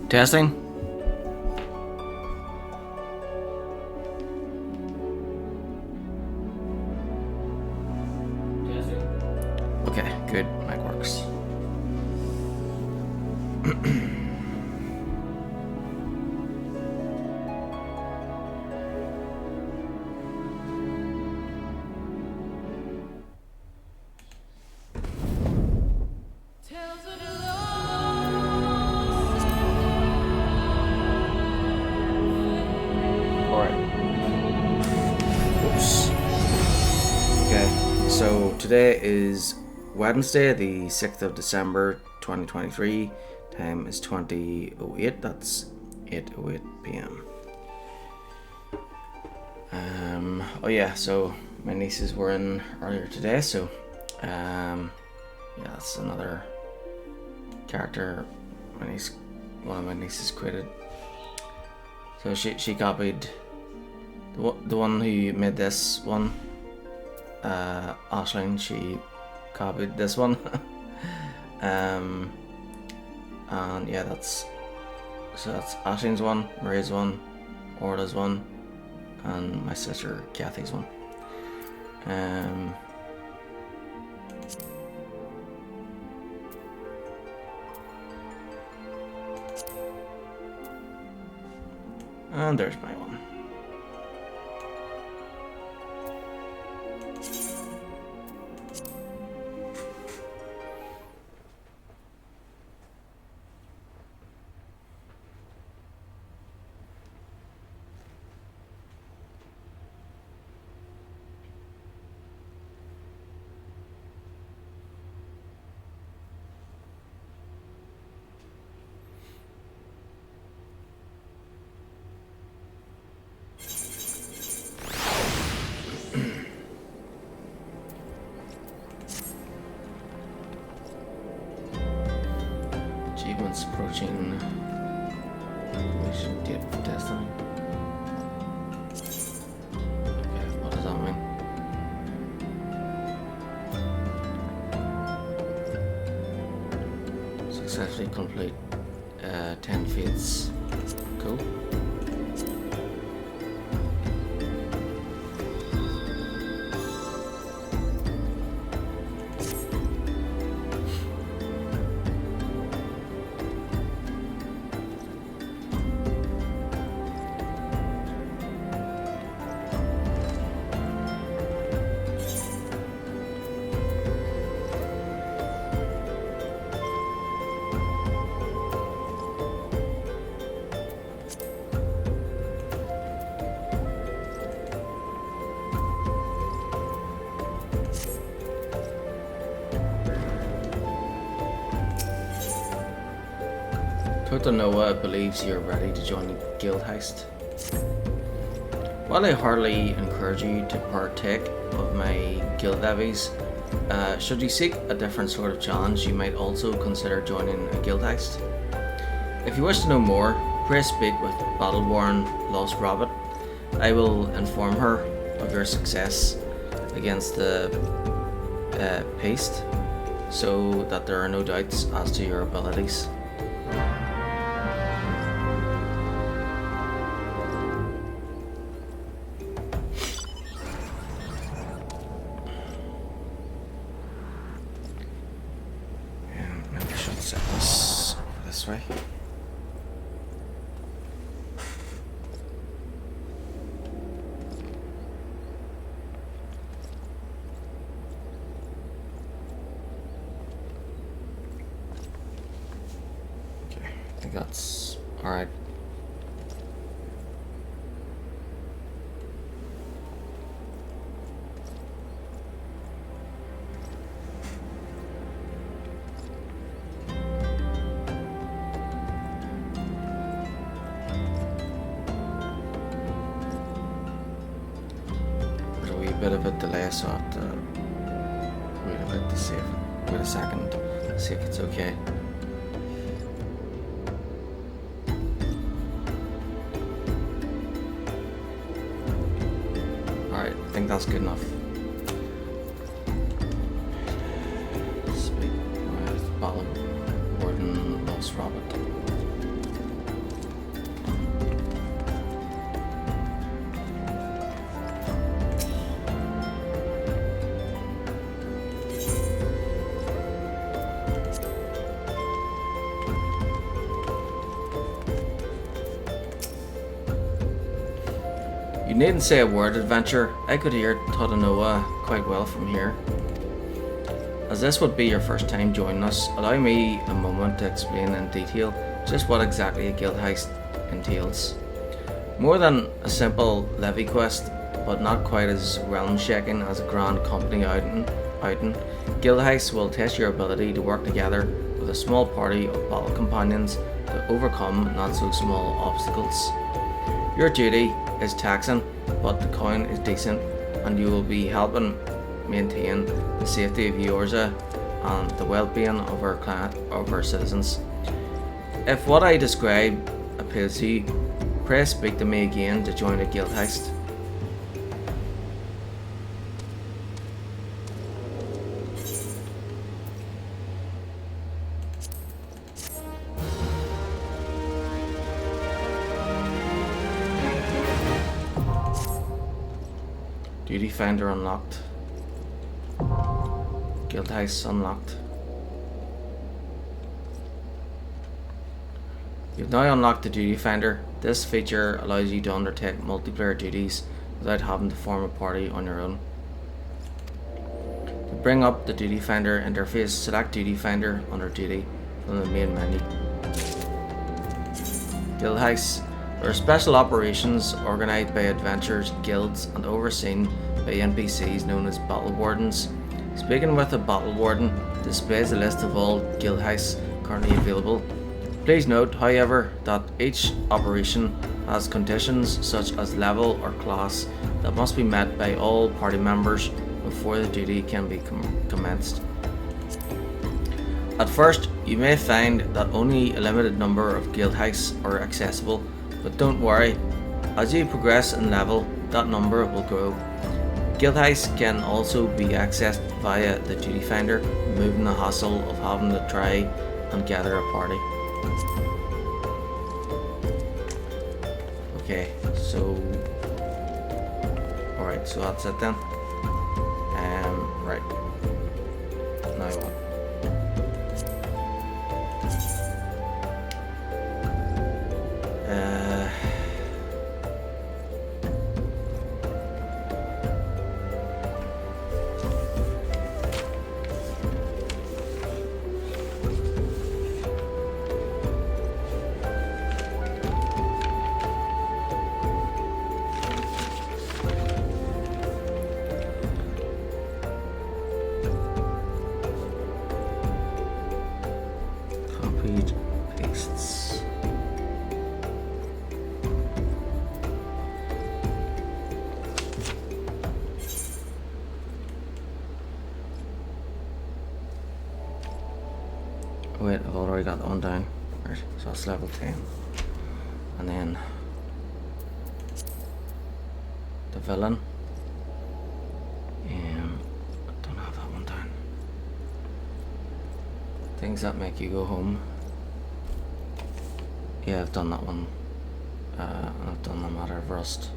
Testing. Okay, good. Mic works. So today is Wednesday, the 6th of December 2023. Time is 20:08. That's 8:08 p.m. Oh yeah, so my nieces were in earlier today, so yeah, that's another character one of my nieces created. So she copied the one who made this one. Aisling, she copied this one. And yeah, that's Aisling's one, Maria's one, Ul'dah's one, and my sister Kathy's one. And there's my one. Achievements approaching completion date for testing. Okay, what does that mean? Successfully complete 10 feats. Cool. Dr. Noah believes you're ready to join the guild heist. While I heartily encourage you to partake of my guild levies, should you seek a different sort of challenge, you might also consider joining a guild heist. If you wish to know more, pray speak with battle-worn Lost Rabbit. I will inform her of your success against the paste, so that there are no doubts as to your abilities. This way. Okay, I think that's alright. bit of a delay, so I have to wait a bit to see if, wait a second, see if it's okay. Alright, I think that's good enough. Speak with Battle Warden Lost Rabbit. You needn't say a word, adventure. I could hear Totanoa quite well from here. As this would be your first time joining us, allow me a moment to explain in detail just what exactly a guild heist entails. More than a simple levy quest, but not quite as realm-shaking as a grand company outing, guild heists will test your ability to work together with a small party of battle companions to overcome not-so-small obstacles. Your duty is taxing, but the coin is decent, and you will be helping maintain the safety of Ul'dah and the well-being of our citizens. If what I describe appeals to you, press speak to me again to join a guild heist. Duty Finder unlocked. Guild Heist unlocked. You've now unlocked the Duty Finder. This feature allows you to undertake multiplayer duties without having to form a party on your own. To bring up the Duty Finder interface, select Duty Finder under Duty from the main menu. Guild Heists are special operations organised by adventurers, guilds and overseen by NPCs known as Battle Wardens. Speaking with a Battle Warden displays a list of all guild heists currently available. Please note, however, that each operation has conditions such as level or class that must be met by all party members before the duty can be commenced. At first, you may find that only a limited number of guild heists are accessible, but don't worry, as you progress in level, that number will grow. Guild heists can also be accessed via the Duty Finder, removing the hassle of having to try and gather a party. Okay, so alright, so that's it then. Right. Now what? Copied, pastes. Wait, I've already got that one down. Right, so that's level 10. And then the villain. I don't have that one down. Things that make you go home. Yeah, I've done that one. I've done the Matter of Rust.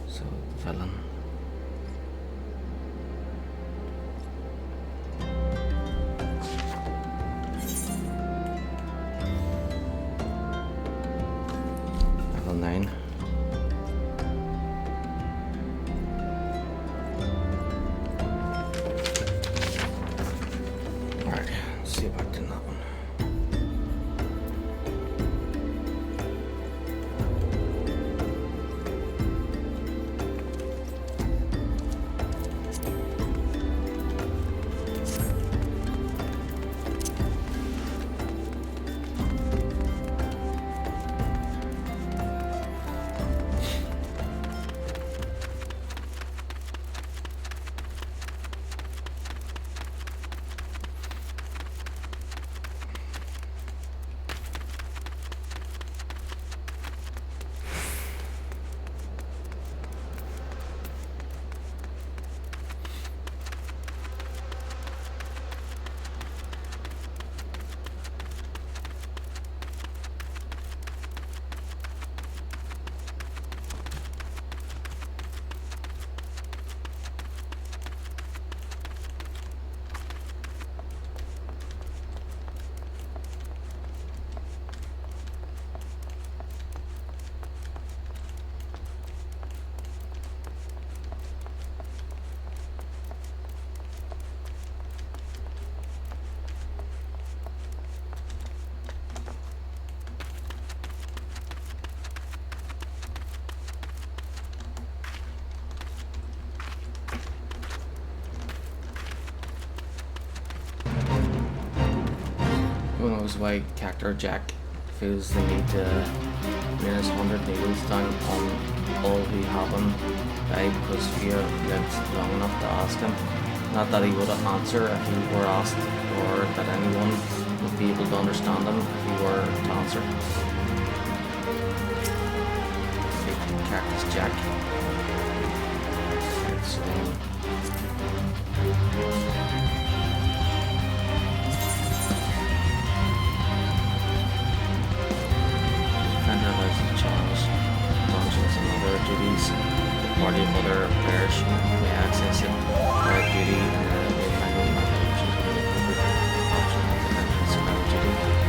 So the villain. Level 9. Alright, let's see if I can that one. knows why character Jack feels the need to lay his 100 needles down on all who haven't died because fear lived long enough to ask him. Not that he would answer if he were asked, or that anyone would be able to understand him if he were to answer. Cactus Jack. It's, Defender lives in challenge dungeons and other duties. The party of other players may access it by duty in the manual method, which is the appropriate option of the entrance by duty.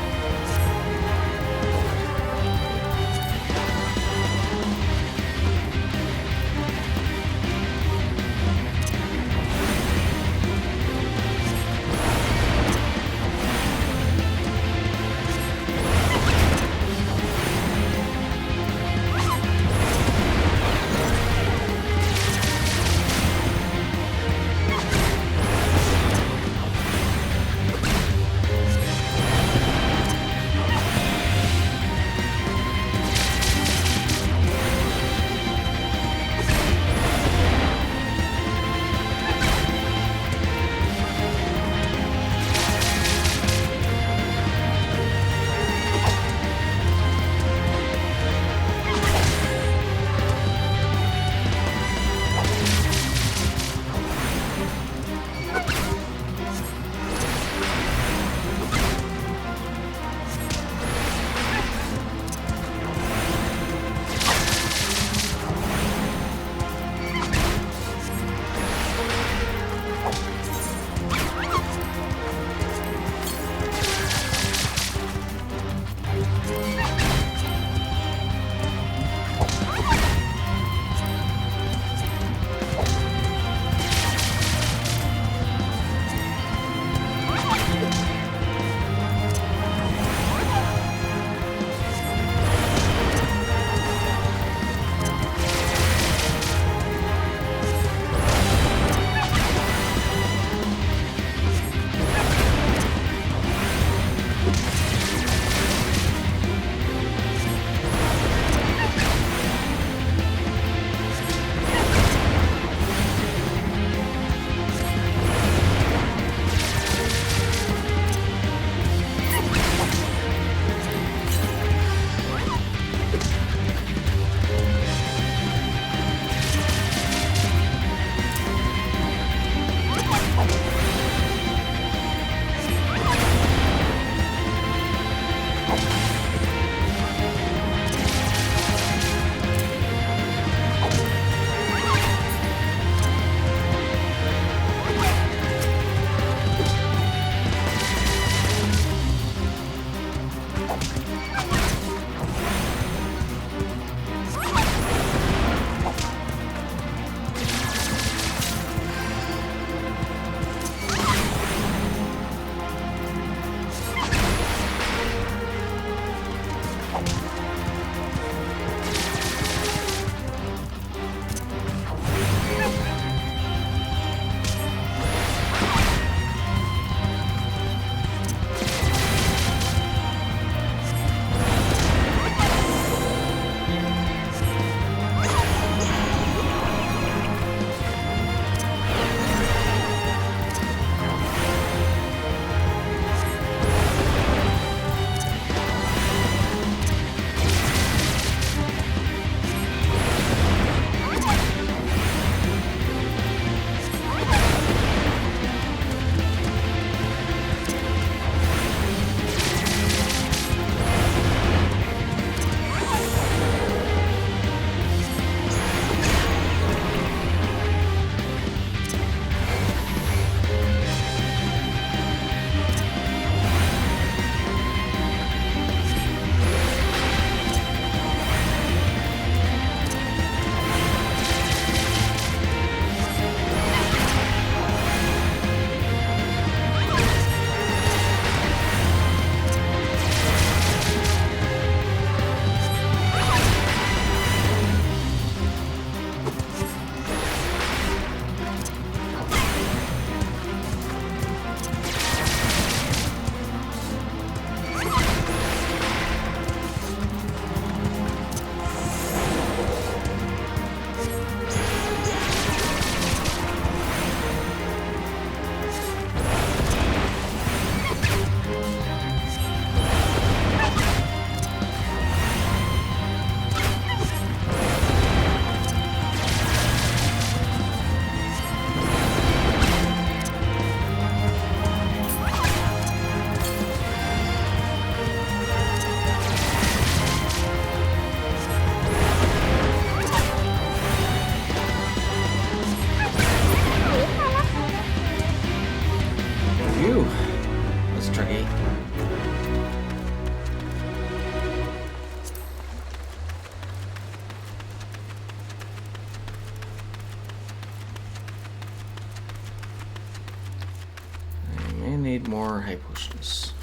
more high potions.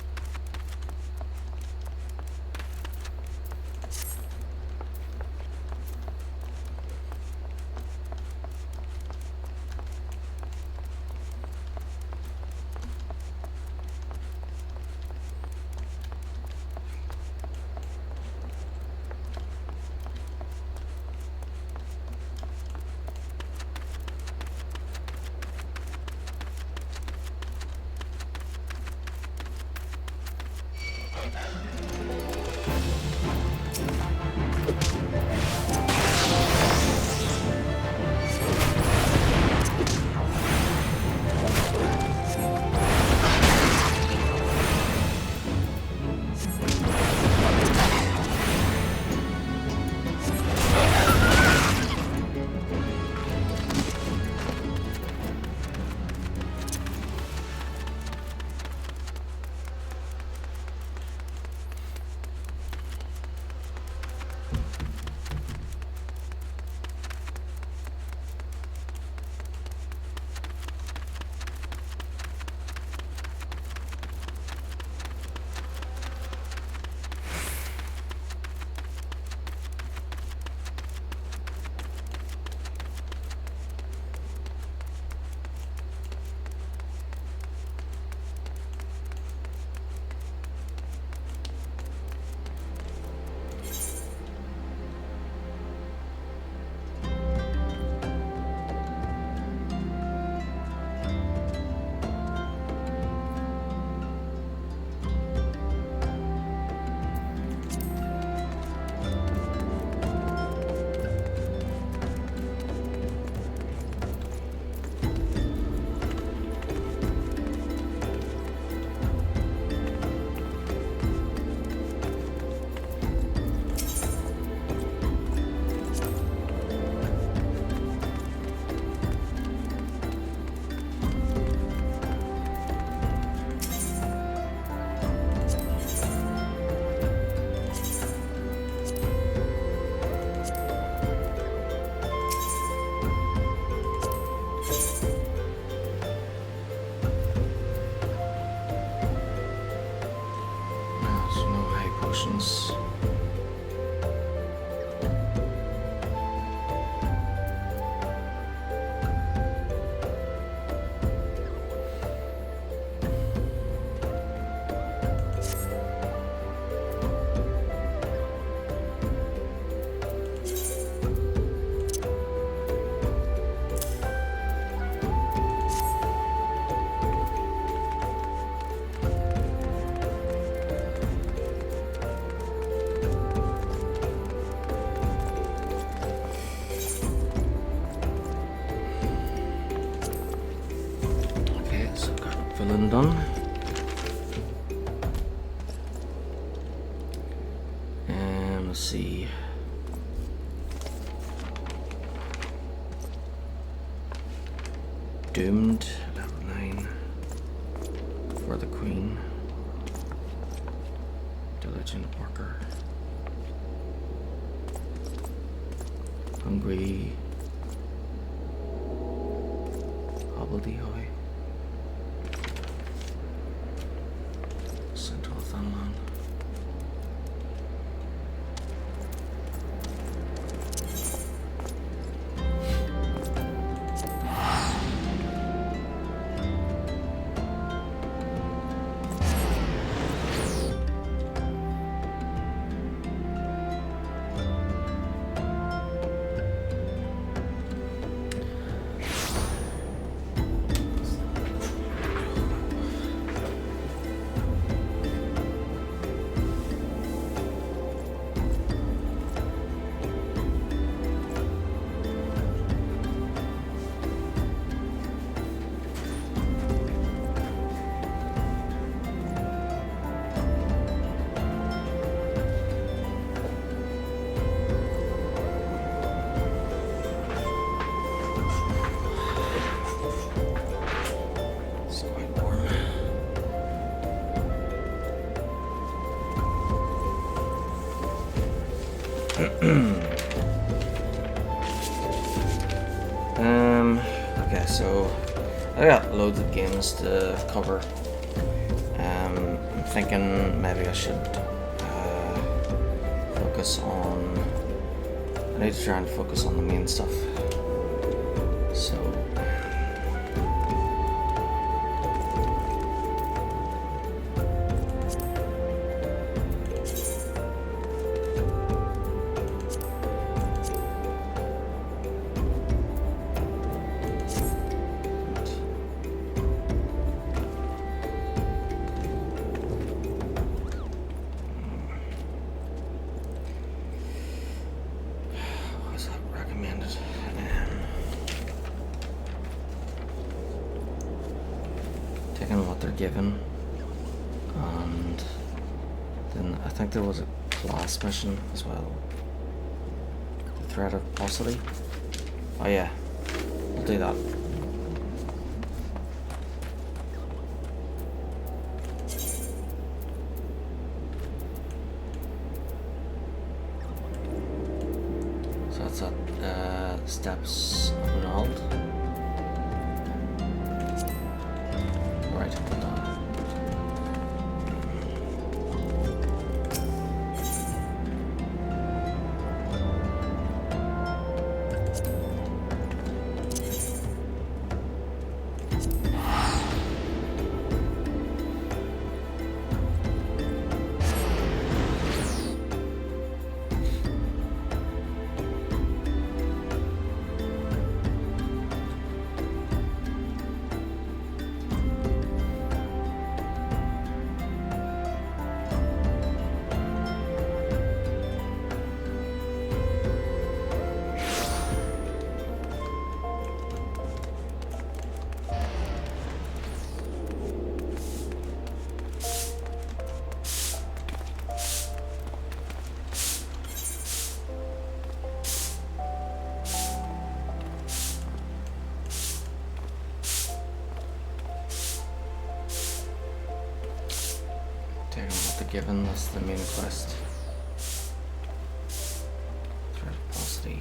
Potions. Filling done. And let's see. Doomed, level 9. For the Queen. Diligent worker. Hungry. Hobbledehoy. Central Thunland. Okay, so I got loads of games to cover. thinking maybe I should focus on. I need to try and focus on the main stuff. So. Taking what they're given, and then I think there was a class mission as well. The threat of paucity. Oh yeah, we'll do that. So that's at steps of Ul'dah. Right, hold on. Given that's the main quest. Threat of paucity.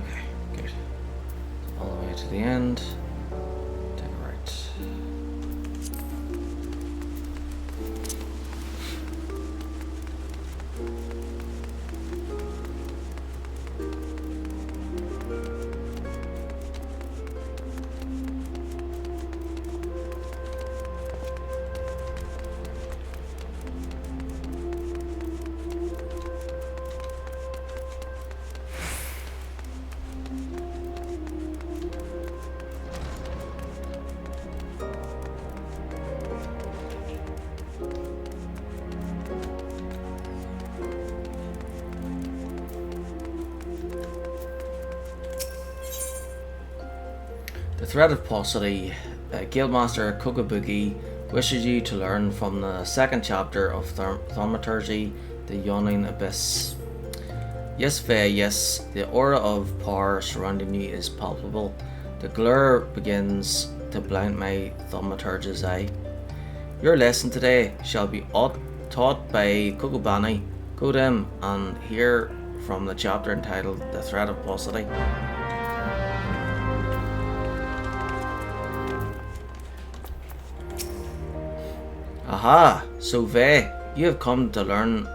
Okay, good. All the way to the end. The threat of paucity. Guildmaster Kokobuki wishes you to learn from the second chapter of Thaumaturgy, the Yawning Abyss. Yes, Faye, yes, the aura of power surrounding you is palpable. The glare begins to blind my thaumaturge's eye. Your lesson today shall be taught by Kokobani. Go to him and hear from the chapter entitled The Threat of Paucity. Aha! So Faye, you have come to learn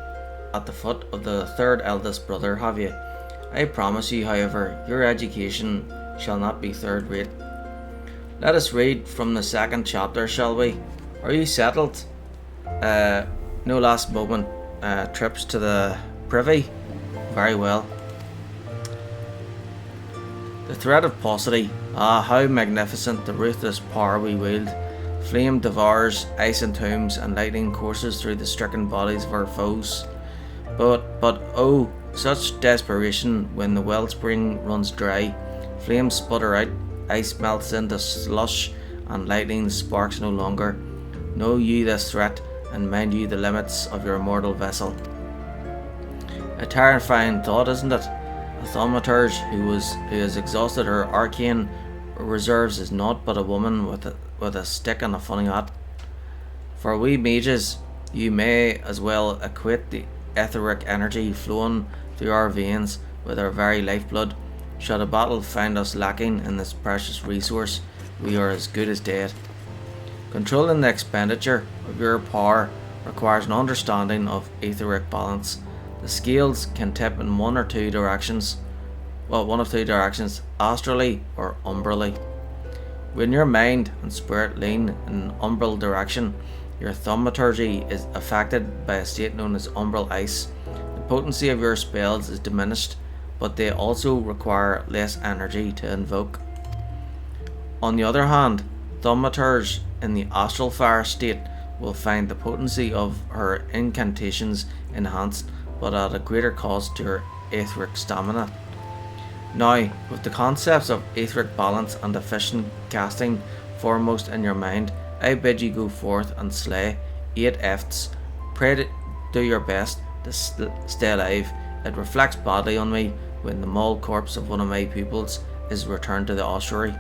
at the foot of the third eldest brother, have you? I promise you, however, your education shall not be third rate. Let us read from the second chapter, shall we? Are you settled? No last moment trips to the privy? Very well. The threat of paucity. Ah, how magnificent the ruthless power we wield. Flame devours, ice entombs, and lightning courses through the stricken bodies of our foes. But oh, such desperation when the wellspring runs dry. Flames sputter out, ice melts into slush, and lightning sparks no longer. Know you this threat, and mind you the limits of your mortal vessel. A terrifying thought, isn't it? A thaumaturge who has exhausted her arcane reserves is naught but a woman with a stick and a funny hat. For we mages, you may as well equate the etheric energy flowing through our veins with our very lifeblood. Should a battle find us lacking in this precious resource, we are as good as dead. Controlling the expenditure of your power requires an understanding of etheric balance. The scales can tip in one of two directions, astrally or umbrally. When your mind and spirit lean in an umbral direction, your thaumaturgy is affected by a state known as umbral ice. The potency of your spells is diminished, but they also require less energy to invoke. On the other hand, thaumaturge in the astral fire state will find the potency of her incantations enhanced, but at a greater cost to her etheric stamina. Now, with the concepts of etheric balance and efficient casting foremost in your mind, I bid you go forth and slay 8 efts. Pray to do your best to stay alive. It reflects badly on me when the mauled corpse of one of my pupils is returned to the ossuary.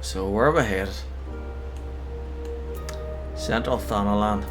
So where are we headed? Central Thanalan.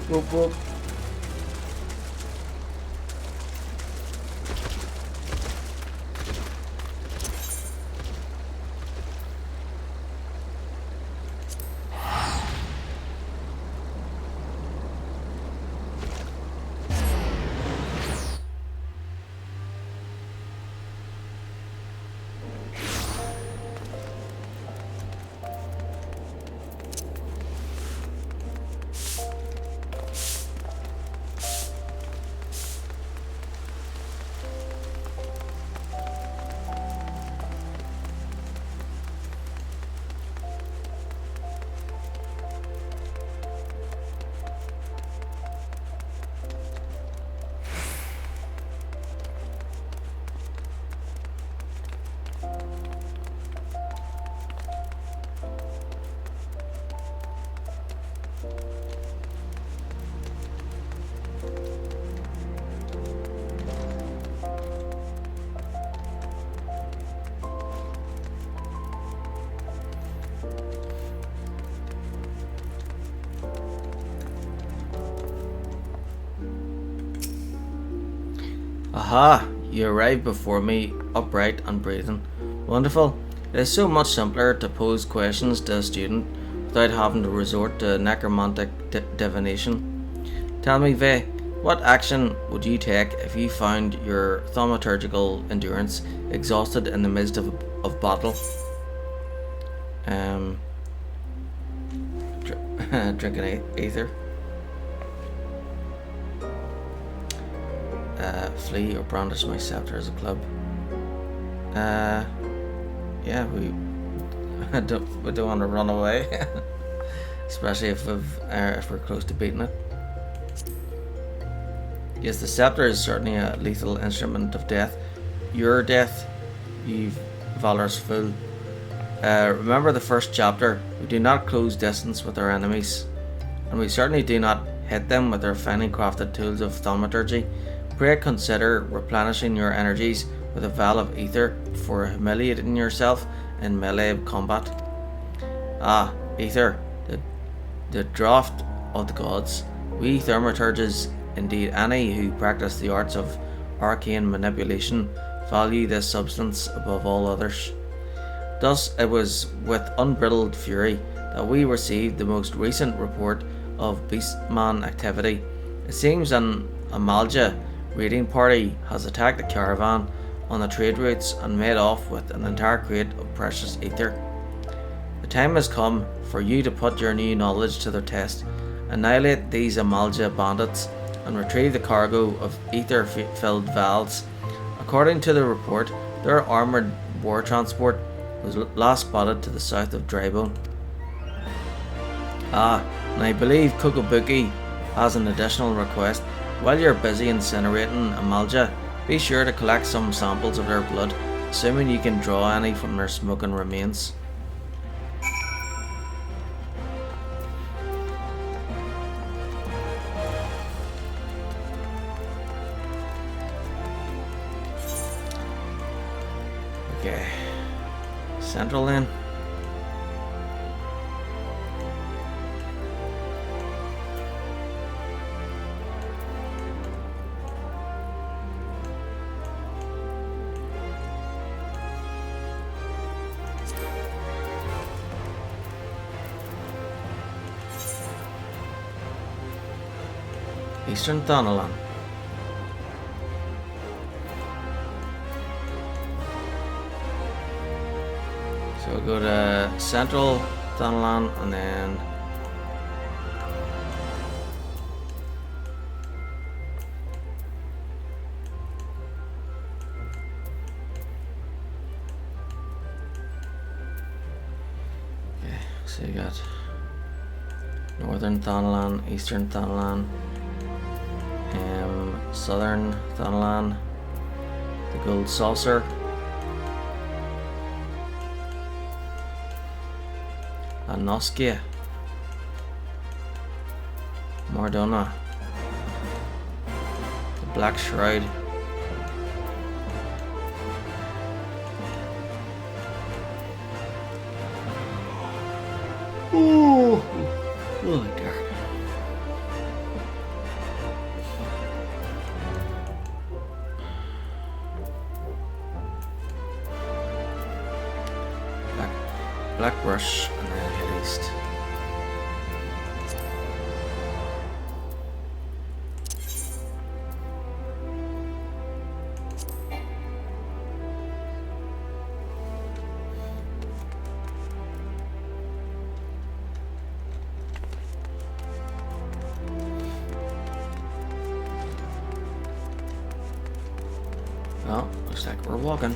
Whoop whoop. Aha! You arrive before me, upright and breathing. Wonderful. It is so much simpler to pose questions to a student without having to resort to necromantic divination. Tell me, Vey, what action would you take if you found your thaumaturgical endurance exhausted in the midst of battle? Drinking ether. Flee or brandish my scepter as a club. Yeah, we don't want to run away, especially if we're close to beating it. Yes, the scepter is certainly a lethal instrument of death. Your death, you valorous fool. Remember the first chapter. We do not close distance with our enemies, and we certainly do not hit them with our finely crafted tools of thaumaturgy. Pray consider replenishing your energies with a vial of ether before humiliating yourself in melee combat. Ah, ether, the draught of the gods. We thaumaturges, indeed any who practice the arts of arcane manipulation, value this substance above all others. Thus it was with unbridled fury that we received the most recent report of beastman activity. It seems an Ul'dah raiding party has attacked a caravan on the trade routes and made off with an entire crate of precious ether. The time has come for you to put your new knowledge to their test, annihilate these Ul'dah bandits, and retrieve the cargo of ether-filled vials. According to the report, their armoured war transport was last spotted to the south of Drybone. Ah, and I believe Kokobuki has an additional request. While you're busy incinerating Ul'dah, be sure to collect some samples of their blood, assuming you can draw any from their smoking remains. Okay, Central then. Eastern Thanalan. So we'll go to Central Thanalan and then okay, so you got Northern Thanalan, Eastern Thanalan, Southern Thanalan, the Gold Saucer, Anoskia, Mardona, the Black Shroud, oh dear. Black Brush and then head east. Well, looks like we're walking.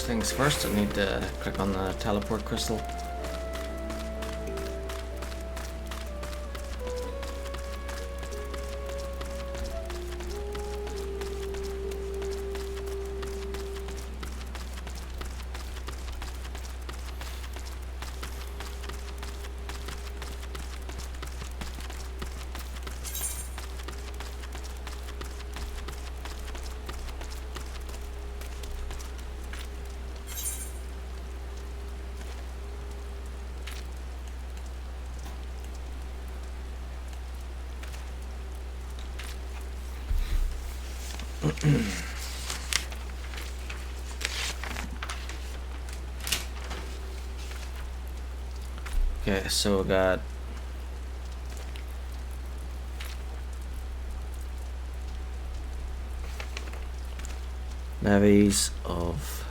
Things first, I need to click on the teleport crystal. Okay, so we got levies of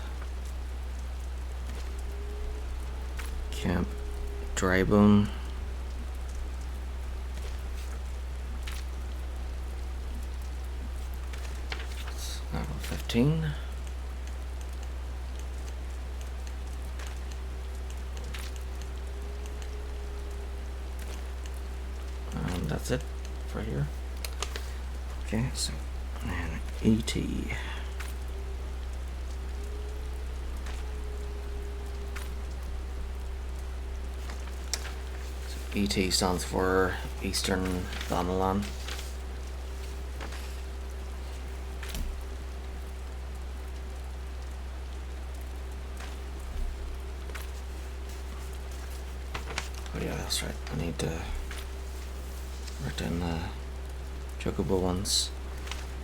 Camp Drybone. It's level 15. And that's it for here. Okay, so and ET. ET stands for Eastern Danalan. Oh yeah, that's right. I need to write down the chocobo ones.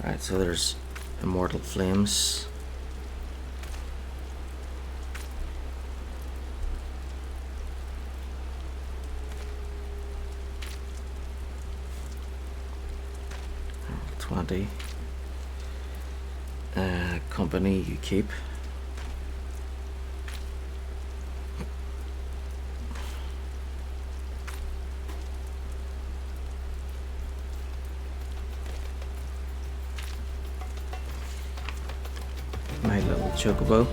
Right, so there's Immortal Flames. Company you keep. My little chocobo.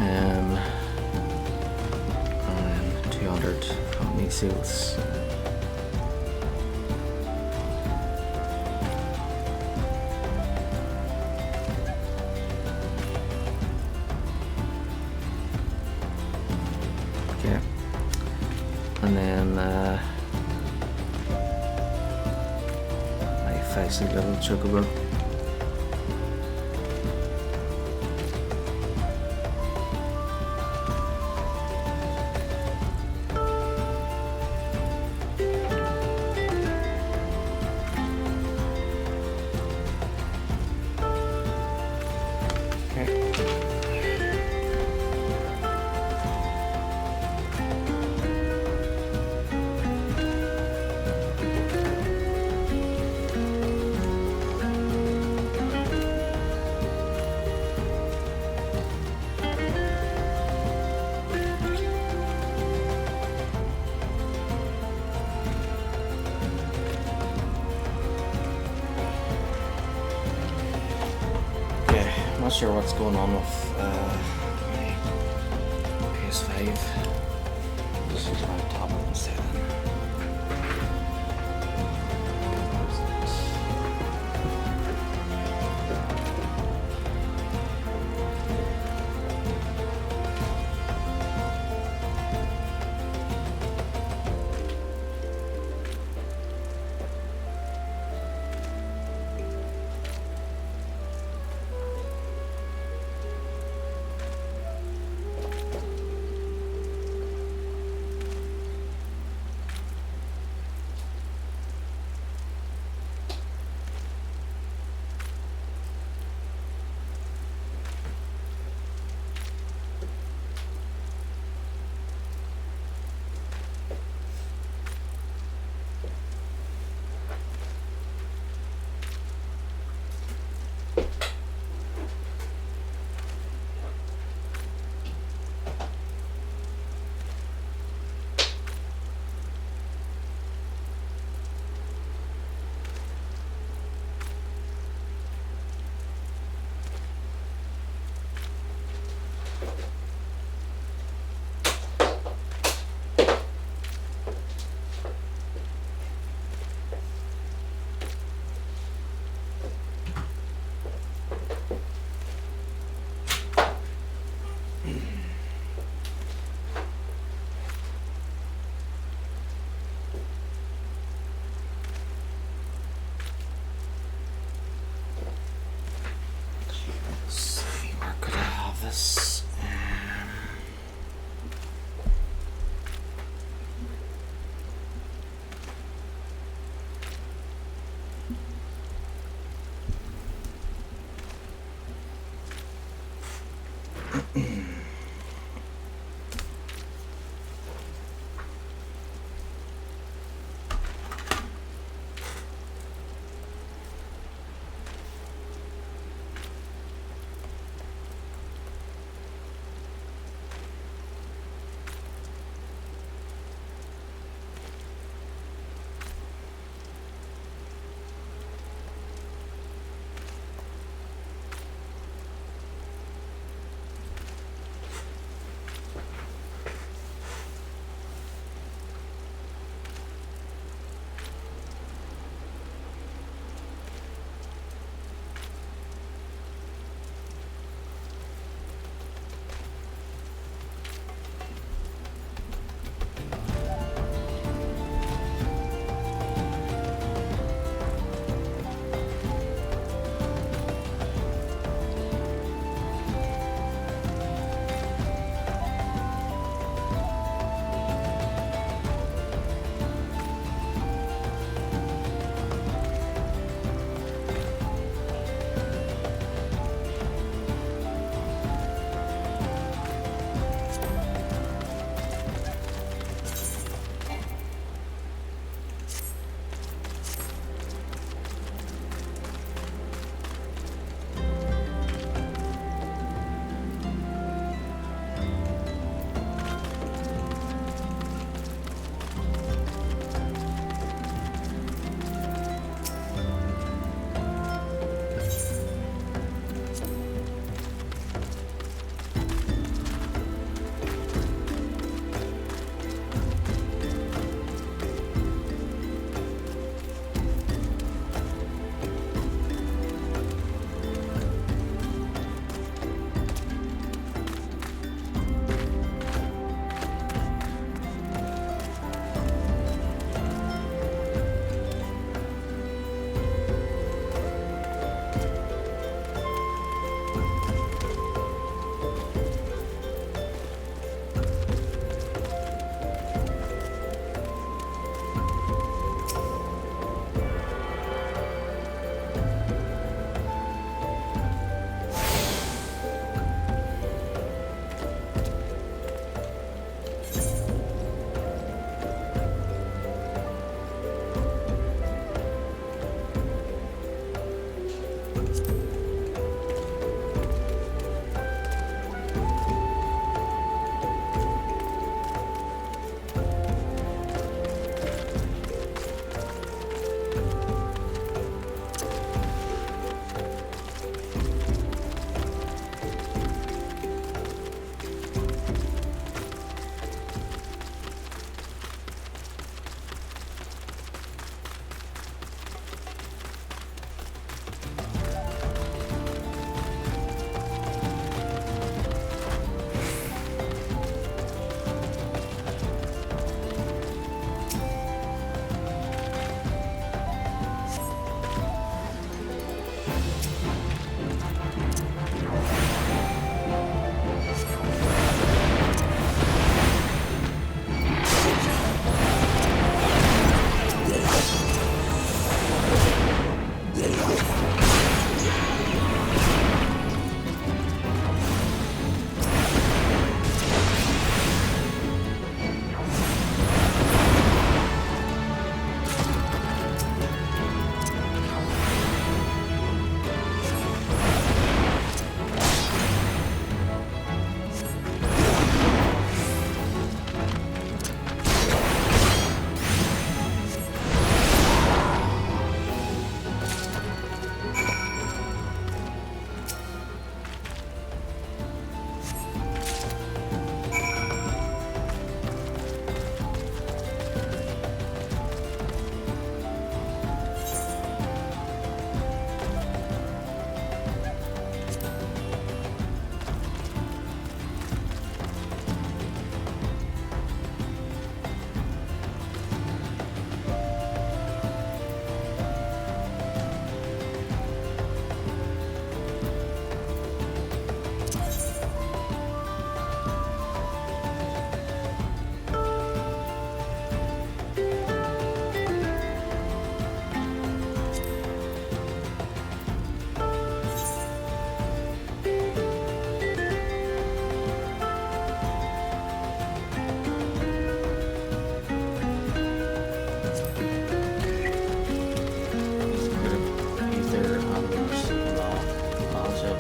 And 200 company seals. Okay. And then my fancy little chocobo. Not sure what's going on with my PS5. This is my tablet instead. this?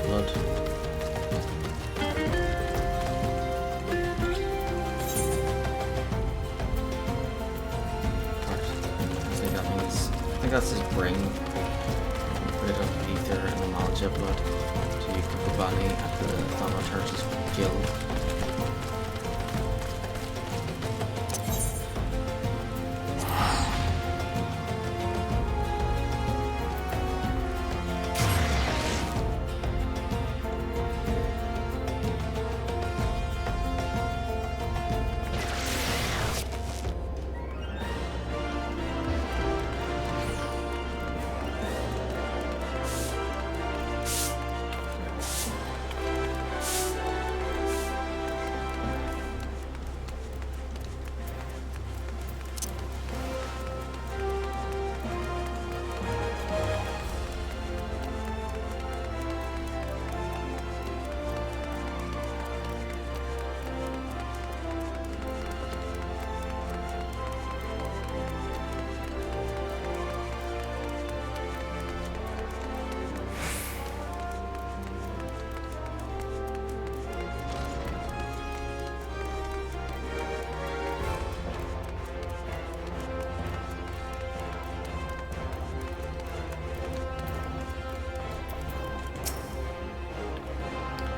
blood. I think that's his brain. Rid of ether and the Ul'dah blood to Kukubani at the Thaumaturge's guild.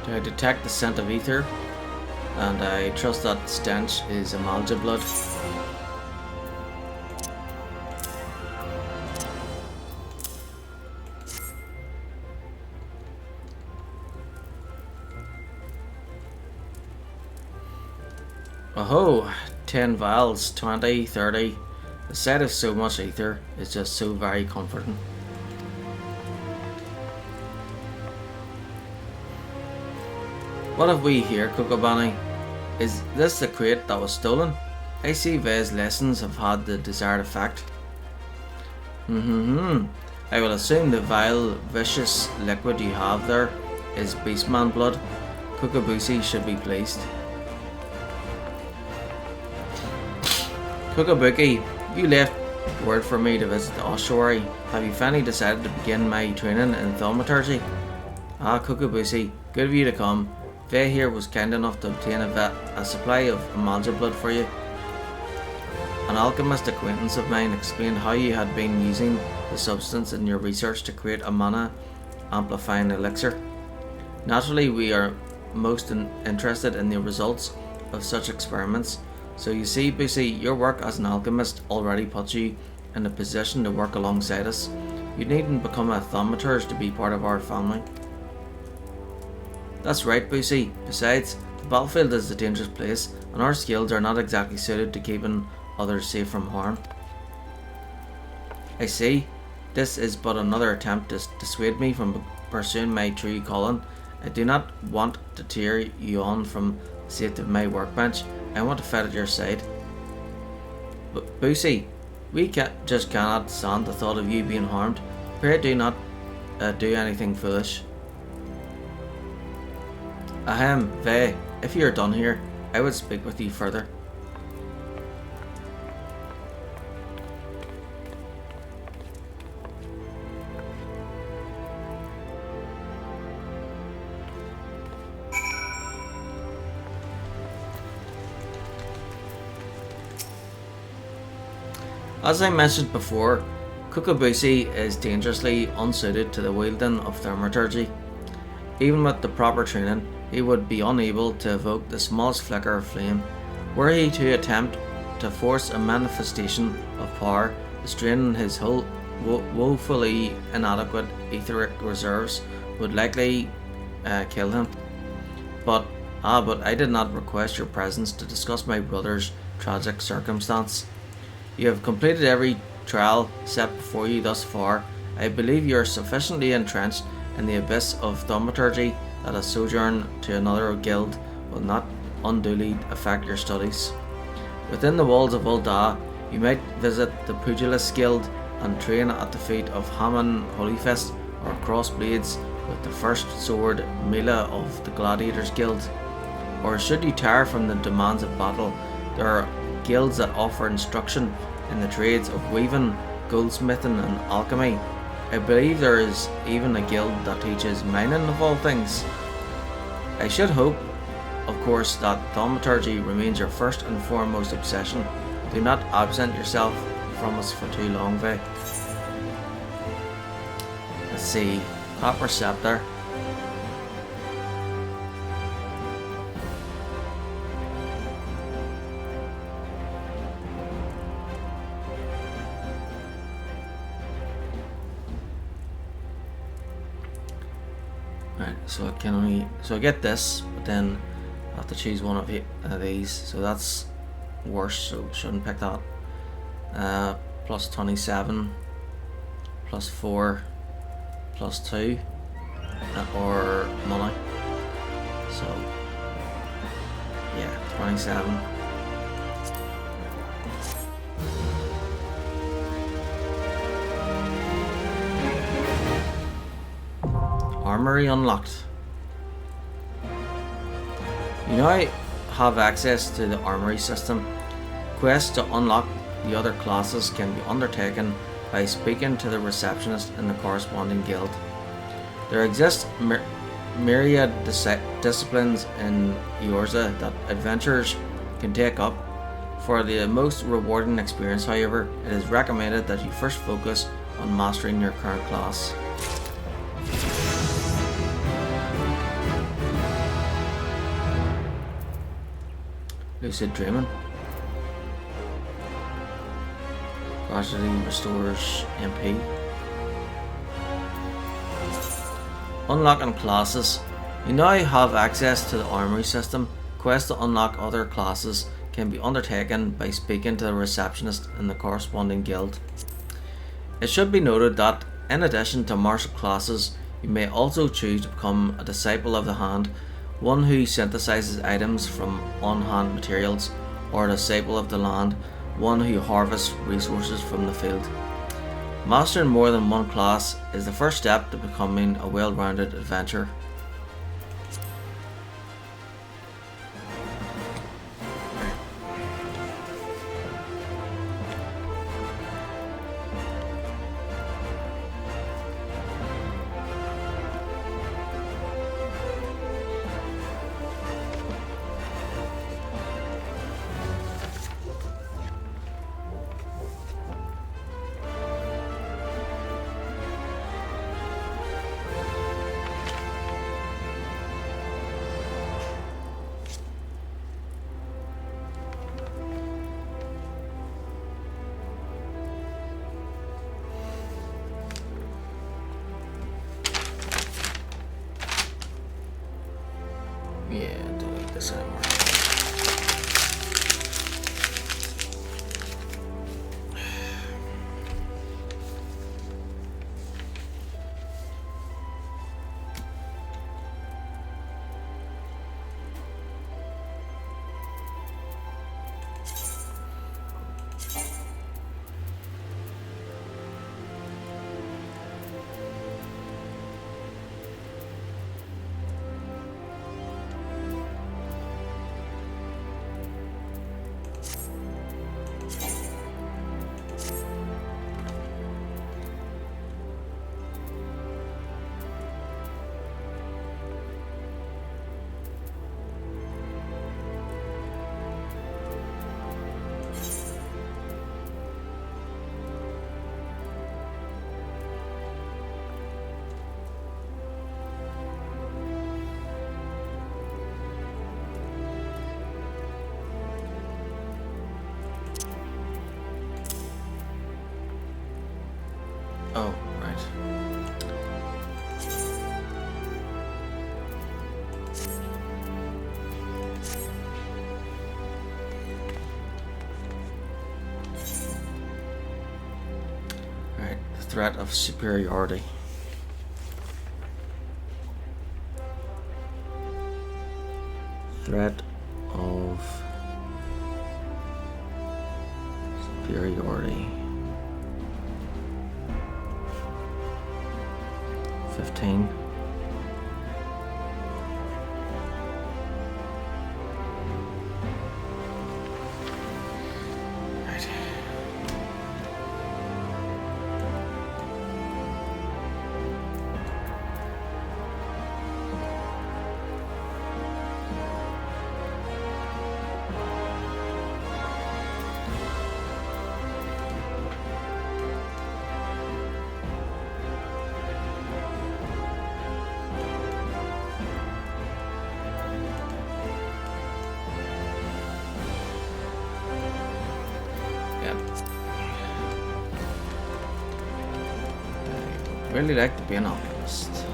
I detect the scent of ether, and I trust that stench is Ul'dah blood. Oh, 10 vials, 20, 30. The sight of so much ether is just so very comforting. What have we here, Kukubani? Is this the crate that was stolen? I see Ve's lessons have had the desired effect. I will assume the vile, vicious liquid you have there is Beastman blood. Kukubusi should be pleased. Kukubuki, you left word for me to visit the ossuary. Have you finally decided to begin my training in thaumaturgy? Ah, Kukubusi, good of you to come. Ve here was kind enough to obtain a supply of Ul'dah blood for you. An alchemist acquaintance of mine explained how you had been using the substance in your research to create a mana amplifying elixir. Naturally, we are most interested in the results of such experiments. So you see, Busi, your work as an alchemist already puts you in a position to work alongside us. You needn't become a thaumaturge to be part of our family. That's right, Busi. Besides, the battlefield is a dangerous place, and our skills are not exactly suited to keeping others safe from harm. I see. This is but another attempt to dissuade me from pursuing my true calling. I do not want to tear you on from the safety of my workbench. I want to fight at your side. But Busi, we just cannot stand the thought of you being harmed. Pray do not do anything foolish. Ahem, Ve, if you are done here, I would speak with you further. As I mentioned before, Kukubusi is dangerously unsuited to the wielding of thaumaturgy. Even with the proper training, he would be unable to evoke the smallest flicker of flame. Were he to attempt to force a manifestation of power, the strain on his whole woefully inadequate etheric reserves would likely kill him. But I did not request your presence to discuss my brother's tragic circumstance. You have completed every trial set before you thus far. I believe you are sufficiently entrenched in the abyss of thaumaturgy that a sojourn to another guild will not unduly affect your studies. Within the walls of Ul'dah, you might visit the Pugilist Guild and train at the feet of Haman Holyfist or Crossblades with the first sword Mila of the Gladiators Guild. Or should you tire from the demands of battle, there are guilds that offer instruction in the trades of weaving, goldsmithing and alchemy. I believe there is even a guild that teaches mining of all things. I should hope, of course, that thaumaturgy remains your first and foremost obsession. Do not absent yourself from us for too long, Vay. Let's see. Copper scepter. Right, so I get this, but then I have to choose one of these. So that's worse, so shouldn't pick that. Plus 27, plus 4, plus 2, or money. So yeah, 27. Armory unlocked. You now have access to the armory system. Quests to unlock the other classes can be undertaken by speaking to the receptionist in the corresponding guild. There exist myriad disciplines in Ul'dah that adventurers can take up. For the most rewarding experience, however, it is recommended that you first focus on mastering your current class. Lucid dreaming. Velocity restores MP. Unlocking classes. You now have access to the armory system. Quests to unlock other classes can be undertaken by speaking to the receptionist in the corresponding guild. It should be noted that, in addition to martial classes, you may also choose to become a disciple of the hand, one who synthesizes items from on-hand materials, or a disciple of the land, one who harvests resources from the field. Mastering more than one class is the first step to becoming a well-rounded adventurer. Yeah, don't need this anymore. Oh, right. Right, the threat of superiority. Threat of superiority. 15. Right. Really like to be an optimist.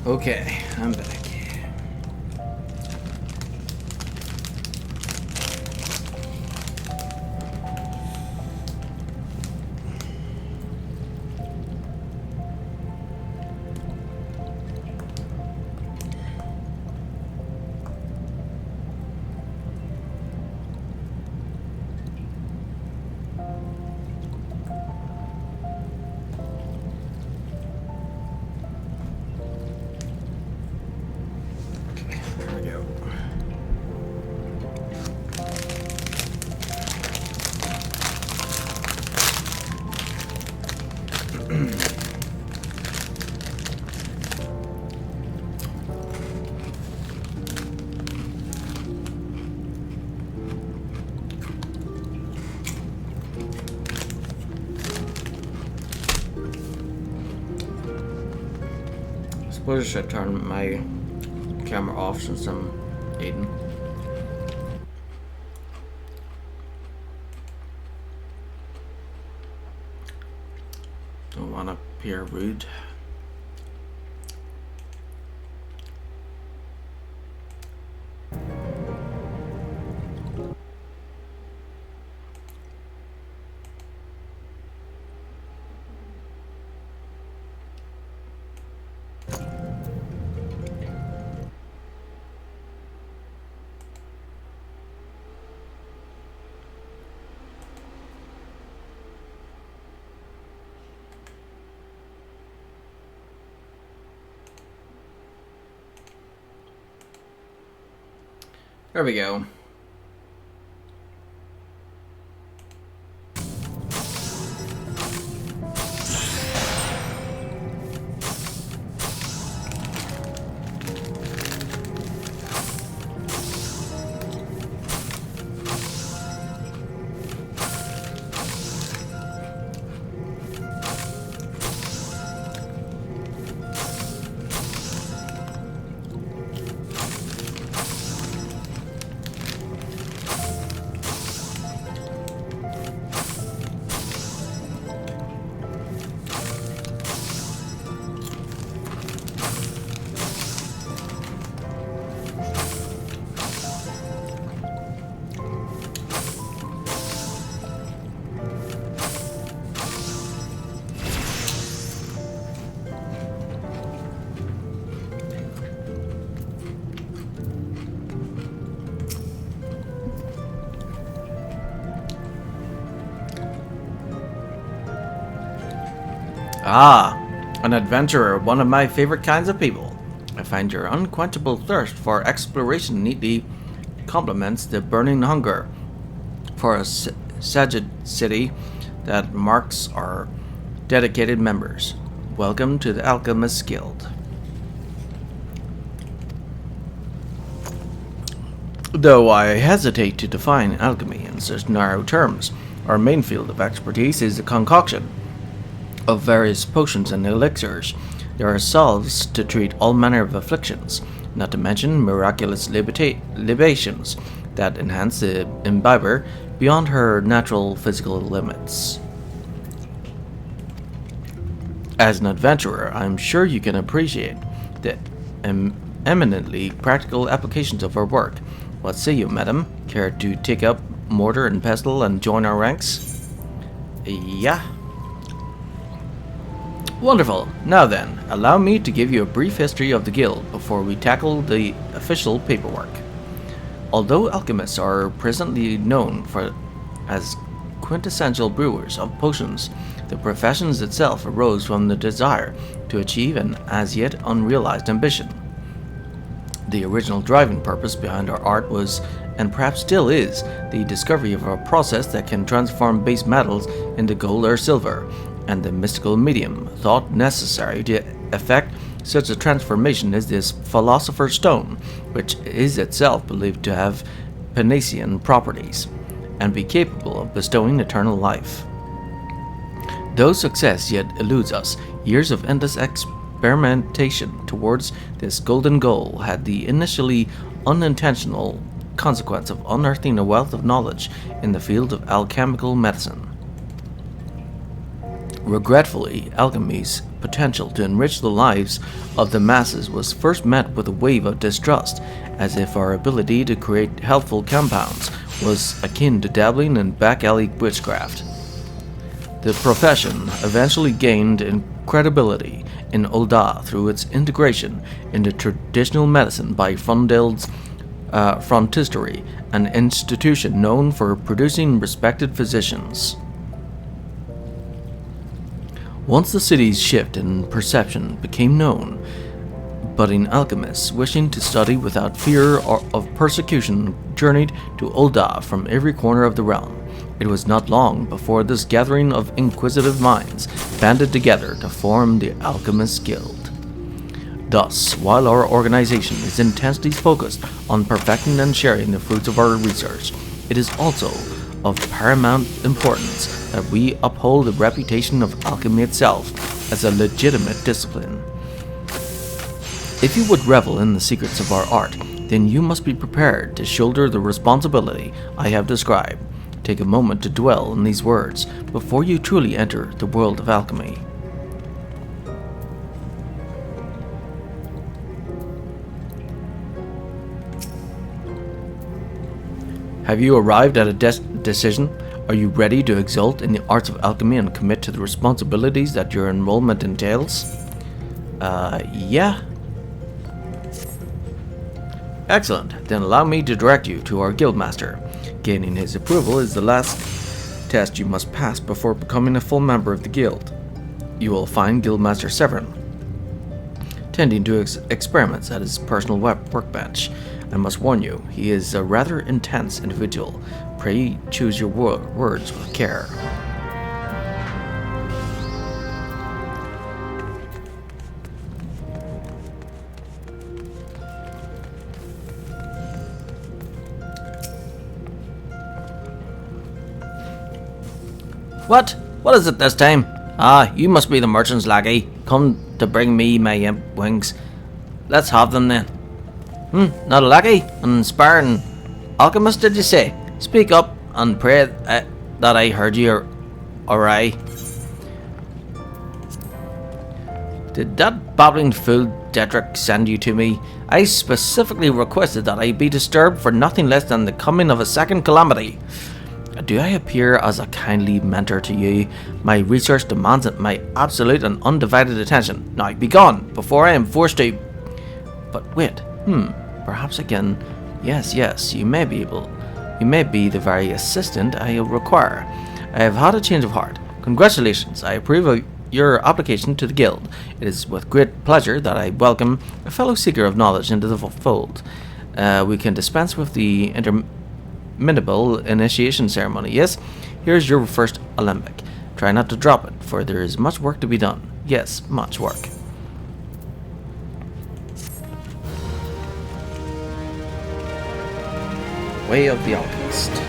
Okay, I'm back. There we go. I suppose I should turn my camera off since I'm eating. Don't want to appear rude. There we go. Ah, an adventurer, one of my favorite kinds of people. I find your unquenchable thirst for exploration neatly complements the burning hunger for a saged city that marks our dedicated members. Welcome to the Alchemist's Guild. Though I hesitate to define alchemy in such narrow terms, our main field of expertise is the concoction of various potions and elixirs. There are salves to treat all manner of afflictions, not to mention miraculous libations that enhance the imbiber beyond her natural physical limits. As an adventurer, I'm sure you can appreciate the eminently practical applications of our work. What say you, madam? Care to take up mortar and pestle and join our ranks? Yeah. Wonderful. Now then, allow me to give you a brief history of the guild before we tackle the official paperwork. Although alchemists are presently known as quintessential brewers of potions, the profession itself arose from the desire to achieve an as yet unrealized ambition. The original driving purpose behind our art was, and perhaps still is, the discovery of a process that can transform base metals into gold or silver, and the mystical medium thought necessary to effect such a transformation is this philosopher's stone, which is itself believed to have Panaceian properties, and be capable of bestowing eternal life. Though success yet eludes us, years of endless experimentation towards this golden goal had the initially unintentional consequence of unearthing a wealth of knowledge in the field of alchemical medicine. Regretfully, alchemy's potential to enrich the lives of the masses was first met with a wave of distrust, as if our ability to create healthful compounds was akin to dabbling in back-alley witchcraft. The profession eventually gained credibility in Ul'dah through its integration into traditional medicine by Fundel's Frontistery, an institution known for producing respected physicians. Once the city's shift in perception became known, budding alchemists wishing to study without fear of persecution journeyed to Ul'dah from every corner of the realm. It was not long before this gathering of inquisitive minds banded together to form the Alchemists Guild. Thus, while our organization is intensely focused on perfecting and sharing the fruits of our research, it is also of paramount importance that we uphold the reputation of alchemy itself as a legitimate discipline. If you would revel in the secrets of our art, then you must be prepared to shoulder the responsibility I have described. Take a moment to dwell on these words before you truly enter the world of alchemy. Have you arrived at a decision? Are you ready to exult in the arts of alchemy and commit to the responsibilities that your enrollment entails? Yeah. Excellent. Then allow me to direct you to our guildmaster. Gaining his approval is the last test you must pass before becoming a full member of the guild. You will find Guildmaster Severin tending to experiments at his personal workbench. I must warn you, he is a rather intense individual. Pray choose your words with care. What? What is it this time? Ah, you must be the merchant's lackey, come to bring me my imp wings. Let's have them then. Not a lackey? An inspiring alchemist, did you say? Speak up and pray that I heard you awry. Did that babbling fool Detrick send you to me? I specifically requested that I be disturbed for nothing less than the coming of a second calamity. Do I appear as a kindly mentor to you? My research demands my absolute and undivided attention. Now be gone, before I am forced to... But wait, perhaps again... Yes, you may be the very assistant I require. I have had a change of heart. Congratulations, I approve of your application to the guild. It is with great pleasure that I welcome a fellow seeker of knowledge into the fold. We can dispense with the interminable initiation ceremony. Yes, here's your first alembic. Try not to drop it, for there is much work to be done. Yes, much work. Way of the Alchemist.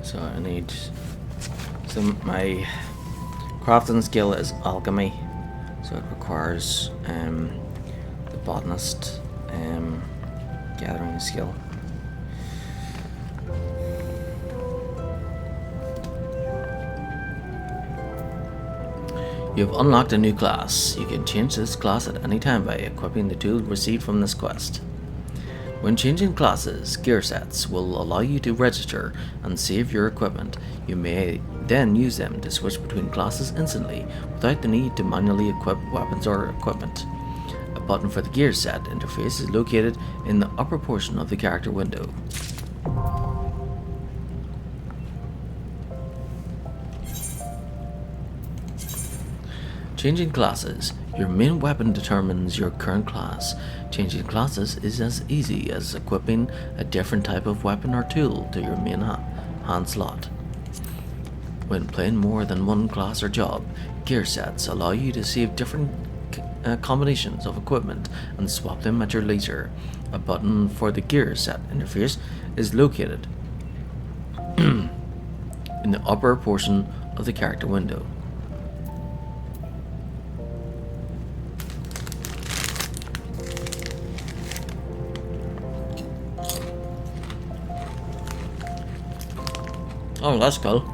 So I need my crafting skill is alchemy, so it requires the botanist gathering skill. You have unlocked a new class. You can change this class at any time by equipping the tool received from this quest. When changing classes, gear sets will allow you to register and save your equipment. You may then use them to switch between classes instantly without the need to manually equip weapons or equipment. A button for the gear set interface is located in the upper portion of the character window. Changing classes. Your main weapon determines your current class. Changing classes is as easy as equipping a different type of weapon or tool to your main hand slot. When playing more than one class or job, gear sets allow you to save different combinations of equipment and swap them at your leisure. A button for the gear set interface is located in the upper portion of the character window. Oh, that's cool.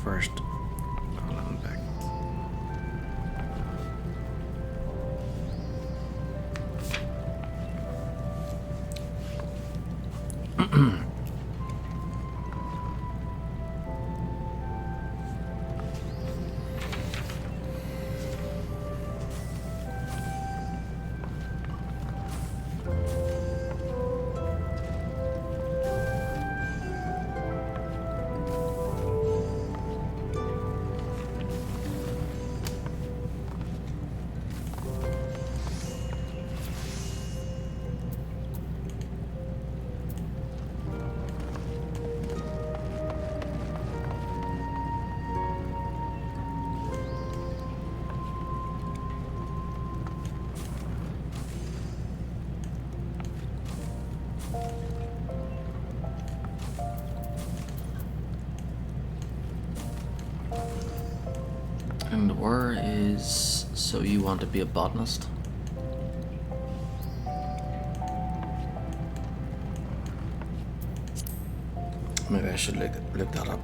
First, I'll let him back. And where is... So you want to be a botanist? Maybe I should look that up.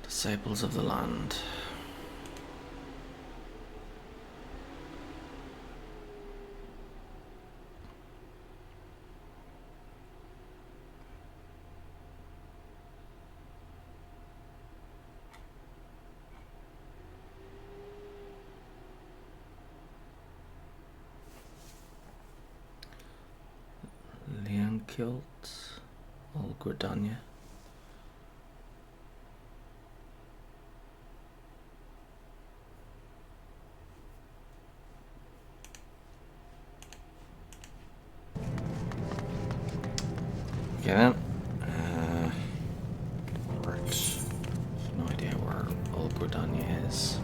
Disciples of the land. Kilt, Ul'dah. Okay then. Right. No idea where Ul'dah is.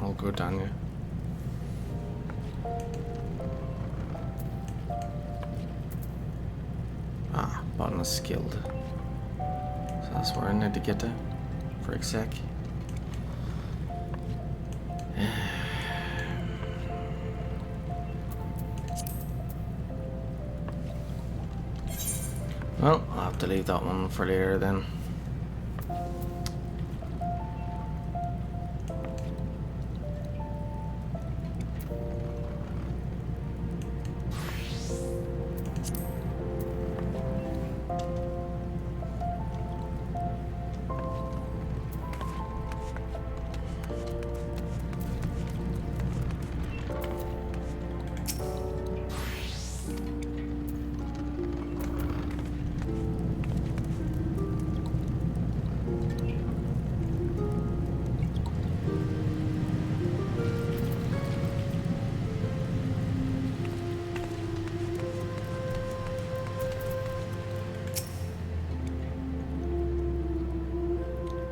Ul'dah. Ah, button is skilled. So that's where I need to get to for a sec. Well, I'll have to leave that one for later then.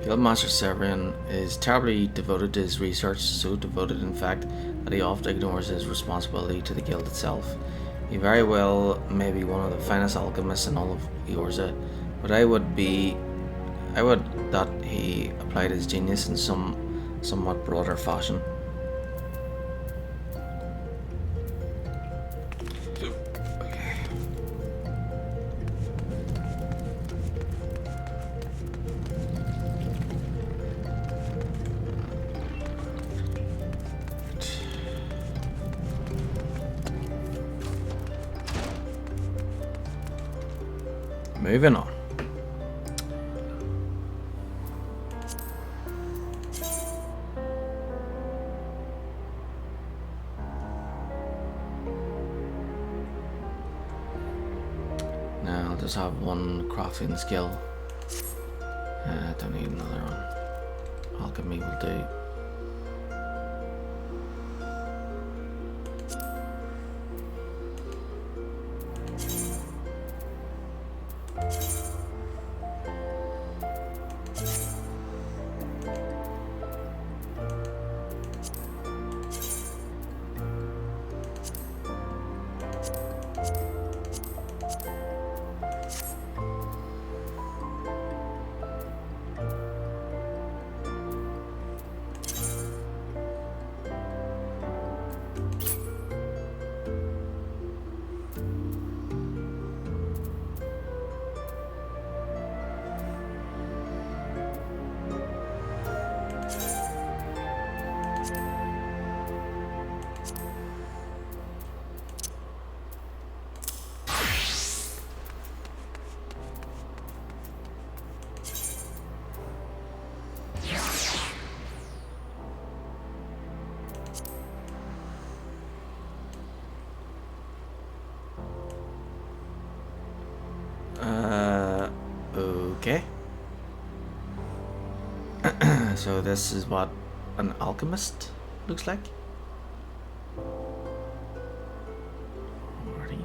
Guildmaster Severin is terribly devoted to his research, so devoted in fact that he often ignores his responsibility to the guild itself. He very well may be one of the finest alchemists in all of Ul'dah, but I would that he applied his genius in some somewhat broader fashion. Moving on. Now I'll just have one crafting skill. I don't need another one. Alchemy will do. Okay. So this is what an alchemist looks like. Alrighty.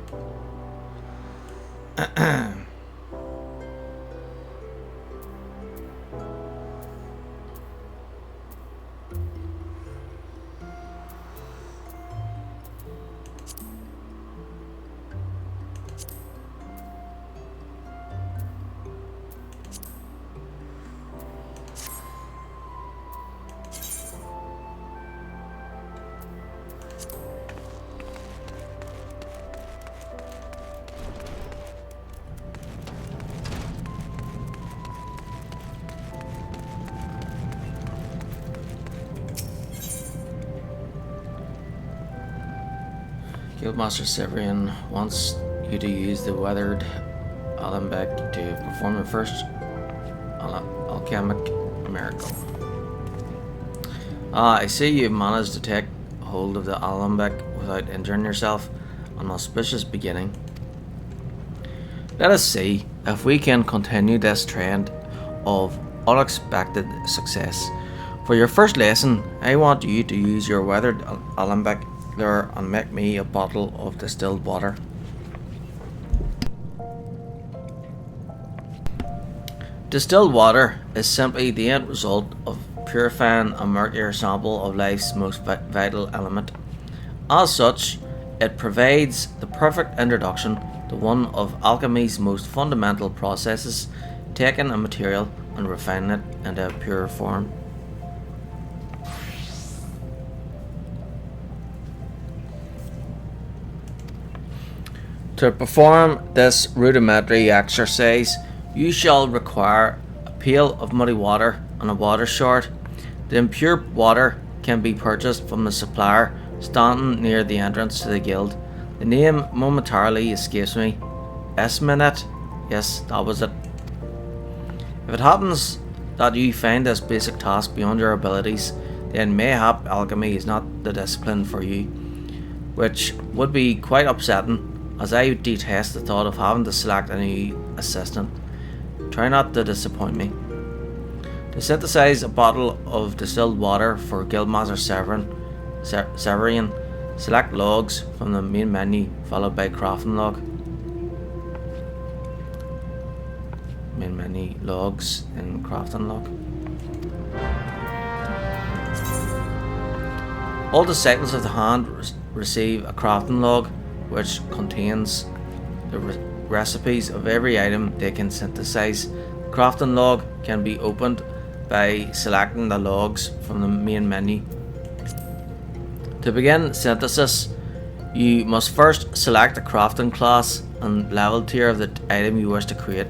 Guildmaster Severin wants you to use the weathered alembic to perform your first alchemic miracle. I see you've managed to take hold of the alembic without injuring yourself. An auspicious beginning. Let us see if we can continue this trend of unexpected success. For your first lesson, I want you to use your weathered alembic there and make me a bottle of distilled water. Distilled water is simply the end result of purifying a murkier sample of life's most vital element. As such, it provides the perfect introduction to one of alchemy's most fundamental processes, taking a material and refining it into a pure form. To perform this rudimentary exercise, you shall require a pail of muddy water and a water shard. The impure water can be purchased from the supplier standing near the entrance to the guild. The name momentarily escapes me. Esminet? Yes, that was it. If it happens that you find this basic task beyond your abilities, then mayhap alchemy is not the discipline for you, which would be quite upsetting, as I detest the thought of having to select a new assistant. Try not to disappoint me. To synthesize a bottle of distilled water for Guildmaster Severian, select logs from the main menu, followed by crafting log. Main menu, logs, and crafting log. All disciples of the hand receive a crafting log, which contains the recipes of every item they can synthesize. The crafting log can be opened by selecting the logs from the main menu. To begin synthesis, you must first select the crafting class and level tier of the item you wish to create.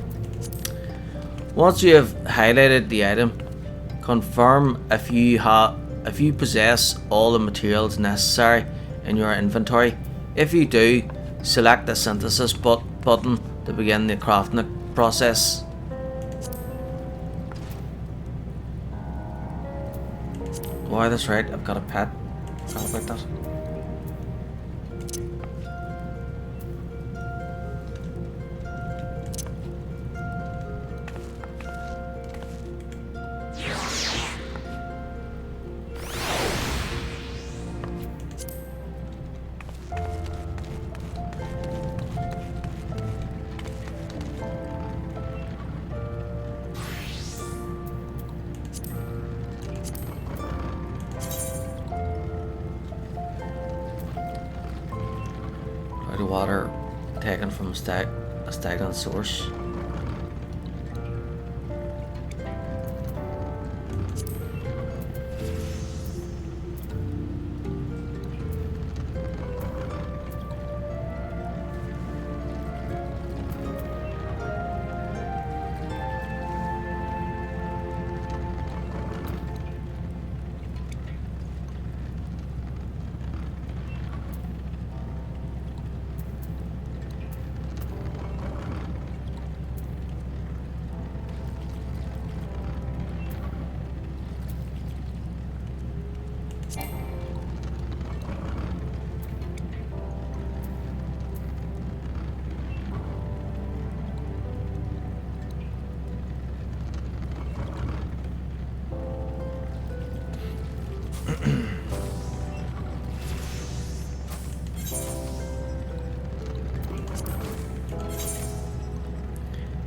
Once you have highlighted the item, confirm if you possess all the materials necessary in your inventory. If you do, select the synthesis button to begin the crafting process. Why, that's right, I've got a pet. Forgot about that. Water taken from a stagnant source.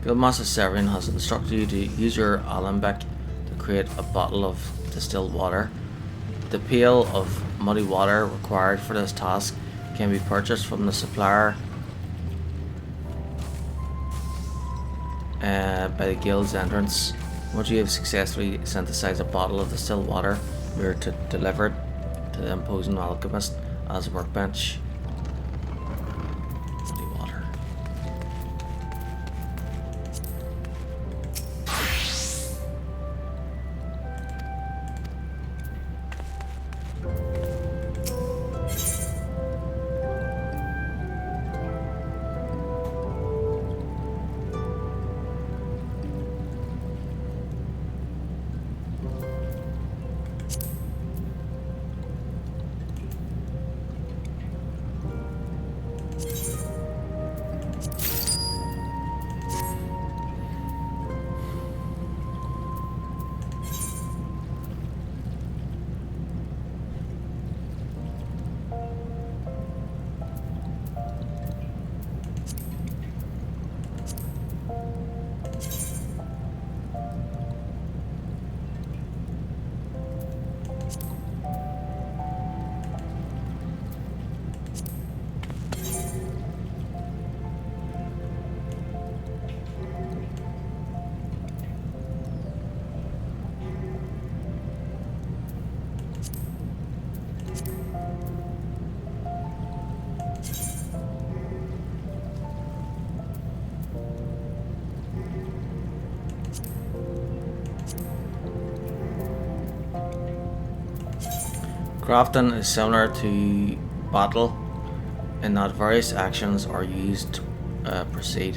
Guildmaster Severian has instructed you to use your alembic to create a bottle of distilled water. The pail of muddy water required for this task can be purchased from the supplier by the guild's entrance. Once you have successfully synthesized a bottle of distilled water, you are to deliver it to the imposing alchemist as a workbench. Muddy water. Crafting is similar to battle in that various actions are used to proceed.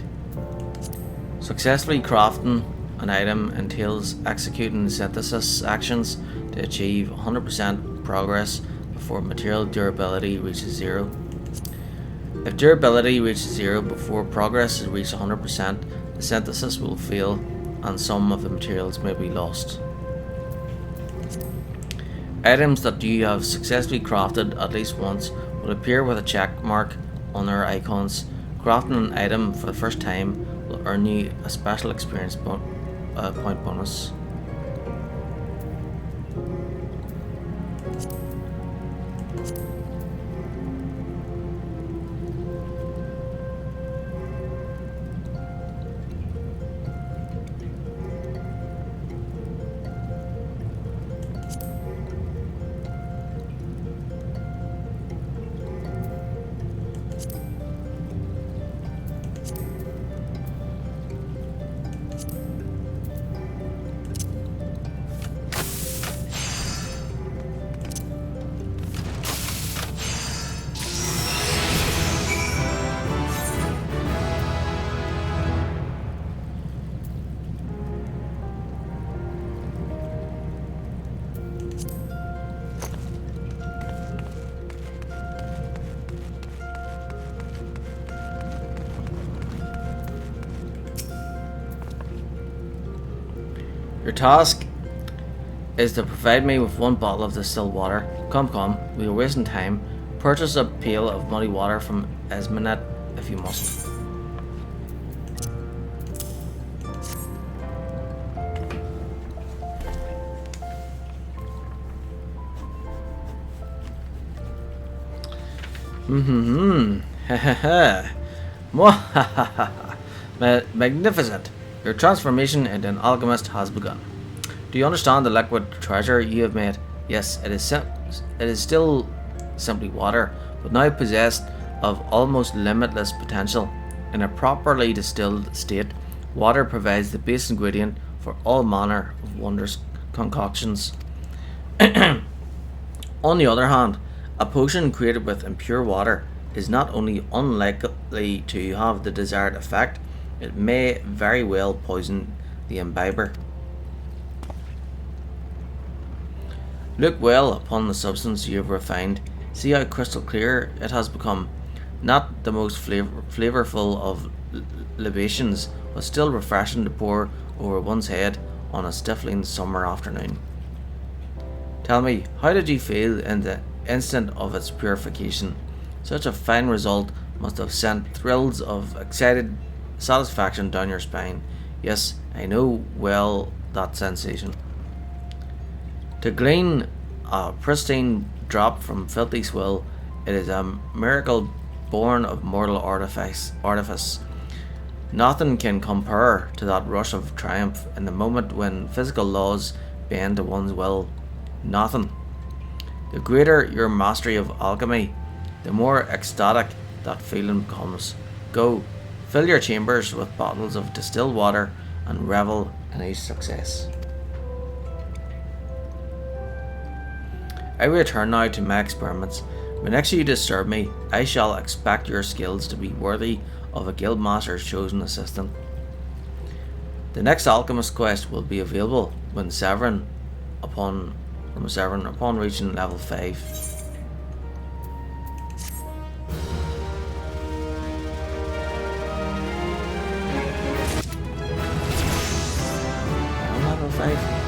Successfully crafting an item entails executing synthesis actions to achieve 100% progress before material durability reaches 0. If durability reaches 0 before progress is reached 100%, the synthesis will fail and some of the materials may be lost. Items that you have successfully crafted at least once will appear with a check mark on their icons. Crafting an item for the first time will earn you a special experience point bonus. Your task is to provide me with 1 bottle of distilled water. Come, we are wasting time. Purchase a pail of muddy water from Esminet if you must. Magnificent. Your transformation into an alchemist has begun. Do you understand the liquid treasure you have made? Yes, it is still simply water, but now possessed of almost limitless potential. In a properly distilled state, water provides the base ingredient for all manner of wondrous concoctions. On the other hand, a potion created with impure water is not only unlikely to have the desired effect, it may very well poison the imbiber. Look well upon the substance you have refined. See how crystal clear it has become. Not the most flavorful of libations, but still refreshing to pour over one's head on a stifling summer afternoon. Tell me, how did you feel in the instant of its purification? Such a fine result must have sent thrills of excited satisfaction down your spine. Yes, I know well that sensation. To glean a pristine drop from filthy swill, it is a miracle born of mortal artifice. Nothing can compare to that rush of triumph in the moment when physical laws bend to one's will. Nothing. The greater your mastery of alchemy, the more ecstatic that feeling becomes. Go, fill your chambers with bottles of distilled water and revel in each success. I return now to my experiments. When next you disturb me, I shall expect your skills to be worthy of a guildmaster's chosen assistant. The next alchemist quest will be available when Severin upon reaching level 5. Level 5.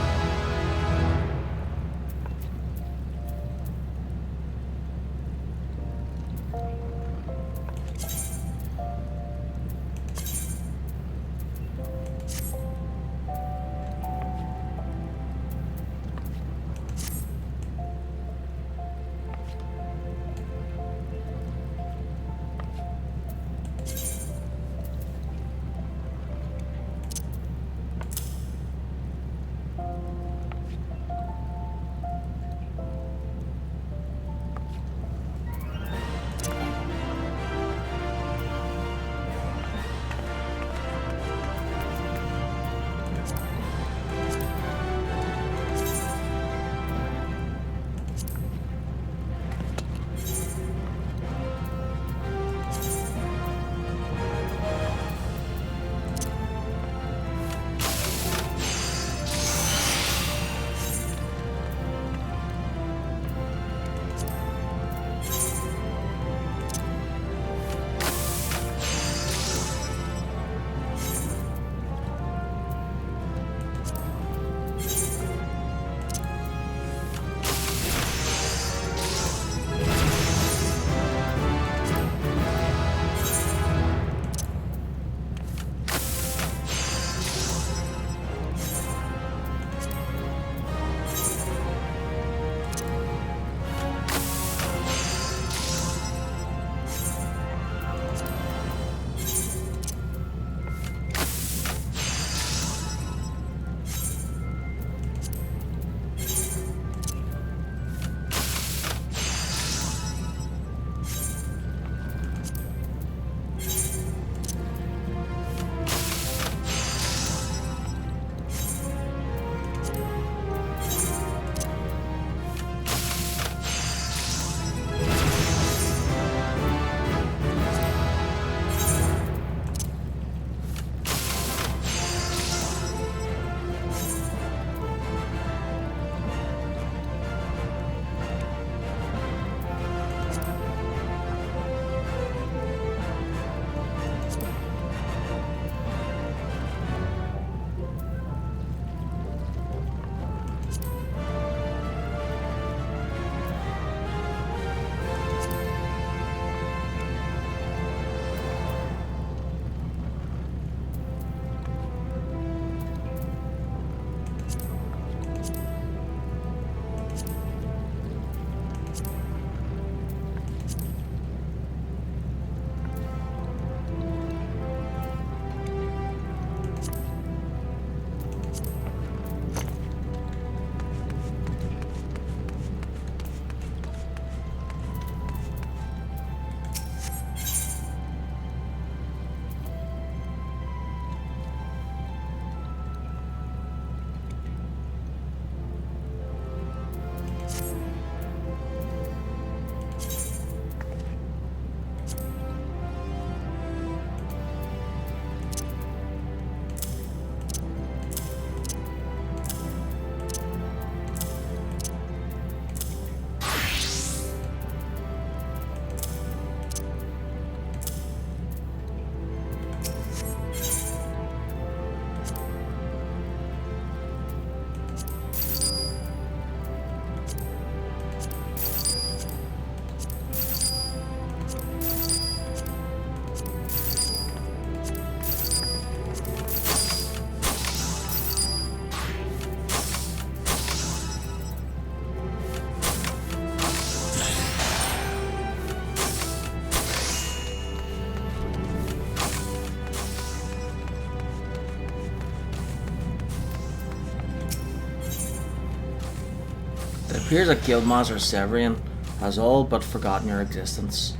appears that Guildmaster Severian has all but forgotten your existence.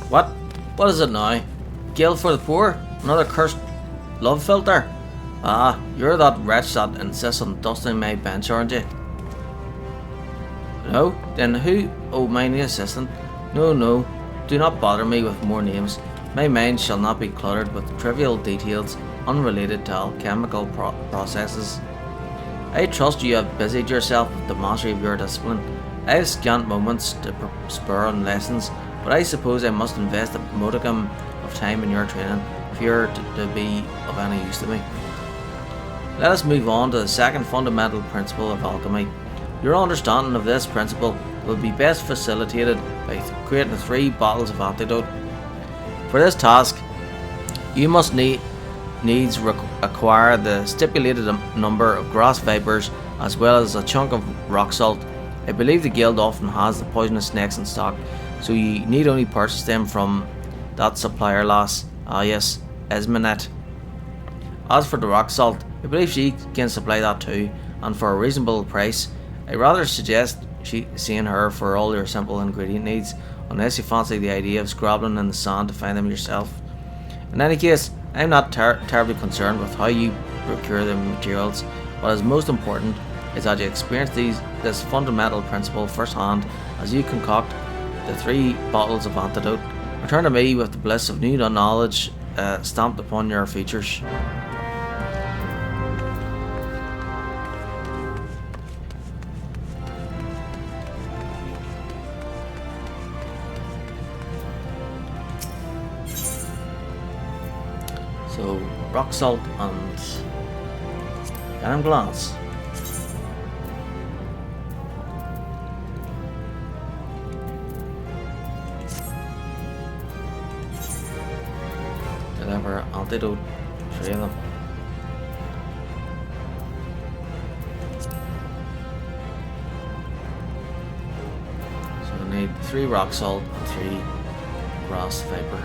What? What is it now? Guild for the poor? Another cursed love filter? Ah, you're that wretch that insists on dusting my bench, aren't you? No? Then who? Oh, my new assistant. No, no. Do not bother me with more names. My mind shall not be cluttered with trivial details unrelated to alchemical processes. I trust you have busied yourself with the mastery of your discipline. I have scant moments to spur on lessons, but I suppose I must invest a modicum of time in your training if you are to be of any use to me. Let us move on to the second fundamental principle of alchemy. Your understanding of this principle will be best facilitated by creating 3 bottles of antidote. For this task, you must needs acquire the stipulated number of grass vipers as well as a chunk of rock salt. I believe the guild often has the poisonous snakes in stock, so you need only purchase them from that supplier lass. Ah yes, Esmenet. As for the rock salt, I believe she can supply that too, and for a reasonable price. I rather suggest seeing her for all your simple ingredient needs, unless you fancy the idea of scrabbling in the sand to find them yourself. In any case, I am not terribly concerned with how you procure the materials. What is most important is that you experience this fundamental principle firsthand as you concoct the 3 bottles of antidote. Return to me with the bliss of new knowledge stamped upon your features. So, rock salt and venom glass. Deliver antidote, 3 of them. So we need 3 rock salt and 3 grass viper.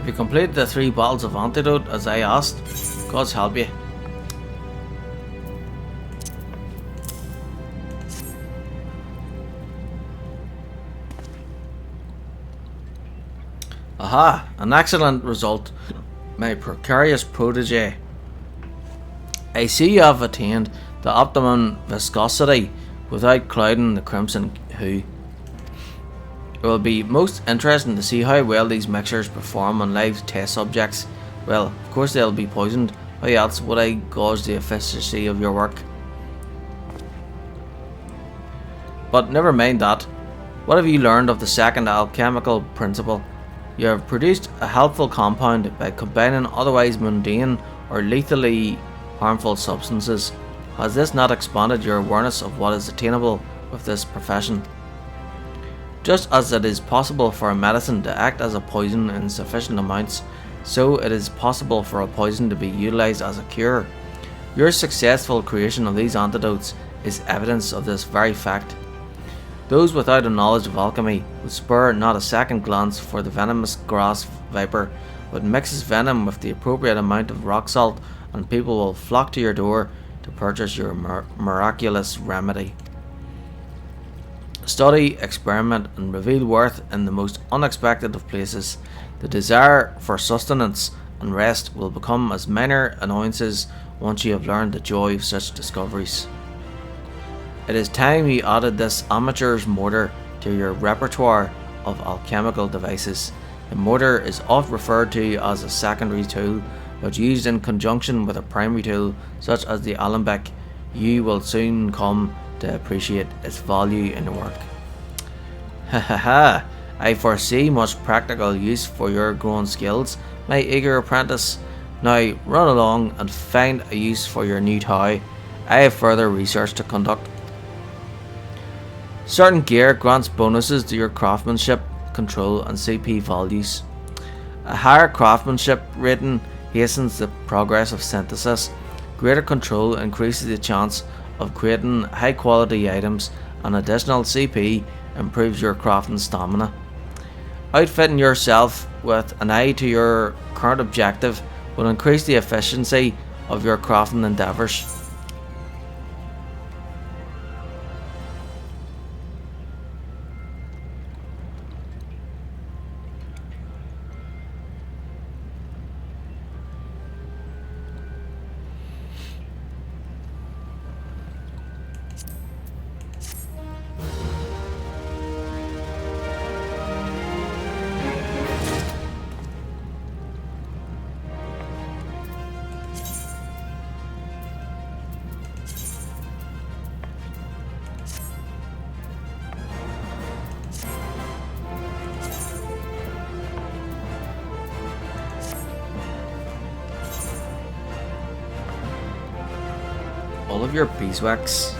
If you completed the 3 bottles of antidote as I asked, God's help you. Aha! An excellent result, my precarious protege. I see you have attained the optimum viscosity without clouding the crimson hue. It will be most interesting to see how well these mixtures perform on live test subjects. Well, of course they'll be poisoned. How else would I gauge the efficiency of your work? But never mind that. What have you learned of the second alchemical principle? You have produced a helpful compound by combining otherwise mundane or lethally harmful substances. Has this not expanded your awareness of what is attainable with this profession? Just as it is possible for a medicine to act as a poison in sufficient amounts, so it is possible for a poison to be utilized as a cure. Your successful creation of these antidotes is evidence of this very fact. Those without a knowledge of alchemy would spare not a second glance for the venomous grass viper, but mixes venom with the appropriate amount of rock salt, and people will flock to your door to purchase your miraculous remedy. Study, experiment, and reveal worth in the most unexpected of places. The desire for sustenance and rest will become as minor annoyances once you have learned the joy of such discoveries. It is time you added this amateur's mortar to your repertoire of alchemical devices. The mortar is oft referred to as a secondary tool, but used in conjunction with a primary tool such as the alembic, you will soon come to appreciate its value in the work. Ha ha ha! I foresee much practical use for your growing skills, my eager apprentice. Now run along and find a use for your new toy. I have further research to conduct. Certain gear grants bonuses to your craftsmanship, control, and CP values. A higher craftsmanship rating hastens the progress of synthesis. Greater control increases the chance of creating high quality items, and additional CP improves your crafting stamina. Outfitting yourself with an eye to your current objective will increase the efficiency of your crafting endeavours. All of your beeswax.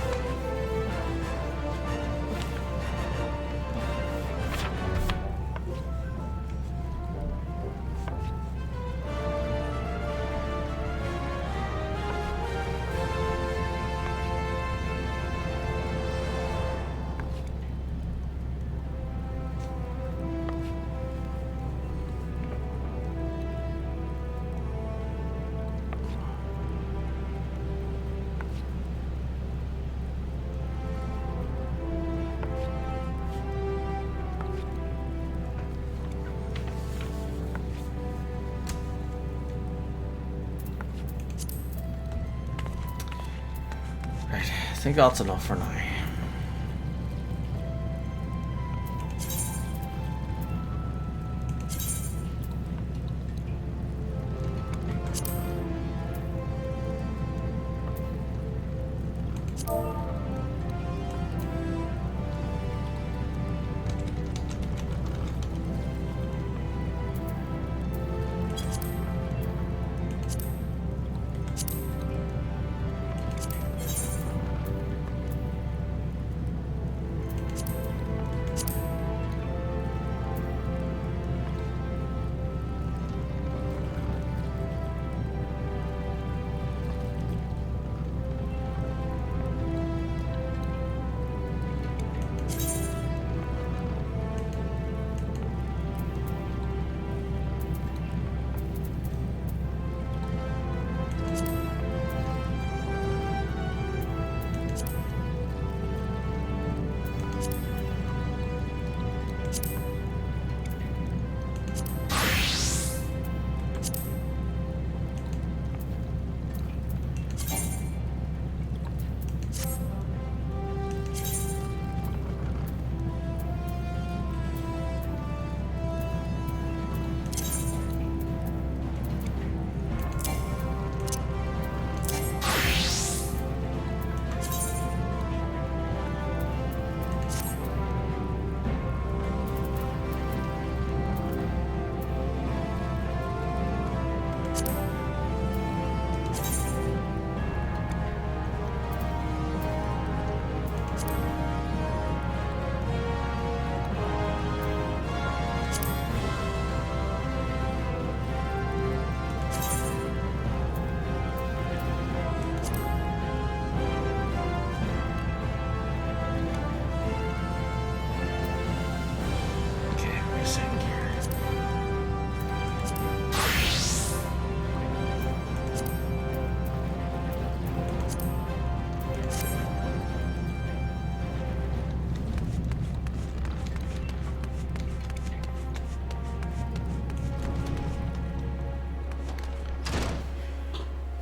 I think that's enough for now.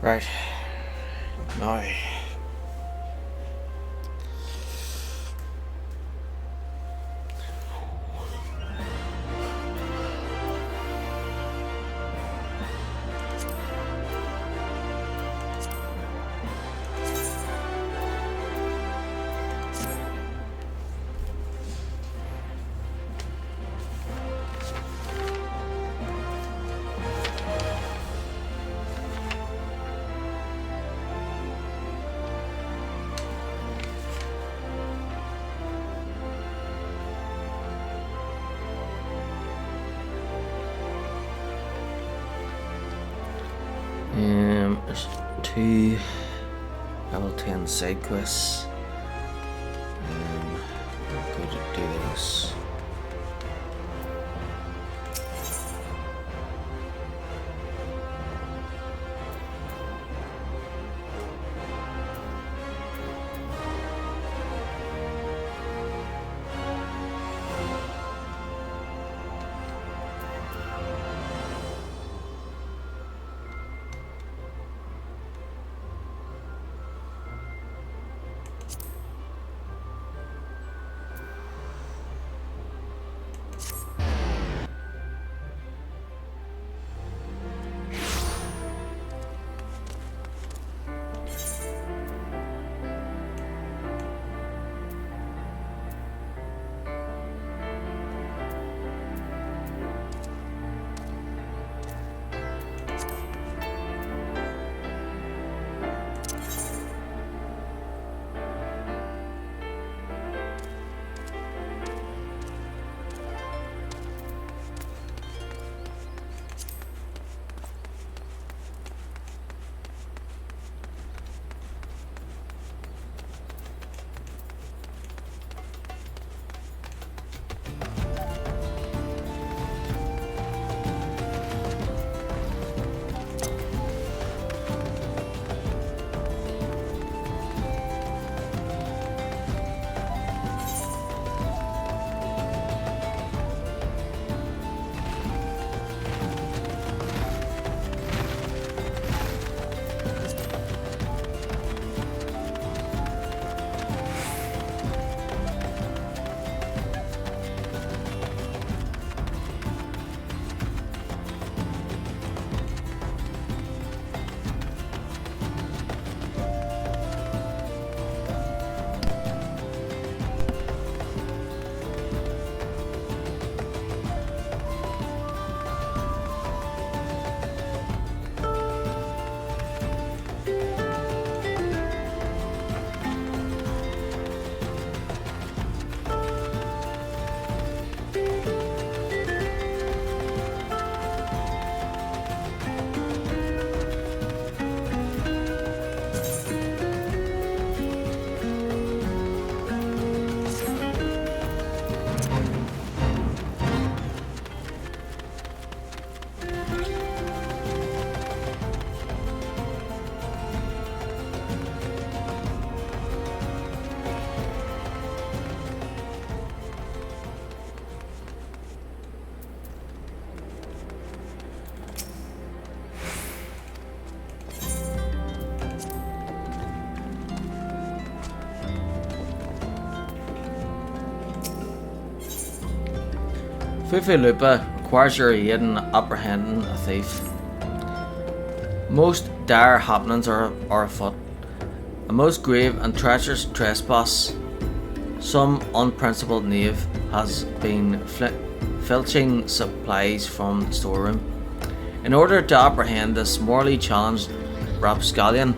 Right. Now. There's 2 level 10 side quests. I'm going to do this. Ul'dah requires your aid in apprehending a thief. Most dire happenings are afoot. A most grave and treacherous trespass. Some unprincipled knave has been filching supplies from the storeroom. In order to apprehend this morally challenged rapscallion,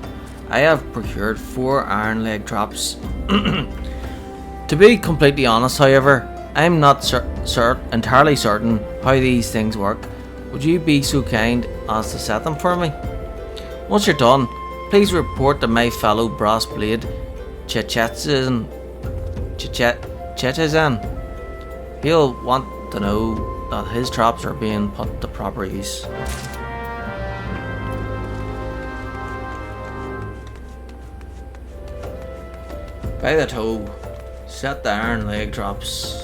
I have procured 4 iron leg traps. To be completely honest, however, I am not entirely certain how these things work. Would you be so kind as to set them for me? Once you're done, please report to my fellow brass blade, Chetezan. He'll want to know that his traps are being put to proper use. By the toe, set the iron leg traps.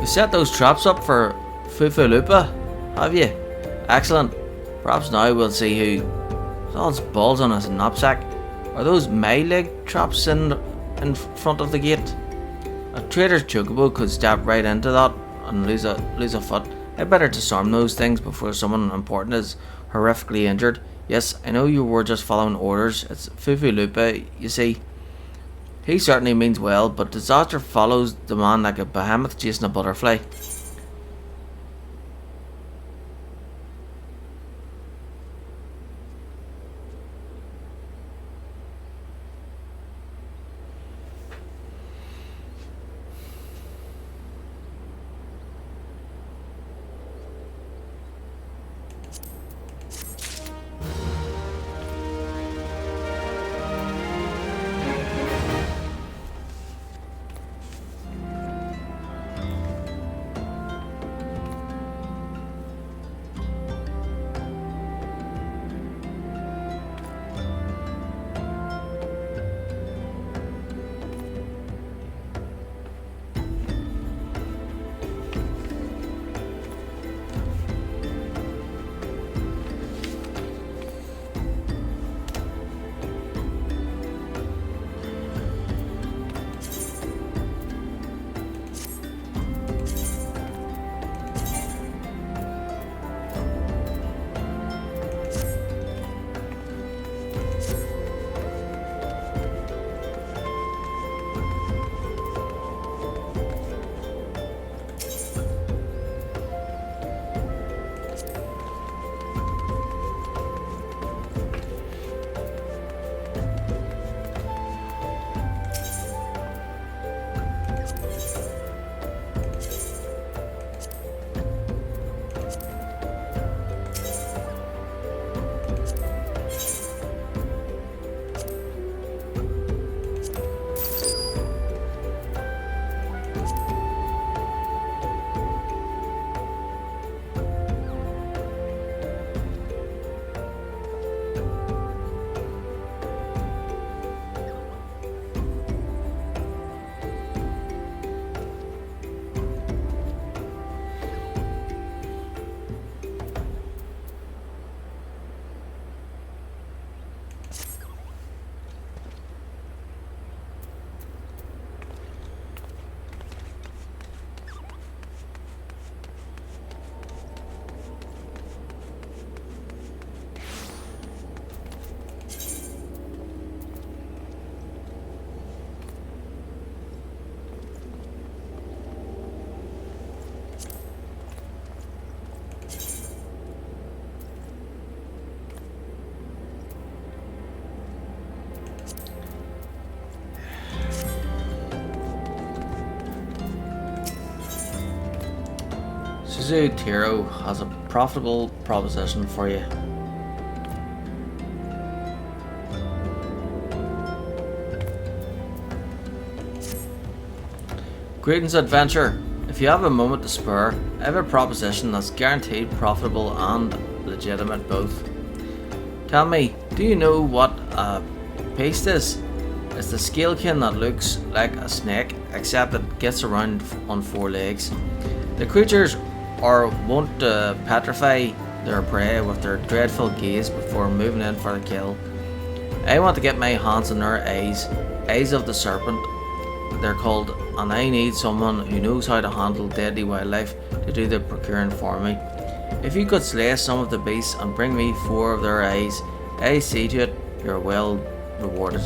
You set those traps up for Ul'dah, have you? Excellent. Perhaps now we'll see who all his balls on his knapsack. Are those my leg traps in front of the gate? A trader's chocobo could step right into that and lose a foot. I'd better disarm those things before someone important is horrifically injured. Yes, I know you were just following orders. It's Ul'dah, you see. He certainly means well, but disaster follows the man like a behemoth chasing a butterfly. Suzu Tiro has a profitable proposition for you. Greetings, adventure. If you have a moment to spare, I have a proposition that's guaranteed profitable and legitimate both. Tell me, do you know what a paste is? It's the scalekin that looks like a snake, except it gets around on four legs. The creatures are wont to petrify their prey with their dreadful gaze before moving in for the kill. I want to get my hands on their eyes of the serpent, they're called, and I need someone who knows how to handle deadly wildlife to do the procuring for me. If you could slay some of the beasts and bring me 4 of their eyes, I see to it you're well rewarded.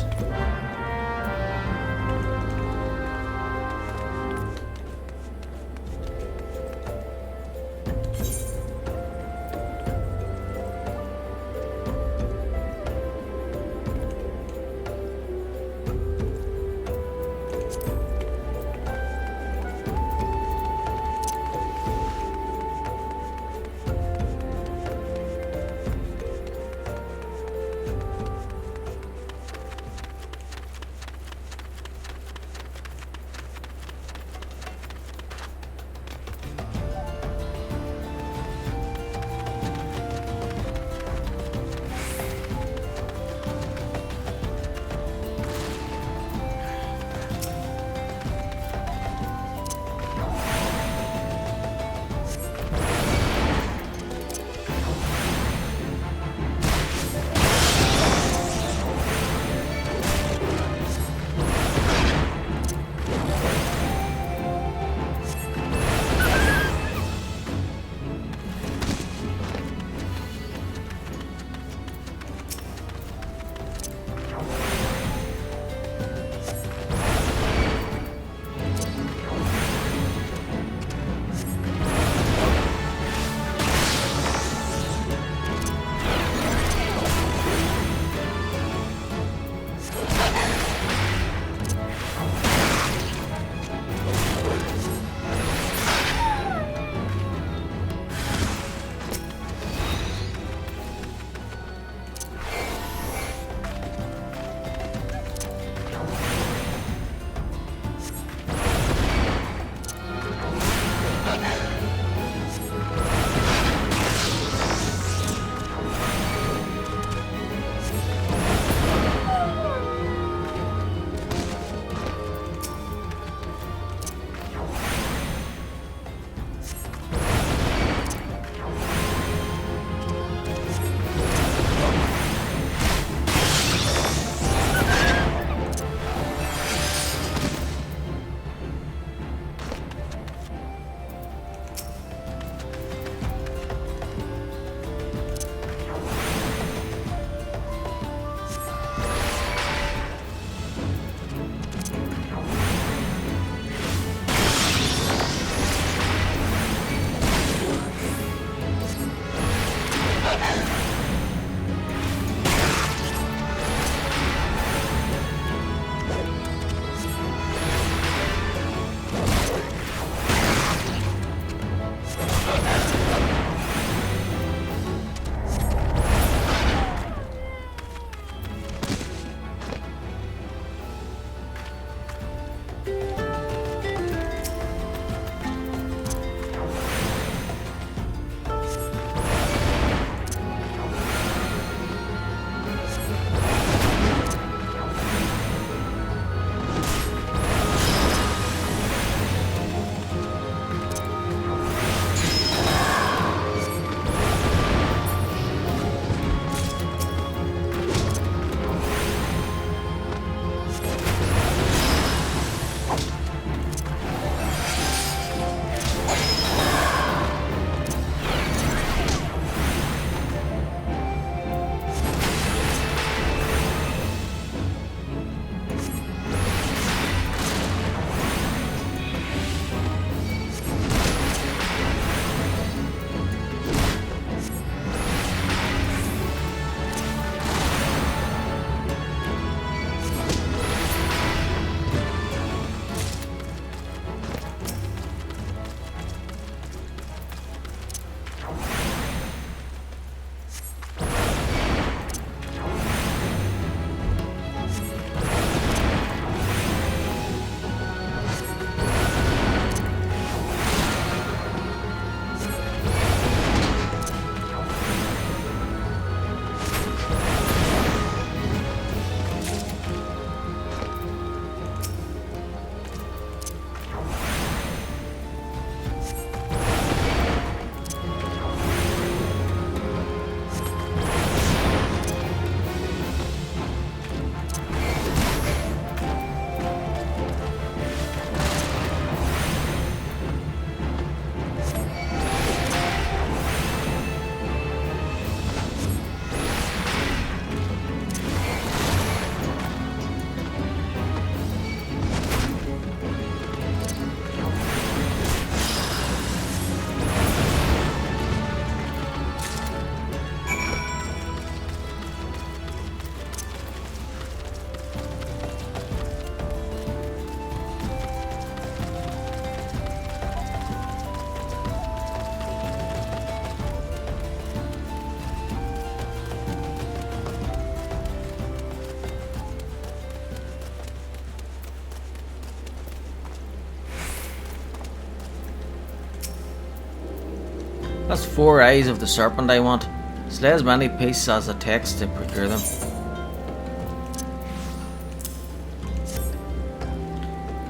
That's 4 eyes of the serpent I want. Slay as many pieces as it takes to procure them.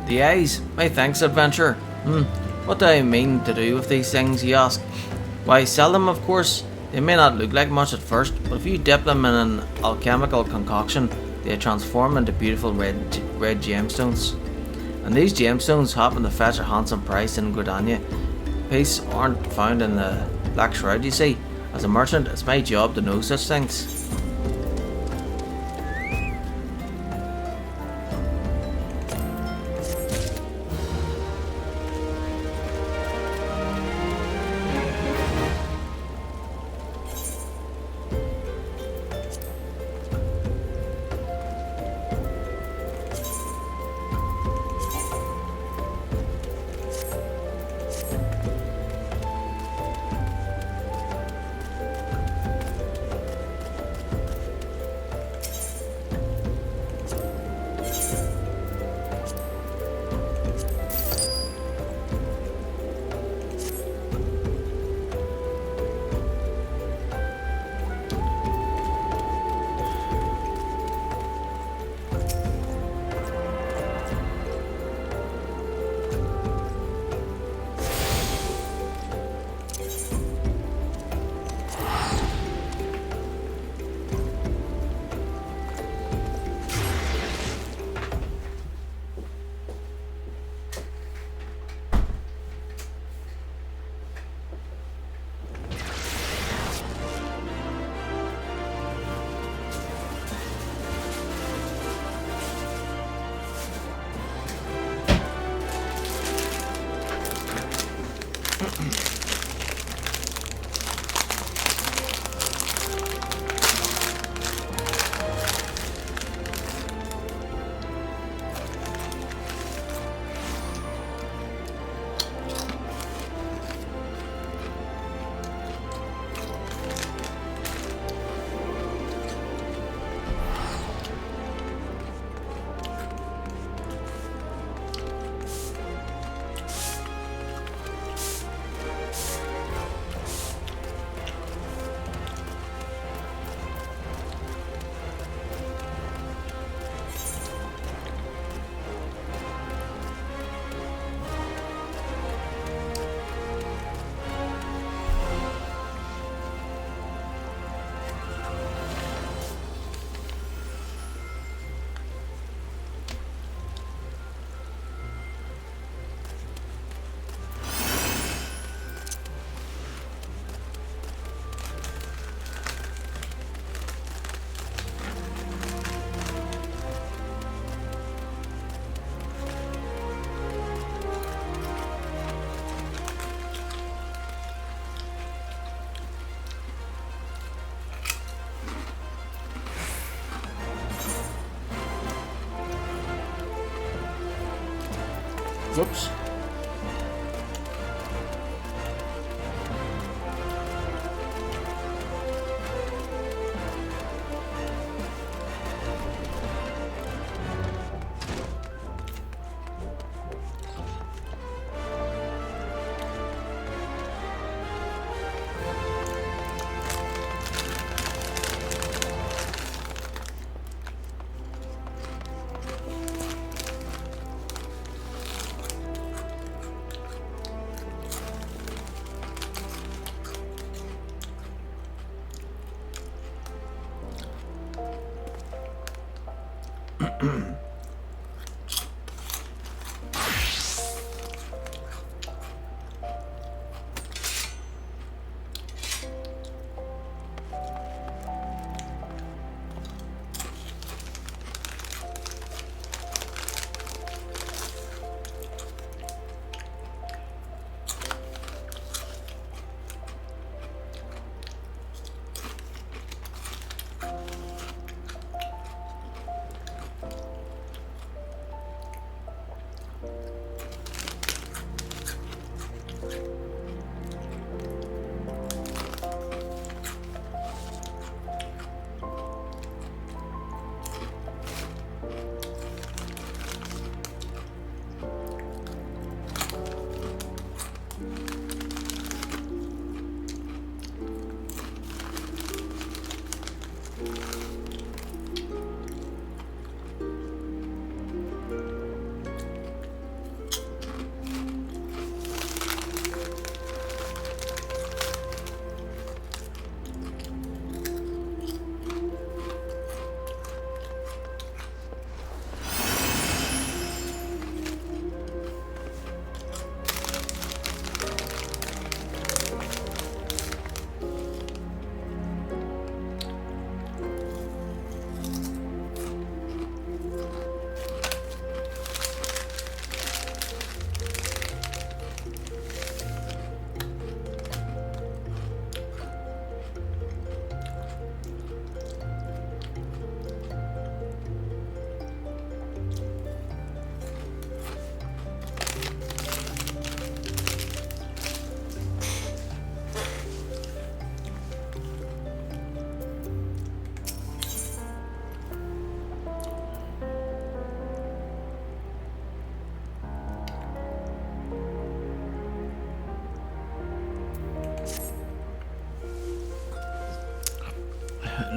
The eyes? My thanks, adventurer. What do I mean to do with these things, you ask? Why, sell them, of course. They may not look like much at first, but if you dip them in an alchemical concoction, they transform into beautiful red gemstones. And these gemstones happen to fetch a handsome price in Gridania. Pieces aren't found in the Black Shroud, you see. As a merchant, it's my job to know such things. Whoops.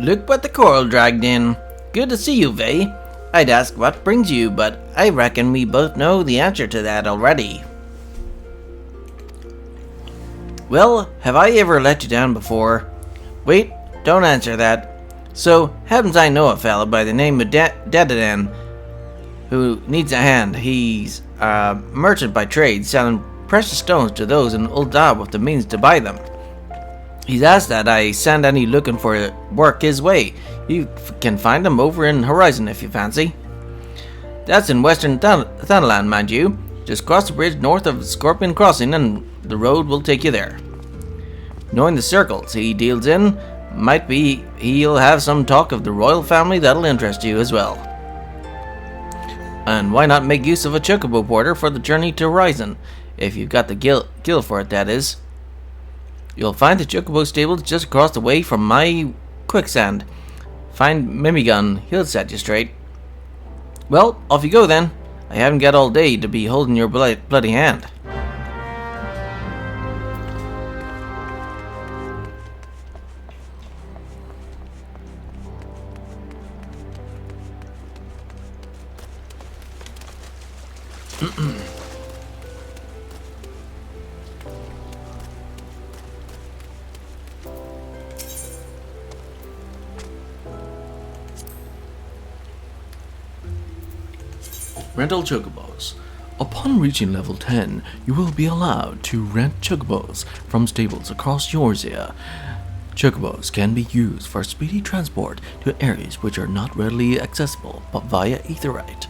Look what the coral dragged in. Good to see you, Vay. I'd ask what brings you, but I reckon we both know the answer to that already. Well, have I ever let you down before? Wait, don't answer that. So, happens I know a fella by the name of Dedadan who needs a hand. He's a merchant by trade, selling precious stones to those in Ul'dah with the means to buy them. He's asked that I send any looking for work his way. You can find him over in Horizon if you fancy. That's in western Thanalan, mind you. Just cross the bridge north of Scorpion Crossing and the road will take you there. Knowing the circles he deals in, might be he'll have some talk of the royal family that'll interest you as well. And why not make use of a chocobo porter for the journey to Horizon, if you've got the gil for it, that is. You'll find the chocobo stables just across the way from my quicksand. Find Mimigun, he'll set you straight. Well, off you go then. I haven't got all day to be holding your bloody hand. Rental chocobos. Upon reaching level 10, you will be allowed to rent chocobos from stables across Eorzea. Chocobos can be used for speedy transport to areas which are not readily accessible but via Aetheryte.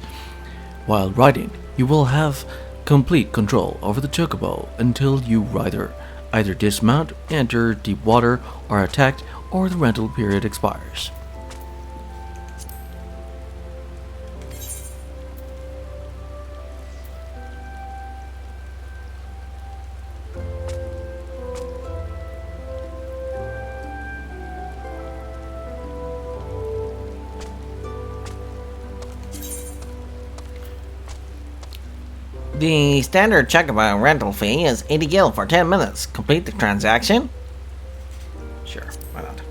While riding, you will have complete control over the chocobo until you either dismount, enter deep water, are attacked, or the rental period expires. The standard chocobo rental fee is 80 gil for 10 minutes. Complete the transaction? Sure, why not?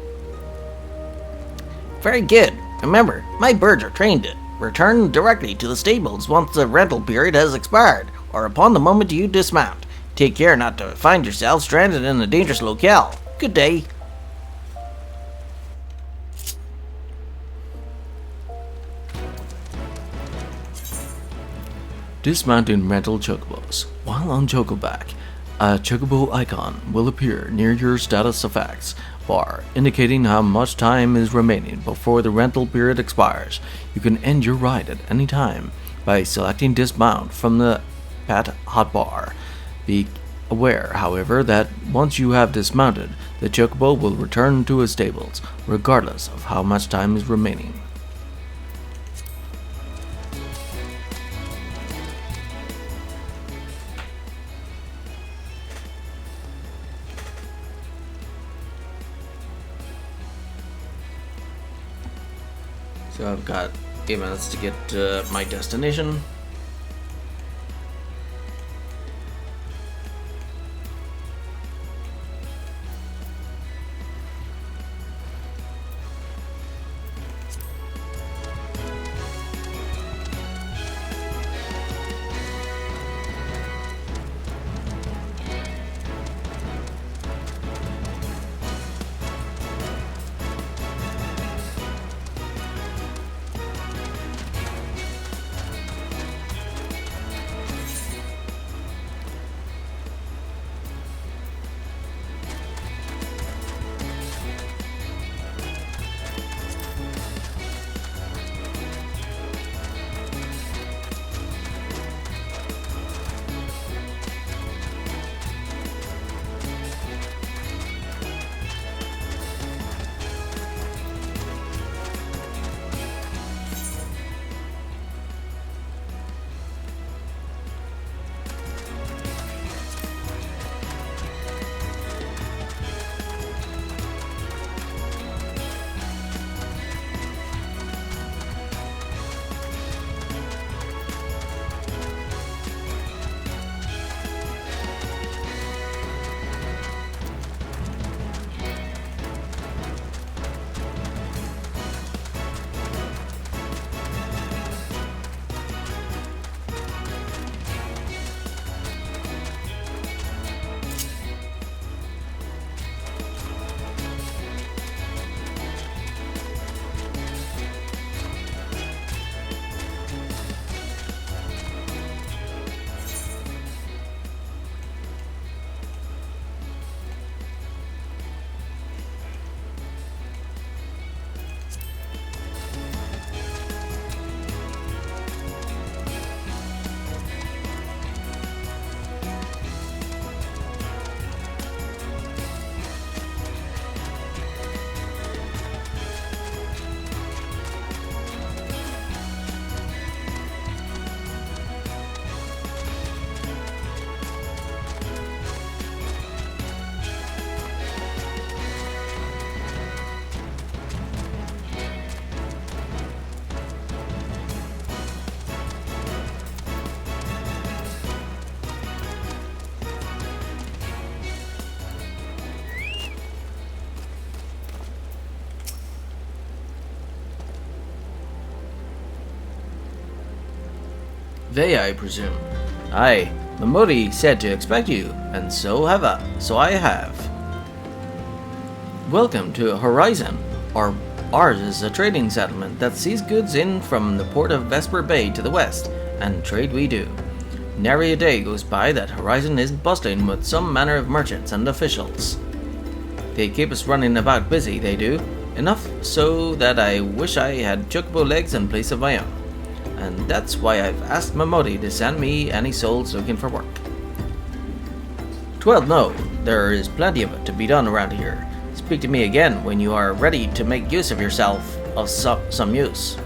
Very good. Remember, my birds are trained to return directly to the stables once the rental period has expired, or upon the moment you dismount. Take care not to find yourself stranded in a dangerous locale. Good day. Dismounting rental chocobos. While on Chocoback, a chocobo icon will appear near your status effects bar, indicating how much time is remaining before the rental period expires. You can end your ride at any time by selecting dismount from the pet hotbar. Be aware, however, that once you have dismounted, the chocobo will return to its stables, regardless of how much time is remaining. So I've got 8 minutes to get to my destination. They, I presume. Aye, Mamodi said to expect you, and so I have. Welcome to Horizon. Ours is a trading settlement that sees goods in from the port of Vesper Bay to the west, and trade we do. Nary a day goes by that Horizon isn't bustling with some manner of merchants and officials. They keep us running about busy, they do. Enough so that I wish I had chocobo legs in place of my own. And that's why I've asked Mamodi to send me any souls looking for work. 12 no, there is plenty of it to be done around here. Speak to me again when you are ready to make use of yourself of some use.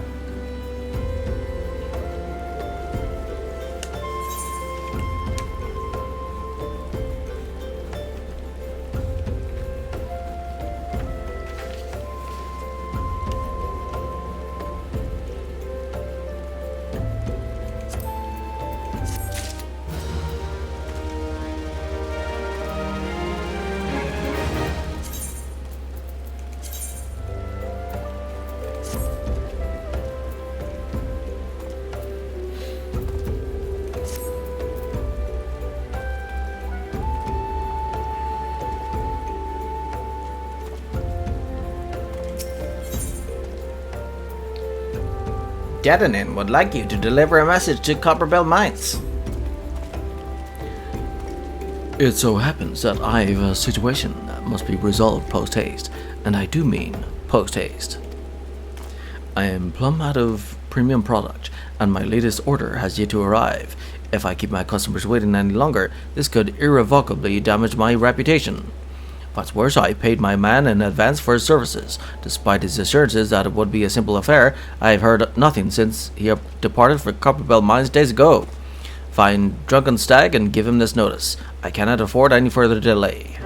Dedenin would like you to deliver a message to Copperbell Mines. It so happens that I've a situation that must be resolved post-haste, and I do mean post-haste. I am plumb out of premium product, and my latest order has yet to arrive. If I keep my customers waiting any longer, this could irrevocably damage my reputation. What's worse, I paid my man in advance for his services. Despite his assurances that it would be a simple affair, I have heard nothing since he departed for Copperbell Mines days ago. Find Drunken Stag and give him this notice. I cannot afford any further delay.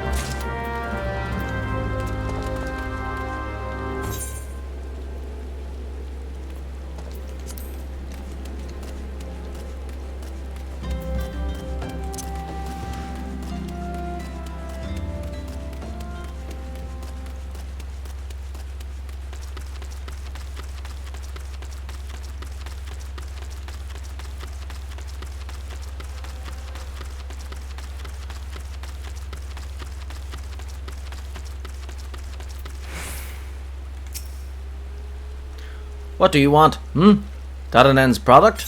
What do you want? Dadanen's product?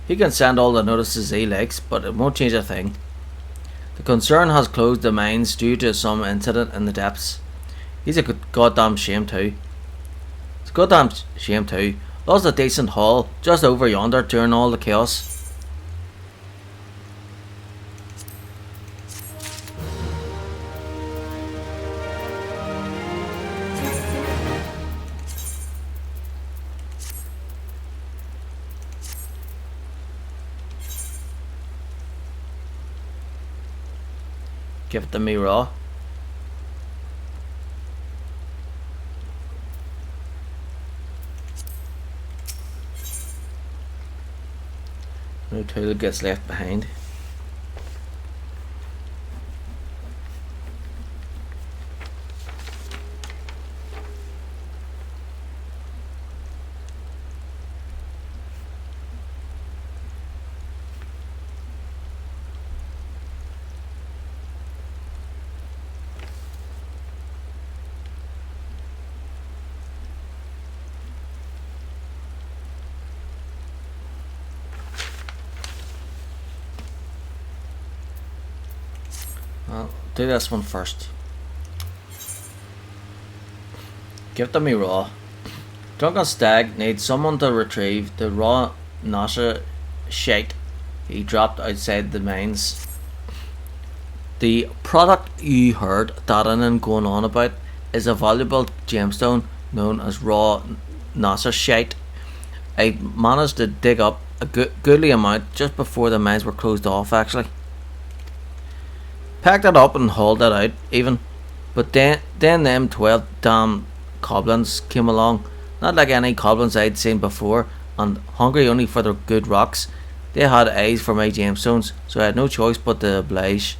He can send all the notices he likes, but it won't change a thing. The concern has closed the mines due to some incident in the depths. He's a goddamn shame too. It's a goddamn shame too. Lost a decent haul just over yonder during all the chaos. Give it to me raw. No tool gets left behind. Well, do this one first. Give it to me raw. Drunken Stag needs someone to retrieve the raw Nasha shite he dropped outside the mines. The product you heard Dadanen going on about is a valuable gemstone known as raw Nasha shite. I managed to dig up a goodly amount just before the mines were closed off actually. Packed it up and hauled it out even. But then them 12 damn goblins came along. Not like any goblins I'd seen before, and hungry only for their good rocks. They had eyes for my gemstones, so I had no choice but to oblige.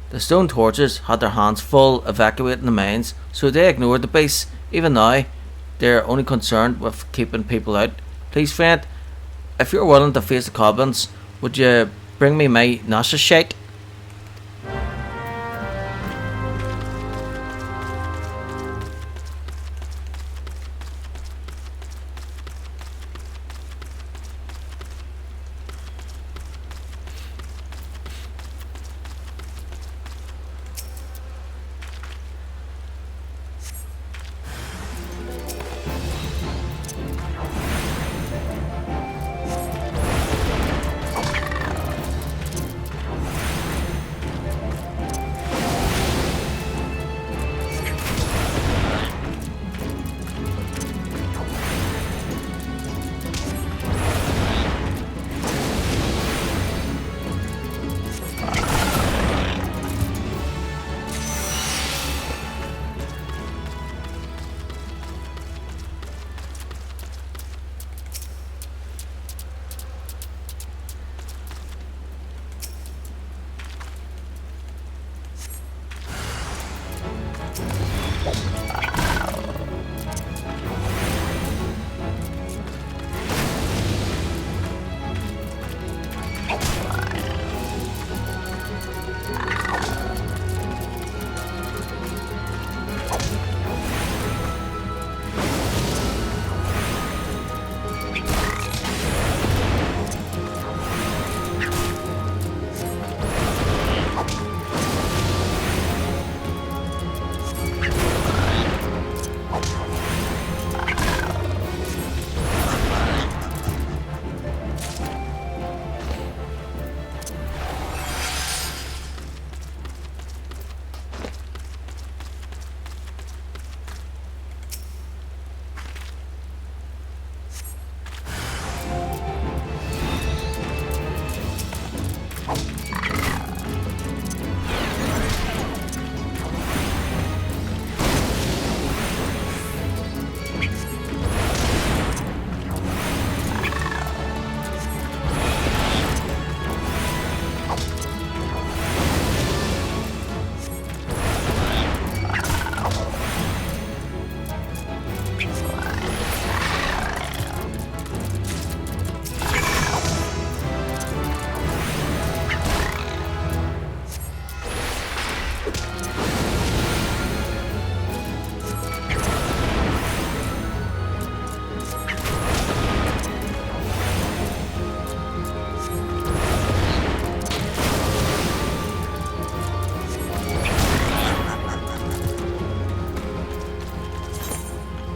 The stone torches had their hands full evacuating the mines, so they ignored the base. Even now, They're only concerned with keeping people out. Please, friend, if you're willing to face the goblins, would you bring me my Nasha shite?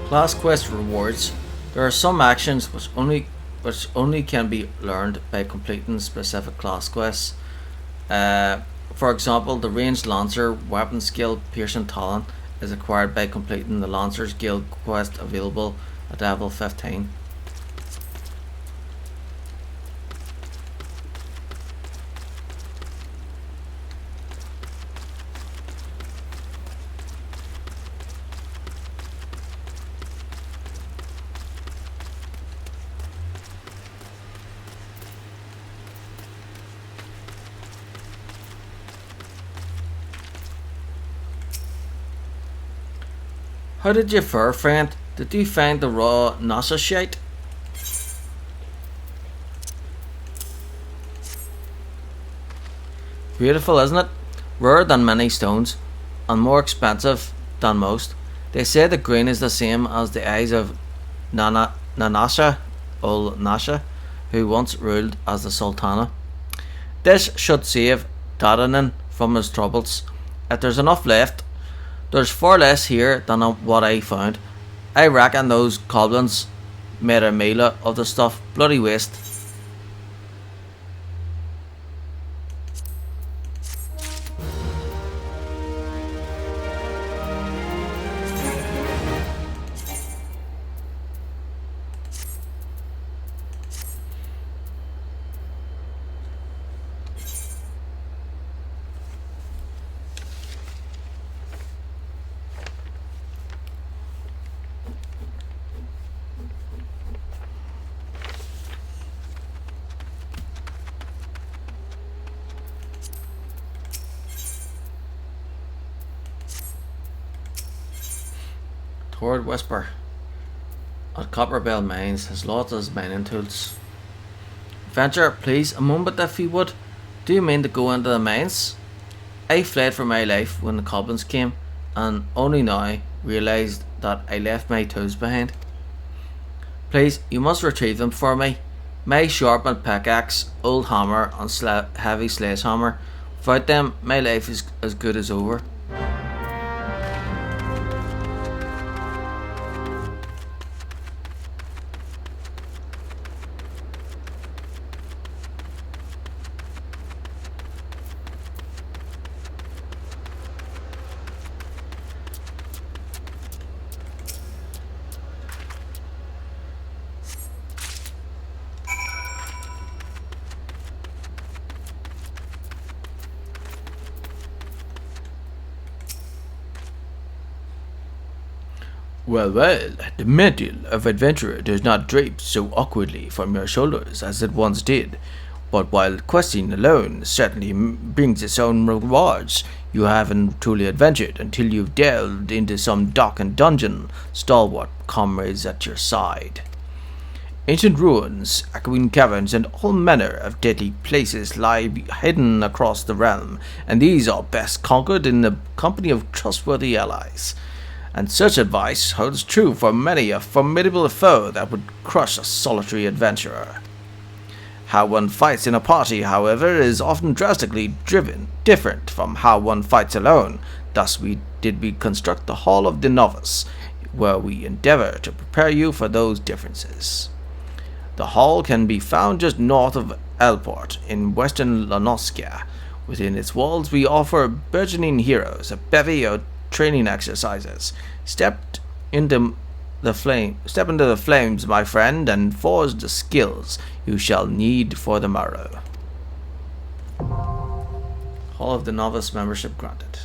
Class quest rewards. There are some actions which only can be learned by completing specific class quests. For example, the ranged lancer weapon skill piercing talent is acquired by completing the Lancer's Guild quest available at level 15. How did you fare, friend? Did you find the raw NASA shite? Beautiful, isn't it? Rarer than many stones, and more expensive than most. They say the green is the same as the eyes of Nanasha Ul'dah, who once ruled as the Sultana. This should save Dadanan from his troubles. If there's enough left, there's far less here than what I found. I reckon those goblins made a meal of the stuff. Bloody waste. Toward Whisper. at Copperbell Mines has lost his mining tools. Venture, please, a moment if you would. Do you mean to go into the mines? I fled for my life when the goblins came, and only now realised that I left my tools behind. Please, you must retrieve them for me. My sharpened pickaxe, old hammer, and heavy sledgehammer. Without them, my life is as good as over. Well, the mantle of adventurer does not drape so awkwardly from your shoulders as it once did, but while questing alone certainly brings its own rewards, you haven't truly adventured until you've delved into some darkened dungeon, stalwart comrades at your side. Ancient ruins, echoing caverns, and all manner of deadly places lie hidden across the realm, and these are best conquered in the company of trustworthy allies. And such advice holds true for many a formidable foe that would crush a solitary adventurer. How one fights in a party, however, is often drastically different from how one fights alone. Thus we construct the Hall of the Novice, where we endeavor to prepare you for those differences. The hall can be found just north of Elport in western Lanoskia. Within its walls we offer burgeoning heroes a bevy of training exercises. Step into the flames, my friend, and forge the skills you shall need for the morrow. Hall of the Novice membership granted.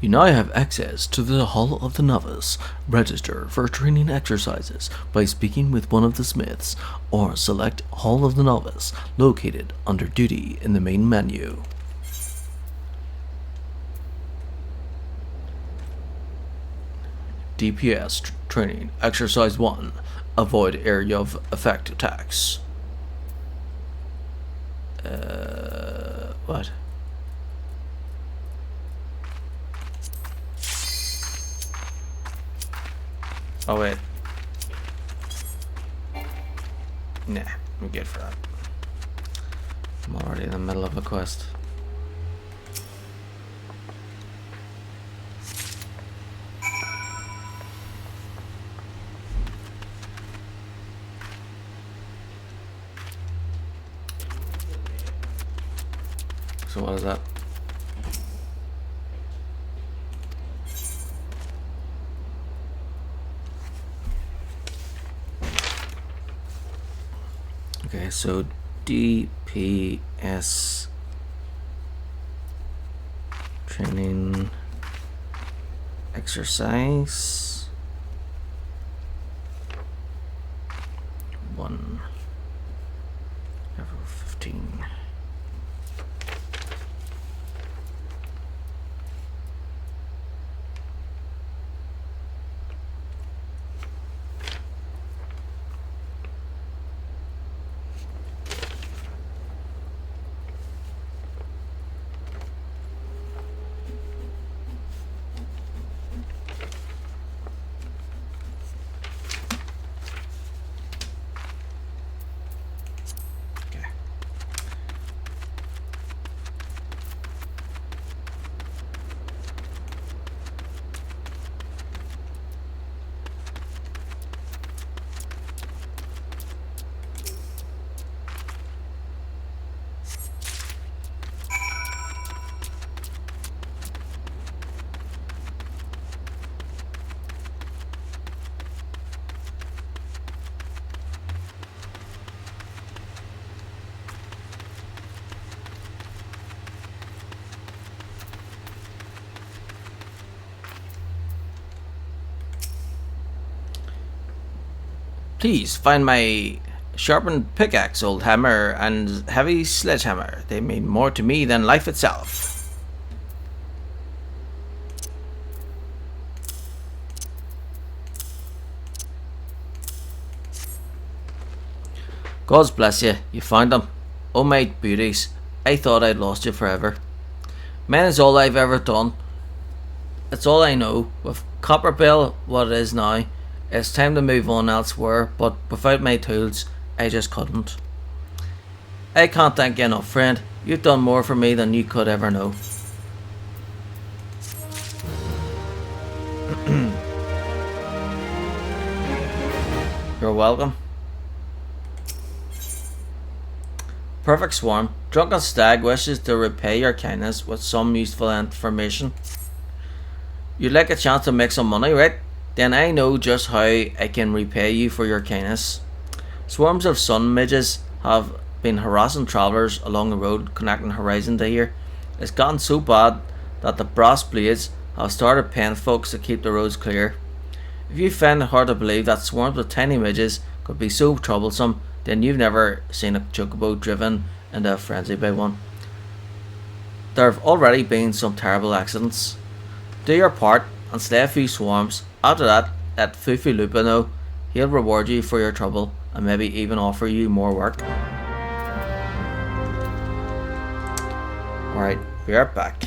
You now have access to the Hall of the Novice. Register for training exercises by speaking with one of the smiths, or select Hall of the Novice, located under Duty in the main menu. DPS training. Exercise 1. Avoid area of effect attacks. What? Oh wait. Nah, I'm good for that. I'm already in the middle of a quest. So what is that? Okay, so DPS training exercise 1 level 15. Please find my sharpened pickaxe, old hammer, and heavy sledgehammer. They mean more to me than life itself. God bless you, you found them. Oh my beauties, I thought I'd lost you forever. Men is all I've ever done. It's all I know. With Copperbill what it is now, it's time to move on elsewhere, but without my tools, I just couldn't. I can't thank you enough, friend. You've done more for me than you could ever know. You're welcome. Perfect Swarm. Drunken Stag wishes to repay your kindness with some useful information. You'd like a chance to make some money, right? Then I know just how I can repay you for your kindness. Swarms of sun midges have been harassing travellers along the road connecting Horizon to here. It's gotten so bad that the brass blades have started paying folks to keep the roads clear. If you find it hard to believe that swarms of tiny midges could be so troublesome, then you've never seen a chocobo driven into a frenzy by one. There have already been some terrible accidents. Do your part and slay a few swarms. After that, let Fufu Lupa know. He'll reward you for your trouble and maybe even offer you more work. Alright, be right back.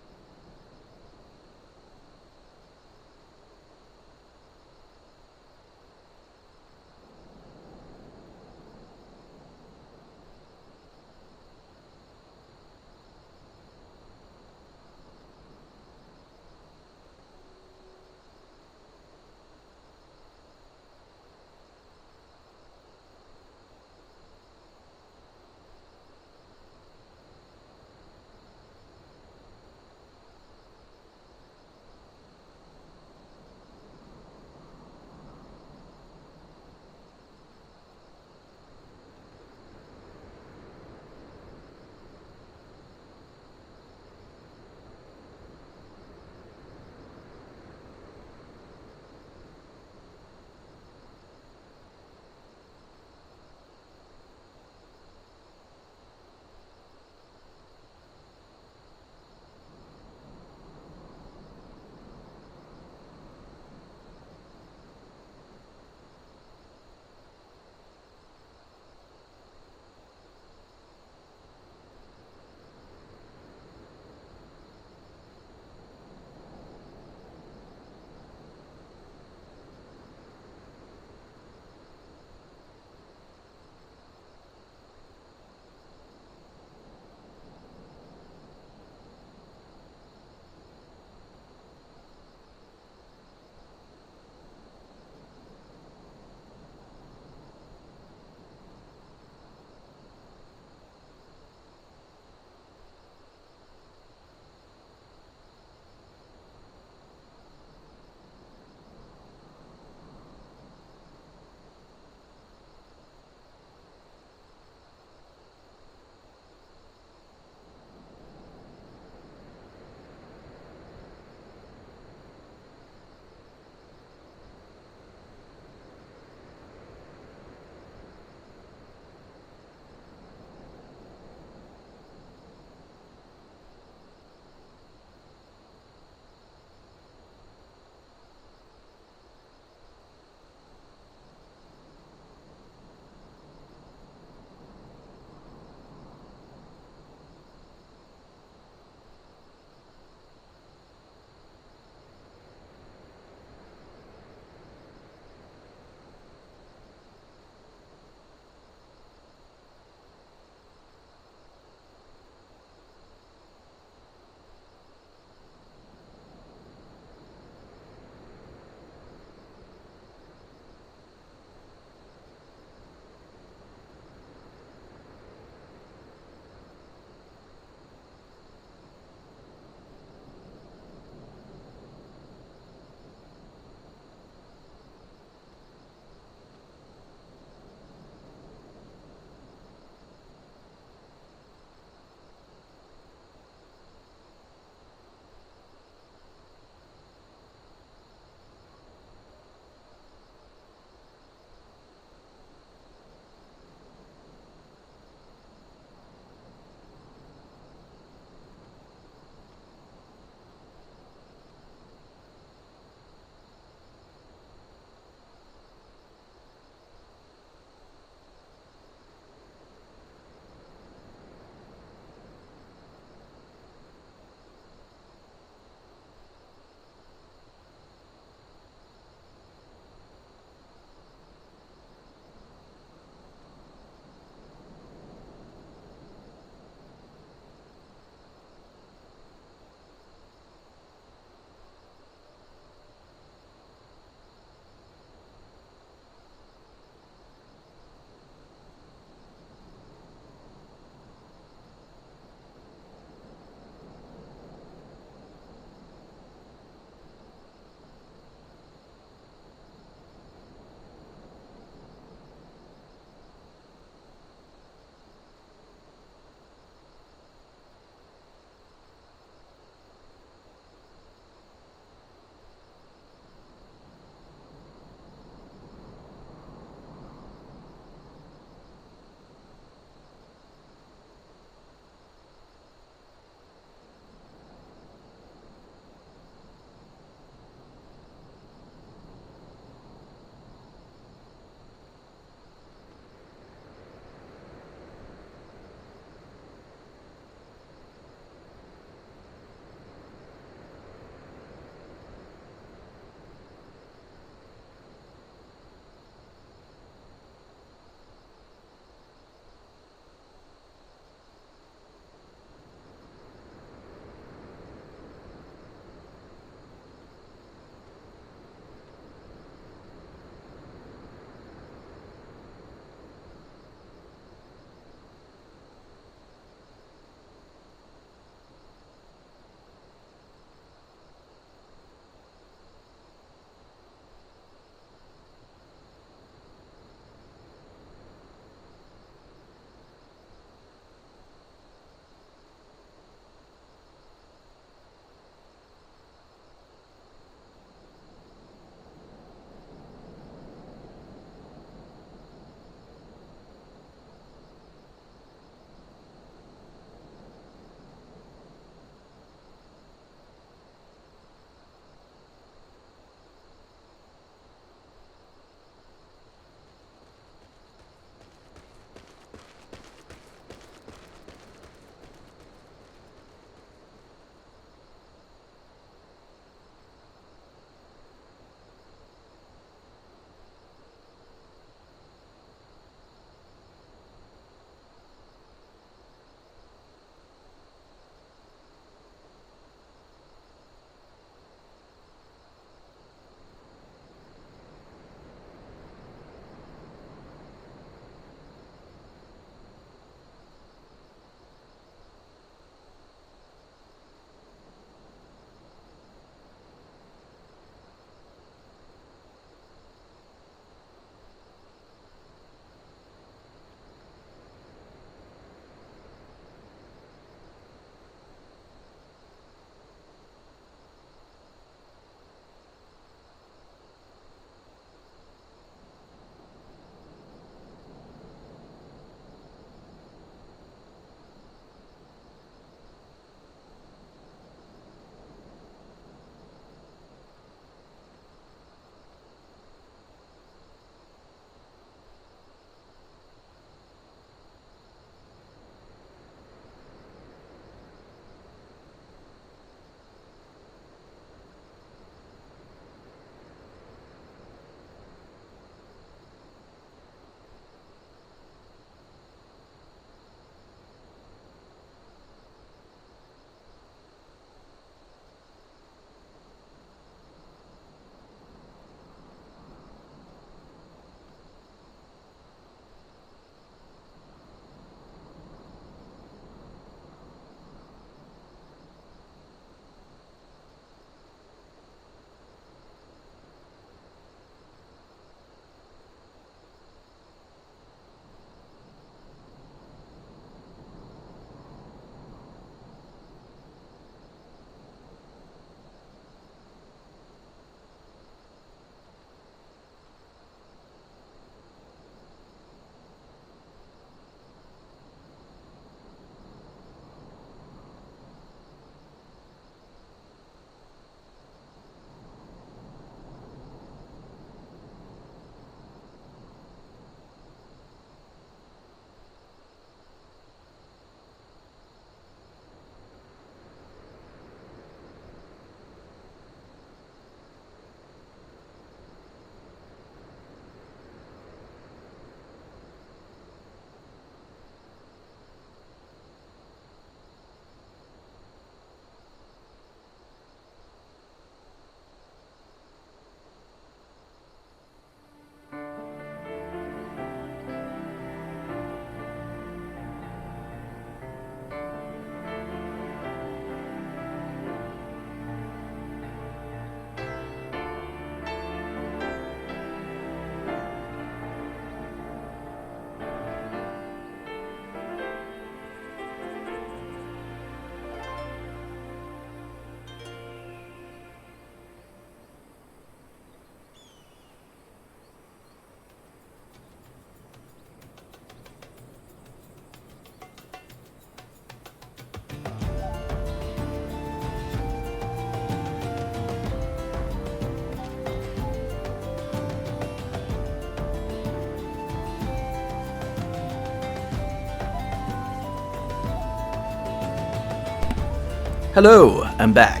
Hello, I'm back.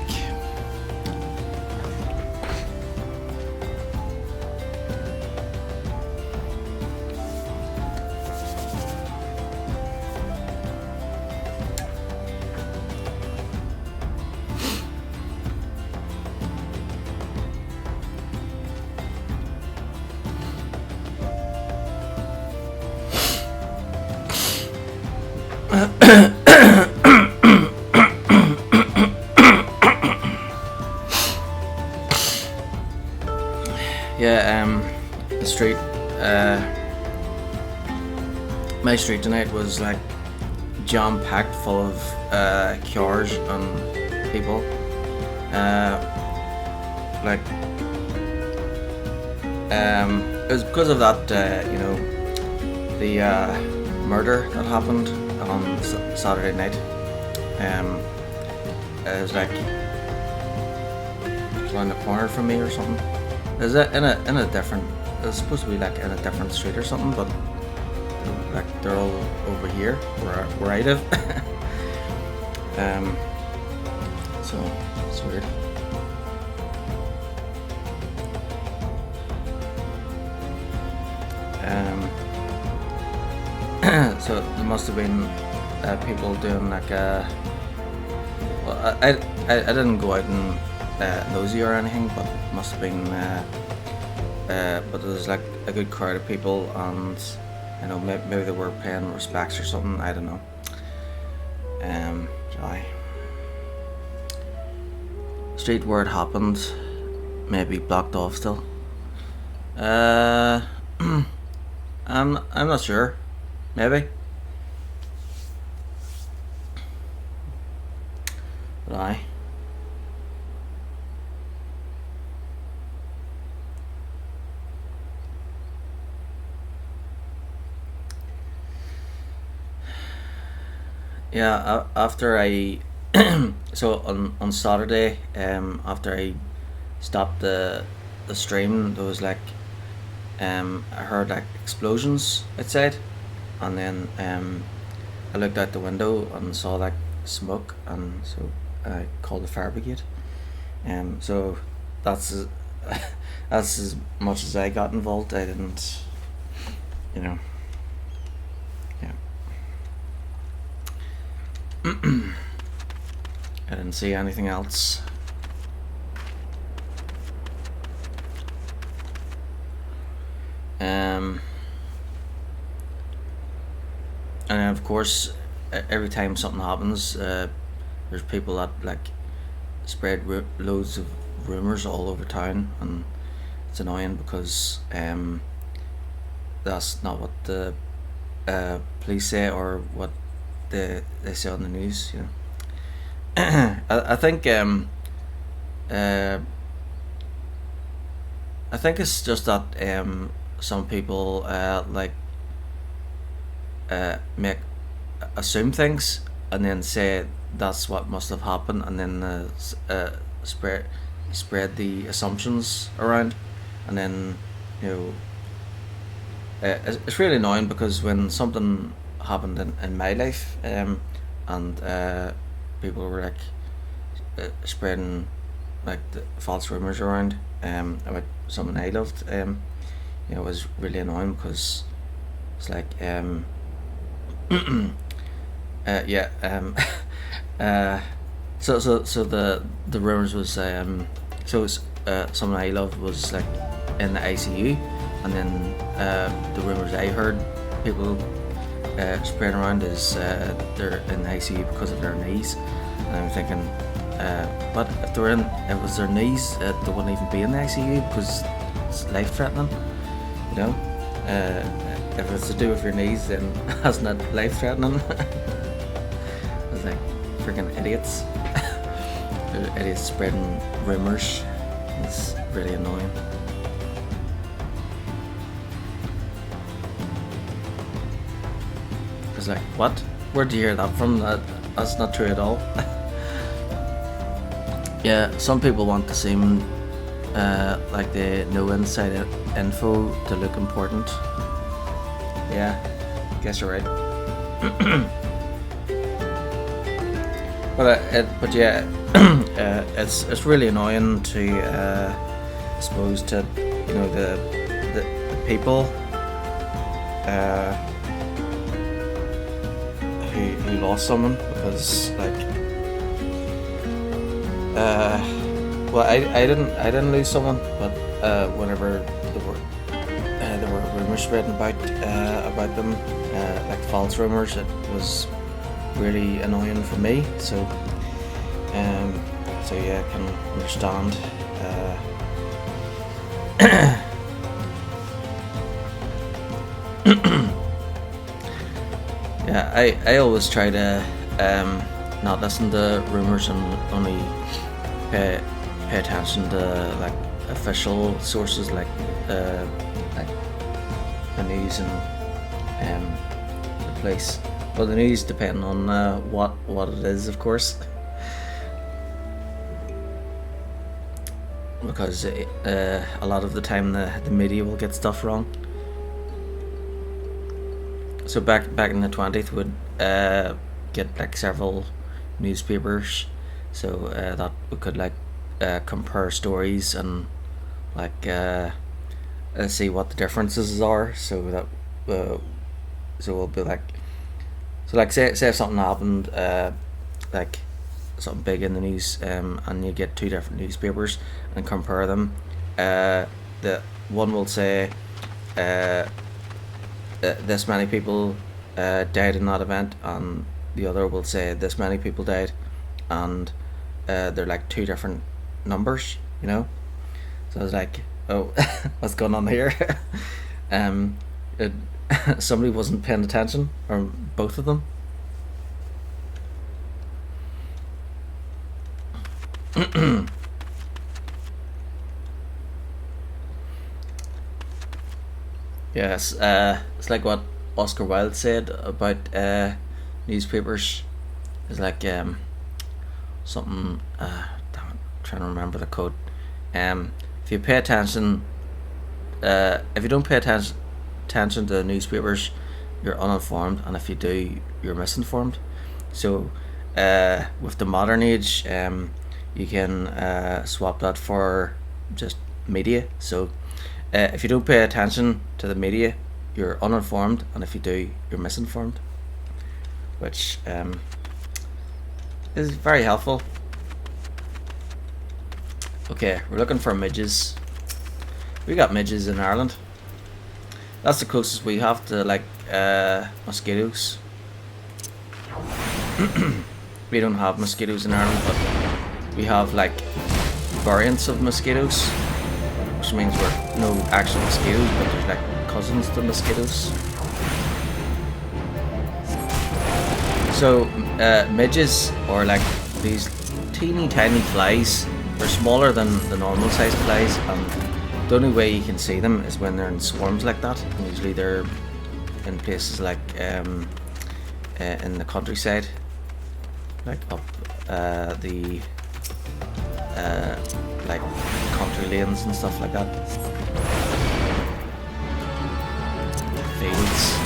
Yeah, the street, my street tonight was like jam-packed full of cars and people. It was because of that, the murder that happened on Saturday night. It was like around the corner from me or something. Is it in a different? It's supposed to be like in a different street or something, but like they're all over here where I live. So it's weird. So there must have been people doing like well, I didn't go out and nosy or anything, but must have been but there was like a good crowd of people, and maybe they were paying respects or something. I don't know. Street where it happened maybe blocked off still. I'm not sure. Maybe. But aye. Yeah, after I so on Saturday, after I stopped the stream, there was like I heard like explosions outside, and then I looked out the window and saw like smoke, and so I called the fire brigade. So that's that's as much as I got involved. I didn't, yeah. I didn't see anything else. And then of course, every time something happens, there's people that like spread loads of rumors all over town, and it's annoying because that's not what the police say or what they say on the news. I think I think it's just that some people make assume things and then say that's what must have happened, and then spread the assumptions around, and then it's really annoying because when something happened in my life, and people were like spreading like the false rumors around about someone I loved, it was really annoying because it's like so the rumors was someone I loved was like in the ICU, and then the rumors I heard people spreading around is they're in the ICU because of their knees. And I'm thinking, but if they're it was their knees, they wouldn't even be in the ICU because it's life threatening. If it's to do with your knees, then that's not life threatening. It's like freaking idiots. They're idiots spreading rumors. It's really annoying. It's like, what? Where'd you hear that from? That's not true at all. Yeah, some people want to seem like they know inside info to look important. Yeah, guess you're right. But yeah, it's really annoying to I suppose to the people who lost someone, because like well, I didn't lose someone, but whenever there were rumors spreading about them, like false rumors, it was really annoying for me. So yeah, I can understand. Yeah, I always try to not listen to rumors and only pay attention to like official sources, like the news and the place. Well, the news depending on what it is, of course, because a lot of the time the media will get stuff wrong. So back in the 20th, would get like several newspapers, so that we could like compare stories and like see what the differences are. So that so we'll be like, so like say if something happened, like something big in the news, and you get two different newspapers and compare them. The one will say this many people died in that event, and the other will say this many people died, and they're like two different numbers, you know. So I was like, oh, what's going on here? Somebody wasn't paying attention, or both of them. Yes, it's like what Oscar Wilde said about newspapers. It's like something. Damn it, I'm trying to remember the quote. If you pay attention, if you don't pay attention to the newspapers, you're uninformed, and if you do, you're misinformed. So, with the modern age, you can swap that for just media. So, if you don't pay attention to the media, you're uninformed, and if you do, you're misinformed, which is very helpful. Okay, we're looking for midges. We got midges in Ireland. That's the closest we have to like mosquitoes. We don't have mosquitoes in Ireland, but we have like variants of mosquitoes, which means we're no actual mosquitoes, but there's like cousins to mosquitoes. So midges, or like these teeny tiny flies, they're smaller than the normal sized flies, and the only way you can see them is when they're in swarms like that. And usually they're in places like in the countryside, like up the like country lanes and stuff like that. Fields.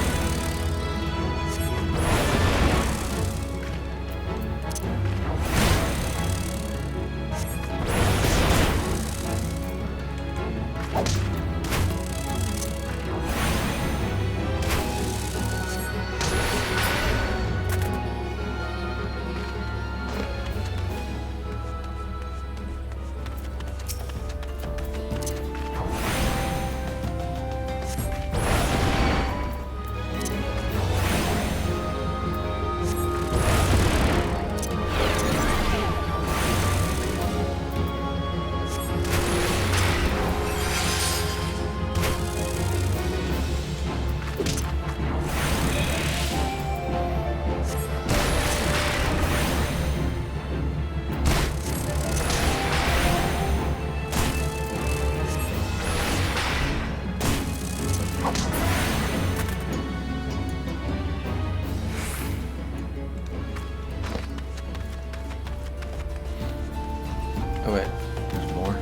Oh wait, there's more.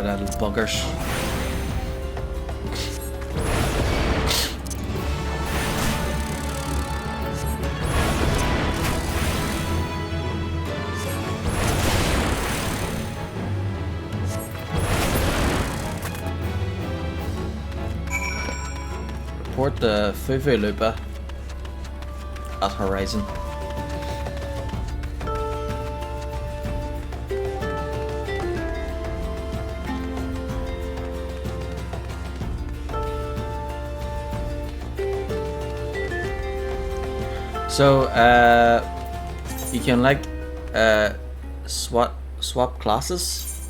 little buggers. Report the Ul'dah at Horizon. So you can like swap classes,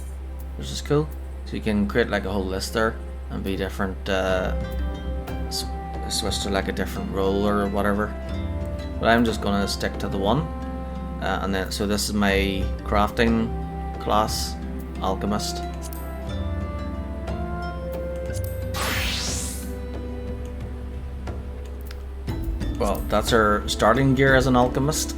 which is cool. So you can create like a whole list there and be different. Switch to like a different role or whatever. But I'm just gonna stick to the one, and then so this is my crafting class, alchemist. Well, that's our starting gear as an alchemist.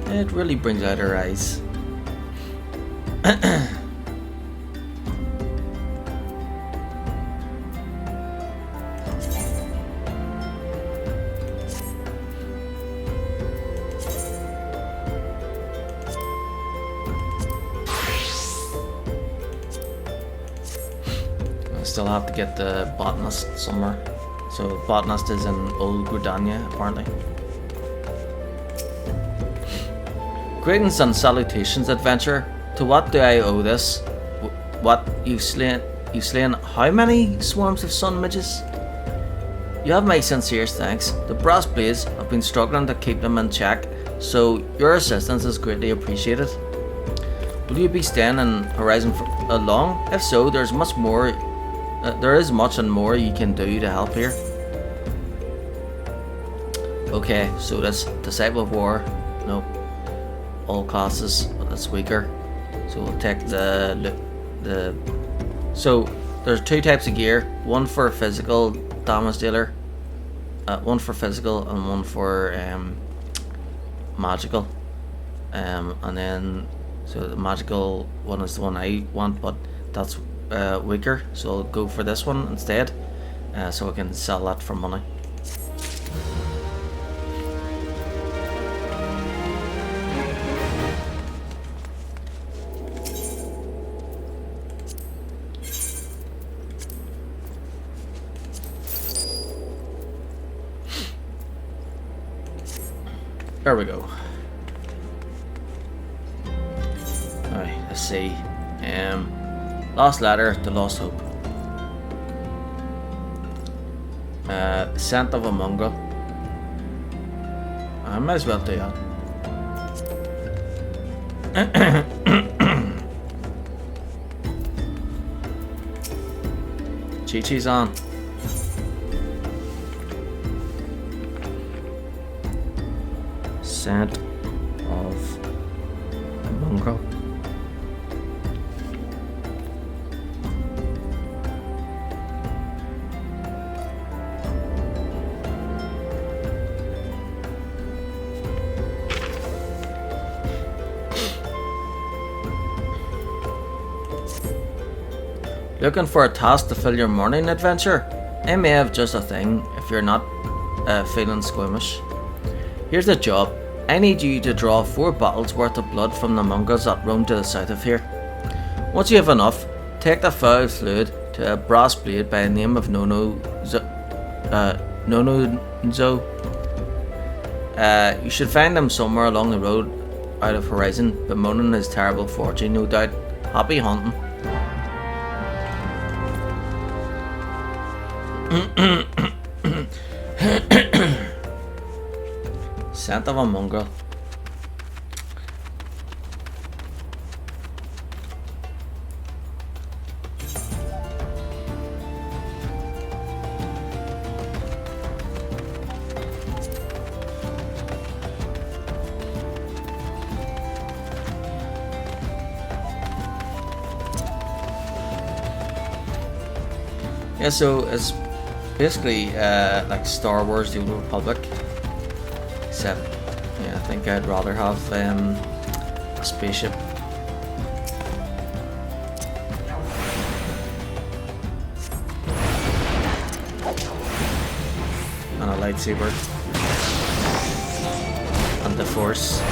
It really brings out her eyes. Still have to get the botanist somewhere. So the botanist is in Ul'dah apparently. Greetings and salutations, adventurer. To what do I owe this? What, you've slain how many swarms of sun midges? You have my sincerest thanks. The brass blades have been struggling to keep them in check, so your assistance is greatly appreciated. Will you be staying in Horizon for long? If so, there is much and more you can do to help here. Okay, so this Disciple of War, nope, all classes, but that's weaker. So we'll take so there's two types of gear, one for physical damage dealer, one for physical and one for magical, and then so the magical one is the one I want, but that's weaker, so I'll go for this one instead, so I can sell that for money. There we go. Alright, let's see. Last ladder, the lost hope. Scent of a mongrel. I might as well do that. Chi-Chi's on. Scent of a mongrel. Looking for a task to fill your morning adventure? I may have just a thing if you're not feeling squeamish. Here's the job. I need you to draw 4 bottles worth of blood from the mongrels that roam to the south of here. Once you have enough, take the foul fluid to a brass blade by the name of Nonozo. You should find them somewhere along the road out of Horizon, bemoaning his terrible fortune, no doubt. Happy hunting. Scent of a mongrel. Yeah, so it's basically like Star Wars: The Old Republic, except yeah, I think I'd rather have a spaceship. And a lightsaber. And the Force.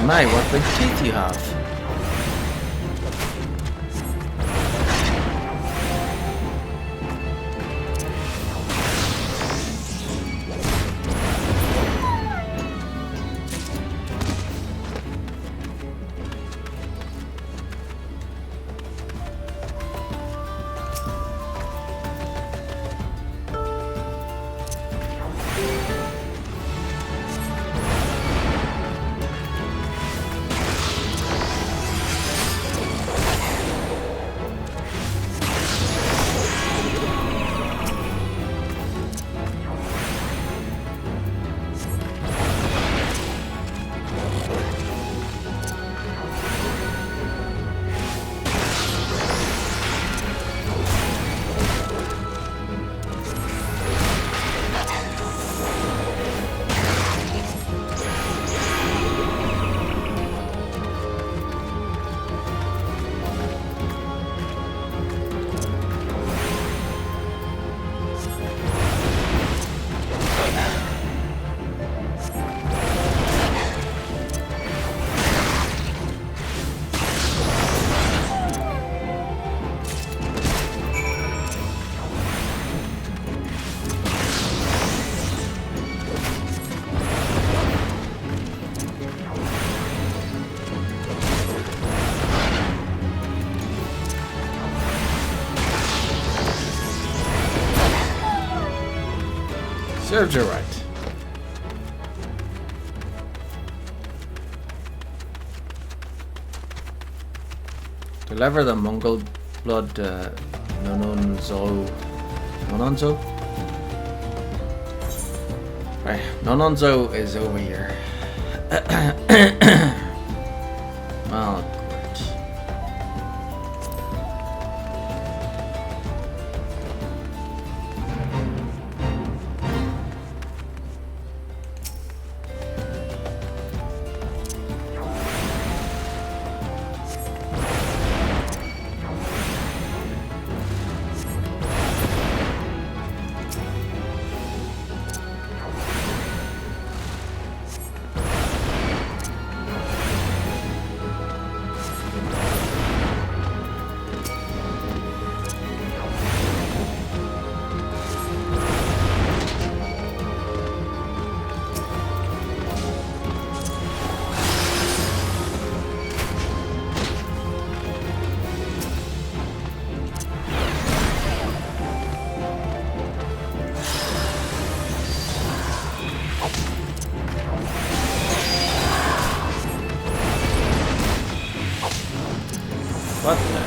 My, what big teeth you have. Serves you right. Deliver the Mongol blood Nononzo. Nononzo? Right, Nononzo is over here. Well, great. What the?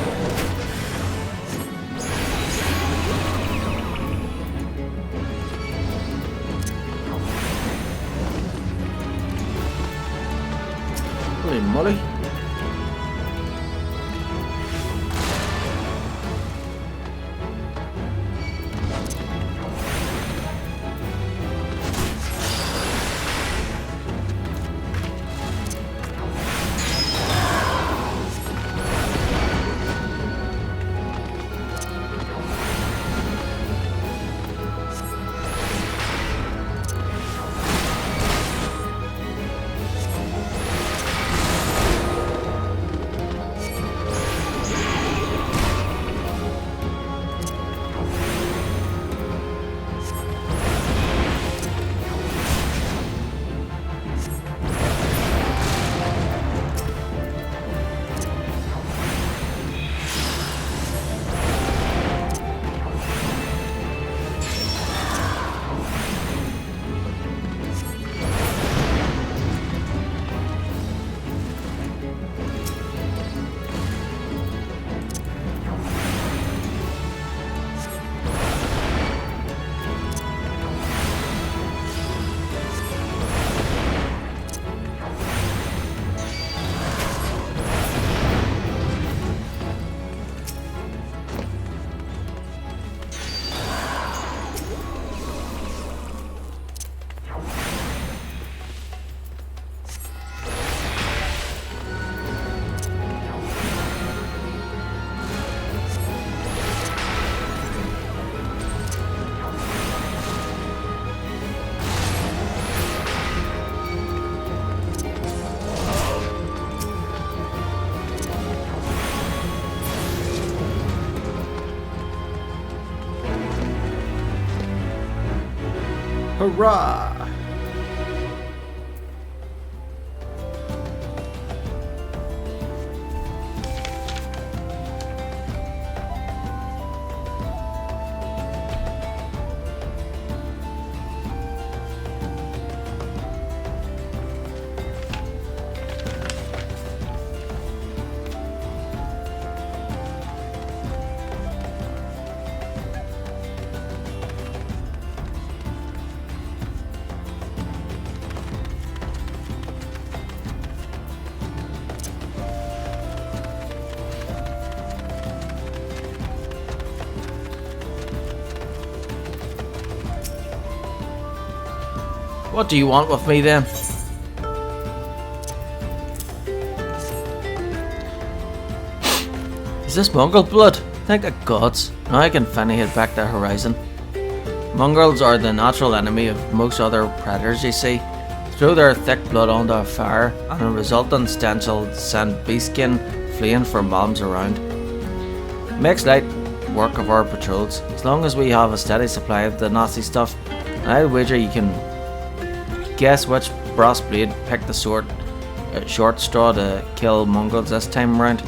Holy moly. Hurrah! What do you want with me then? Is this Mongol blood? Thank the gods. Now I can finally head back to the horizon. Mongrels are the natural enemy of most other predators, you see. Throw their thick blood onto a fire, and the resultant stench will send beastskin fleeing for miles around. Makes light work of our patrols, as long as we have a steady supply of the nasty stuff. And I'd wager you can guess which brass blade picked the short straw to kill mongrels this time around.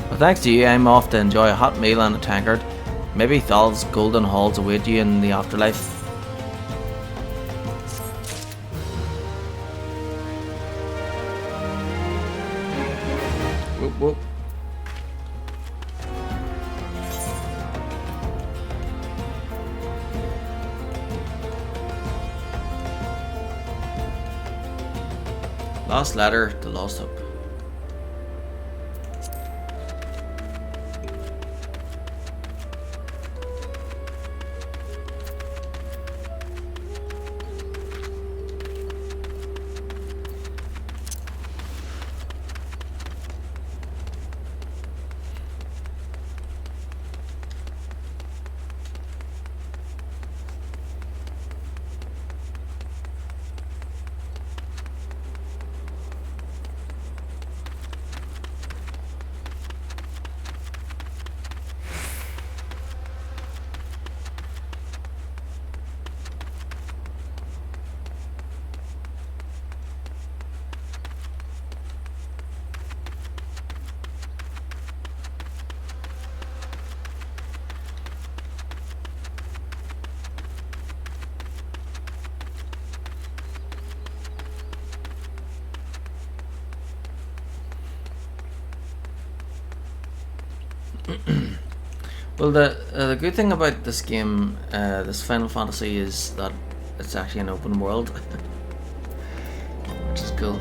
But thanks to you, I'm off to enjoy a hot meal and a tankard. Maybe Thal's golden halls await you in the afterlife. Whoop whoop. Last letter, the lost hope. Well, the good thing about this game, this Final Fantasy, is that it's actually an open world, which is cool.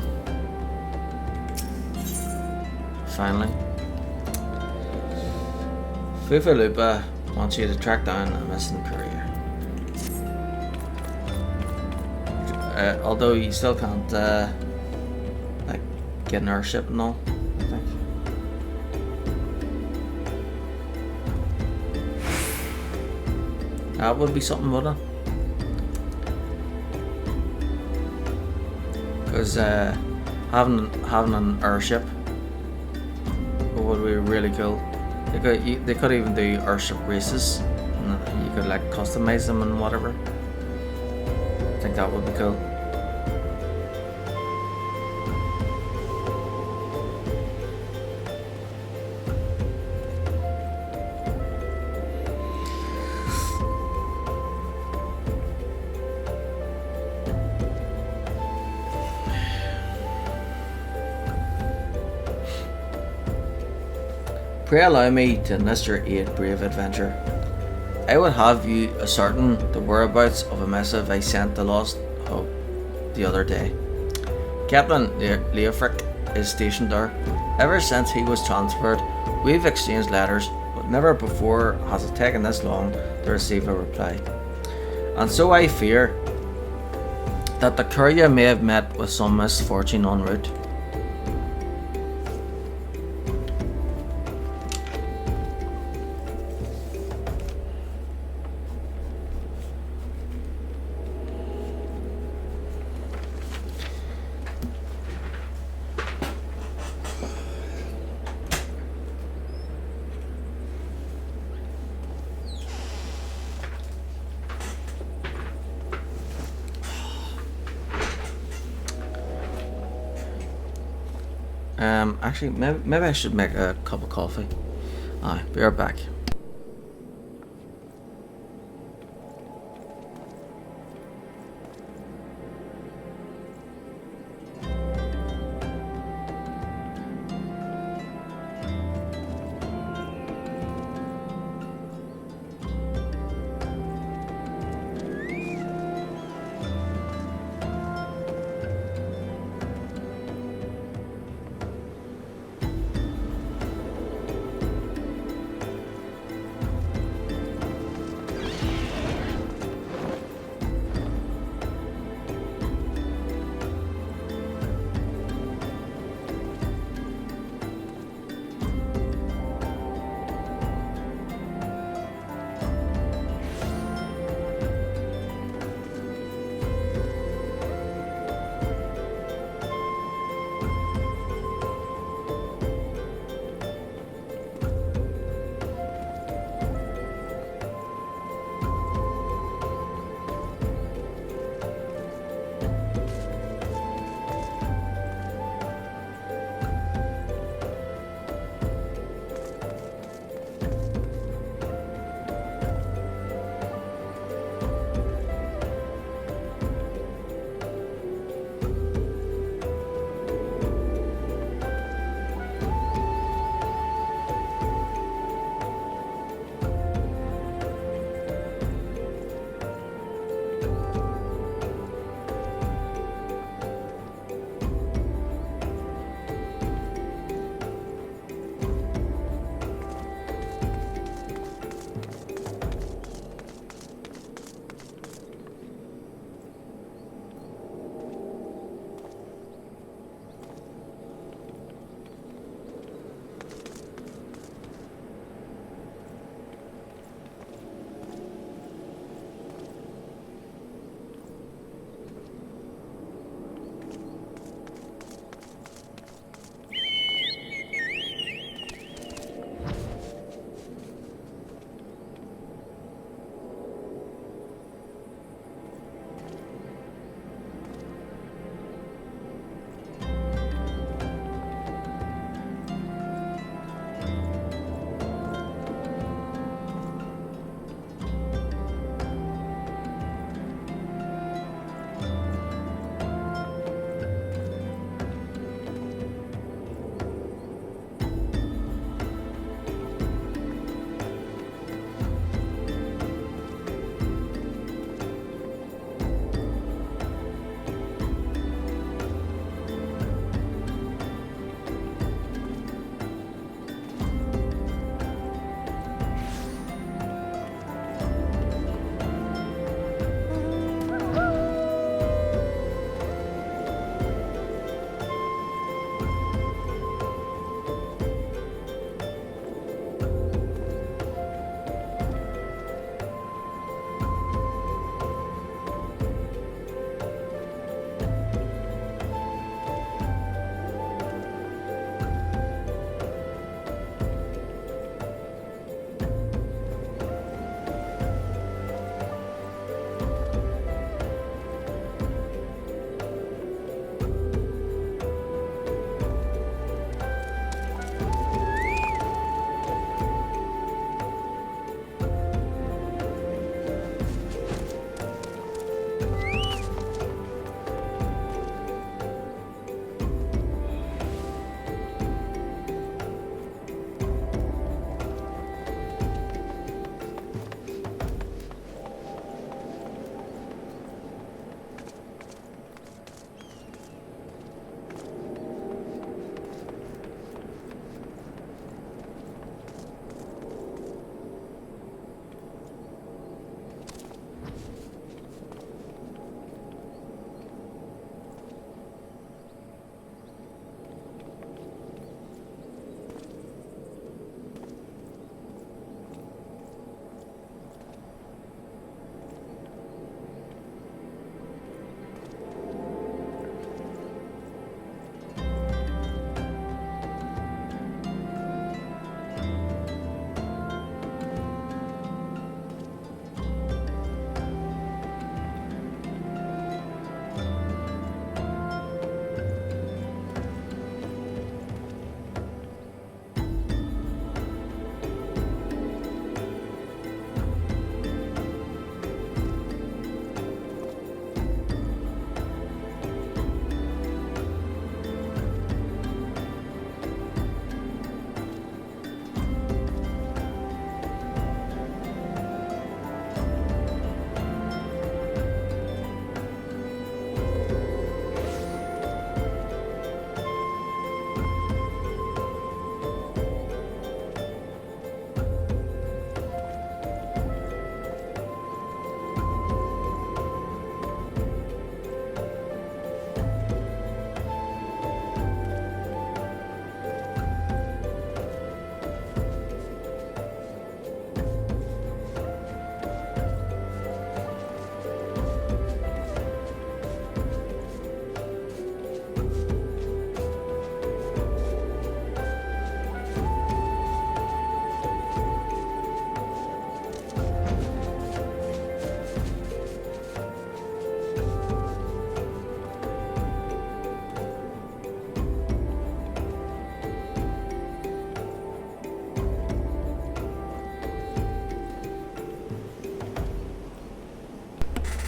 Finally, Ul'dah wants you to track down a missing courier. Although you still can't like get an airship and all, I think. That would be something, wouldn't it? Because having an airship would be really cool. They could even do airship races, and you could like customize them and whatever. I think that would be cool. Pray allow me to enlist your aid, brave adventurer. I would have you ascertain the whereabouts of a missive I sent to Lost Hope the other day. Captain Leofric is stationed there. Ever since he was transferred, we've exchanged letters, but never before has it taken this long to receive a reply. And so I fear that the courier may have met with some misfortune en route. Actually, maybe I should make a cup of coffee. Aye, be right back.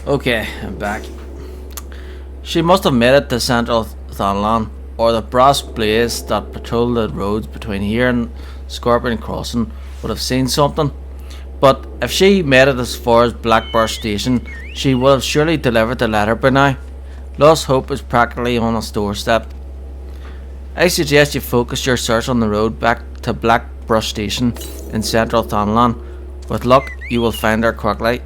Okay, I'm back. She must have made it to Central Thonlan, or the brass blades that patrol the roads between here and Scorpion Crossing would have seen something. But if she made it as far as Blackbird Station, she would have surely delivered the letter by now. Lost Hope is practically on its doorstep. I suggest you focus your search on the road back to Blackbrush Station in Central Thonlan. With luck, you will find her quickly.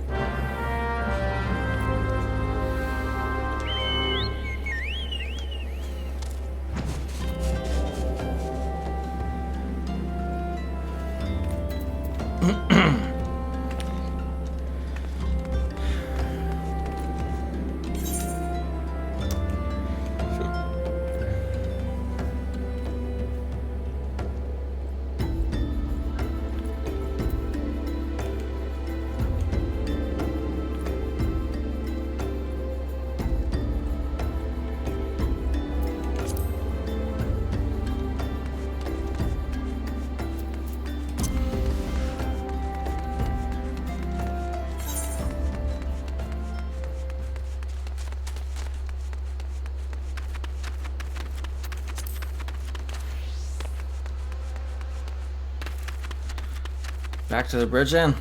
Back to the bridge then.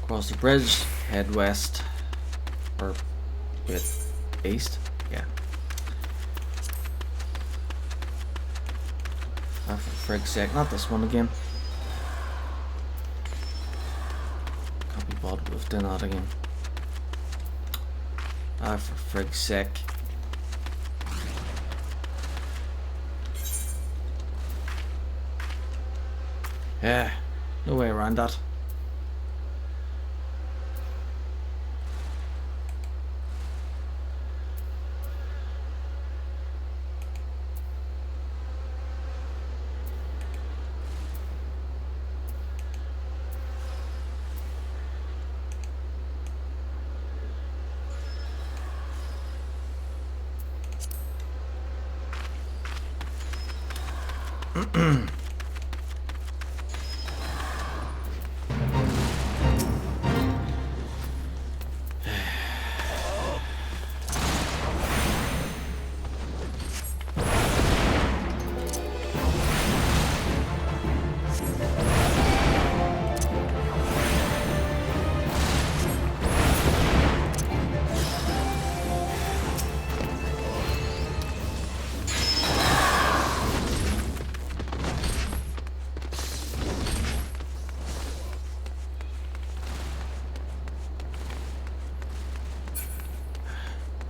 Cross the bridge, head west. Or wait, east? Yeah. Ah, for frig's sake, not this one again. Can't be bothered with doing that again. Ah, for frig's sake. Yeah, no way around that.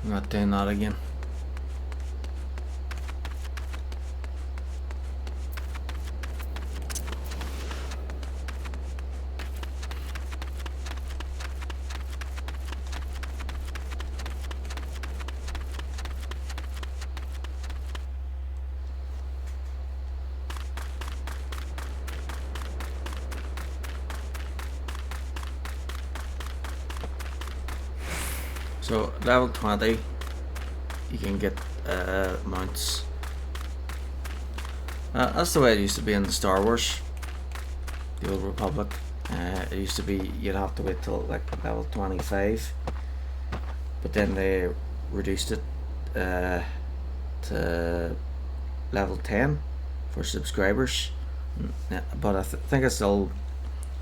I'm not doing that again. So level 20, you can get mounts. That's the way it used to be in the Star Wars, the Old Republic. It used to be you'd have to wait till like level 25, but then they reduced it to level 10 for subscribers. But I think it's still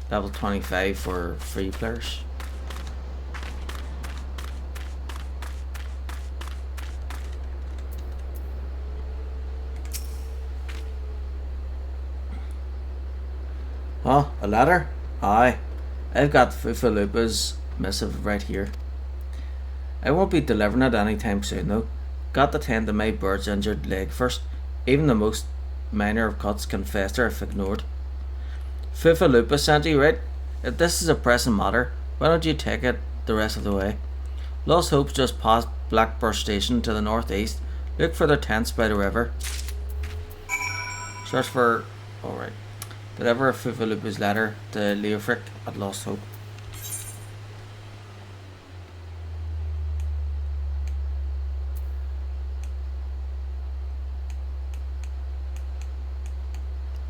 level 25 for free players. Oh, a letter? Aye. I've got Ul'dah's missive right here. I won't be delivering it anytime soon though. Got to tend to my bird's injured leg first. Even the most minor of cuts can fester if ignored. Ul'dah sent you, right? If this is a pressing matter, why don't you take it the rest of the way? Lost Hope's just past Blackbird Station to the northeast. Look for their tents by the river. Search for... alright. Deliver Ul'dah's letter to Leofric at Lost Hope.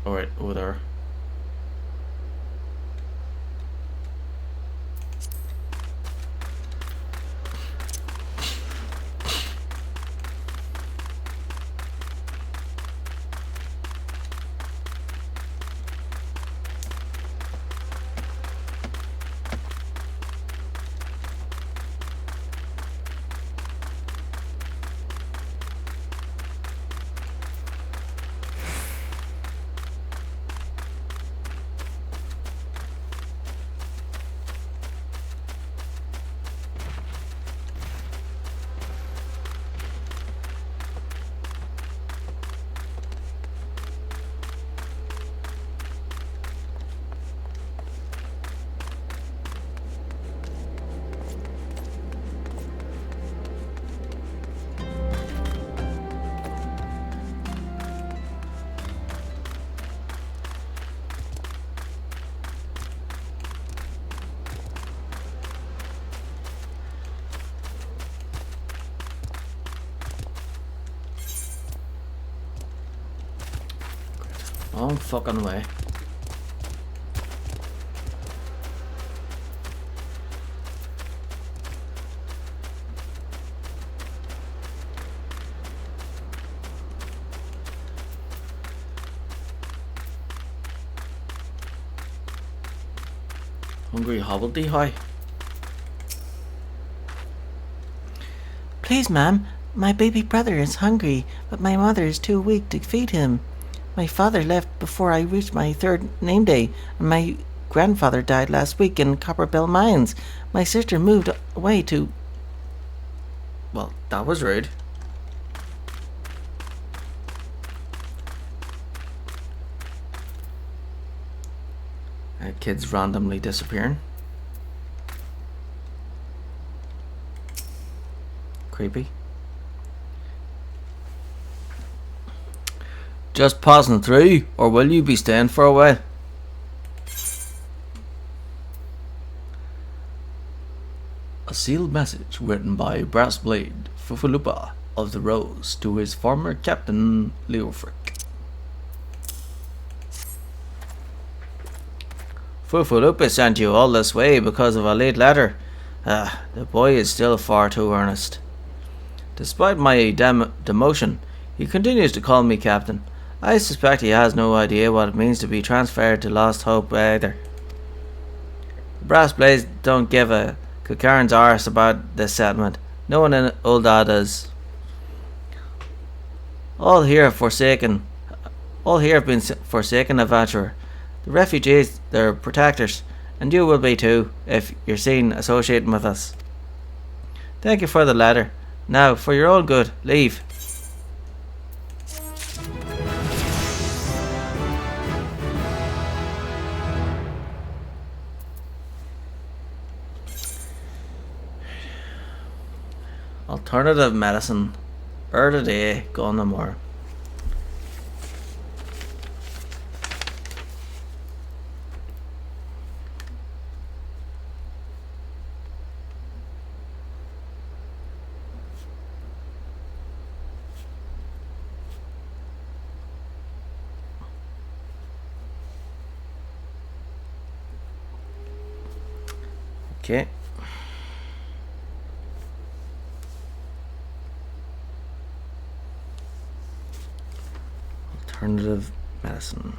Alright, over there. Long fucking way. Hungry hobbledehoy. Please, ma'am, my baby brother is hungry, but my mother is too weak to feed him. My father left before I reached my 3rd name day, and my grandfather died last week in Copperbell Mines. My sister moved away to... Well, that was rude. Kids randomly disappearing. Creepy. Just passing through, or will you be staying for a while? A sealed message written by Brassblade Fufulupa of the Rose to his former captain Leofric. Fufulupa sent you all this way because of a late letter. The boy is still far too earnest. Despite my demotion, he continues to call me captain. I suspect he has no idea what it means to be transferred to Lost Hope either. The Brass Blades don't give a Cucaran's arse about this settlement. No one in Ul'dah does. All here have been forsaken adventurer. The refugees, their protectors, and you will be too, if you're seen associating with us. Thank you for the letter. Now, for your own good, leave. Alternative medicine. Today, gone no more. Okay. Alternative medicine.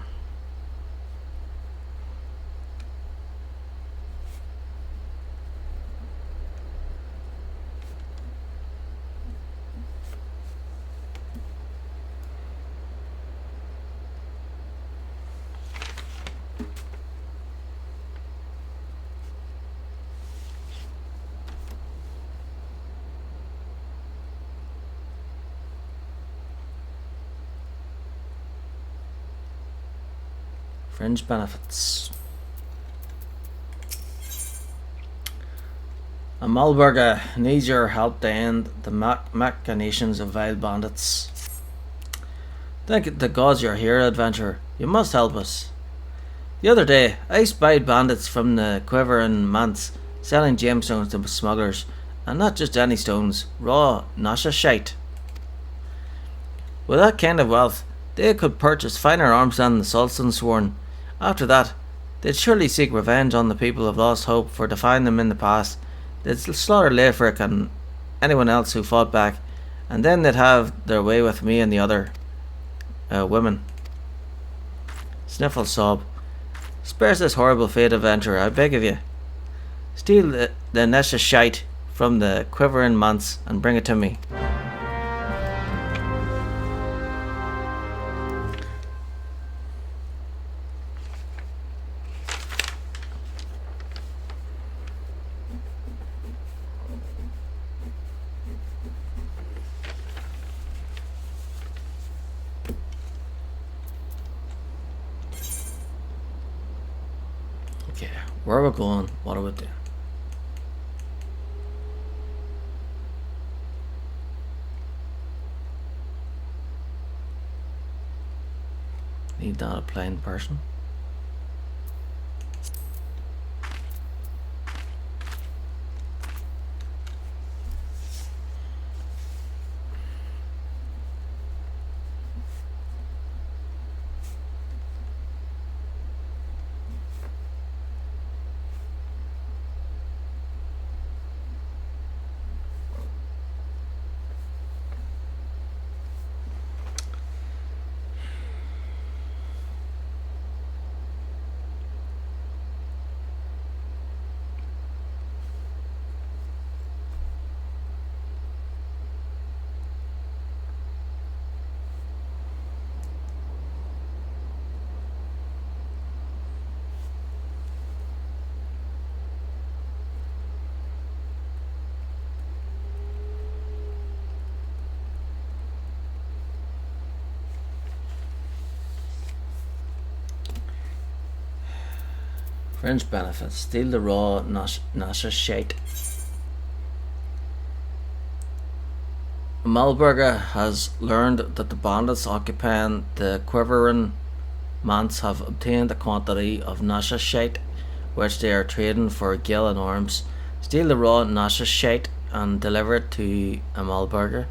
Fringe benefits. Amalberga needs your help to end the machinations of vile bandits. Thank the gods you're here, adventurer. You must help us. The other day, I spied bandits from the Quiver and Manse selling gemstones to smugglers, and not just any stones, raw Nasha shite. With that kind of wealth, they could purchase finer arms than the Sultan sworn. After that, they'd surely seek revenge on the people of Lost Hope for defying them in the past. They'd slaughter Leofric and anyone else who fought back, and then they'd have their way with me and the other women. Sniffle sob. Spare this horrible fate, adventurer, I beg of you. Steal the Nesha shite from the Quiver and Manse and bring it to me. Okay, where are we going? What are we doing? Need that a plain person. Fringe benefits. Steal the raw Nasha shite. Malburga has learned that the bandits occupying the Quivering Manse have obtained a quantity of Nasha shite, which they are trading for gil and arms. Steal the raw Nasha shite and deliver it to a Malburger.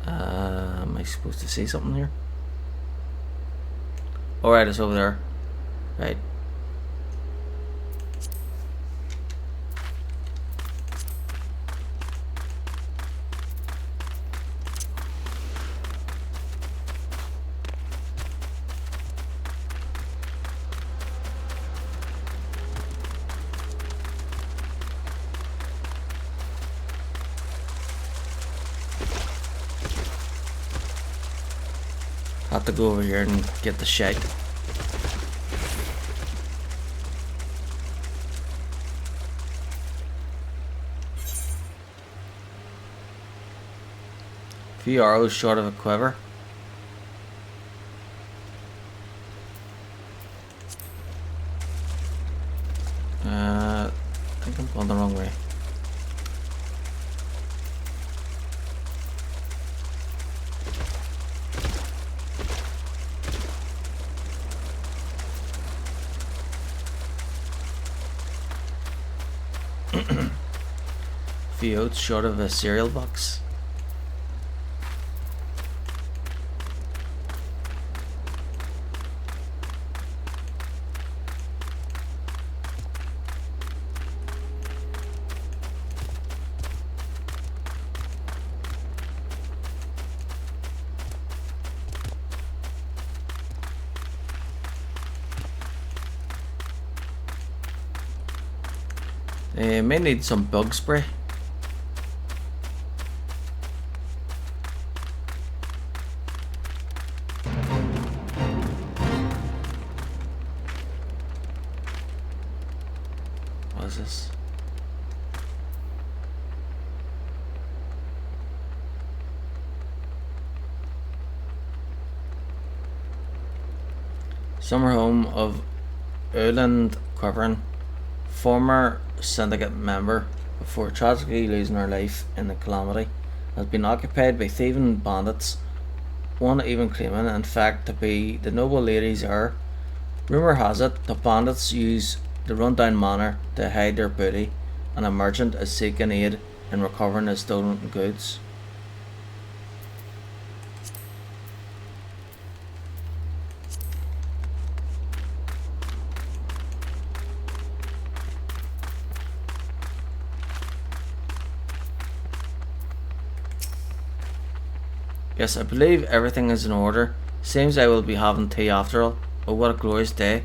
Am I supposed to say something here? Alright, it's over there. Right. Have to go over here and get the shite. Few arrows short of a quiver. I think I'm going the wrong way. Few oats short of a cereal box. May need some bug spray. What is this? Summer home of Ul'dah Quivering, former syndicate member before tragically losing her life in the calamity, has been occupied by thieving bandits, one even claiming in fact to be the noble lady's heir. Rumour has it the bandits use the rundown manor to hide their booty, and a merchant is seeking aid in recovering his stolen goods. Yes, I believe everything is in order. Seems I will be having tea after all. Oh, what a glorious day.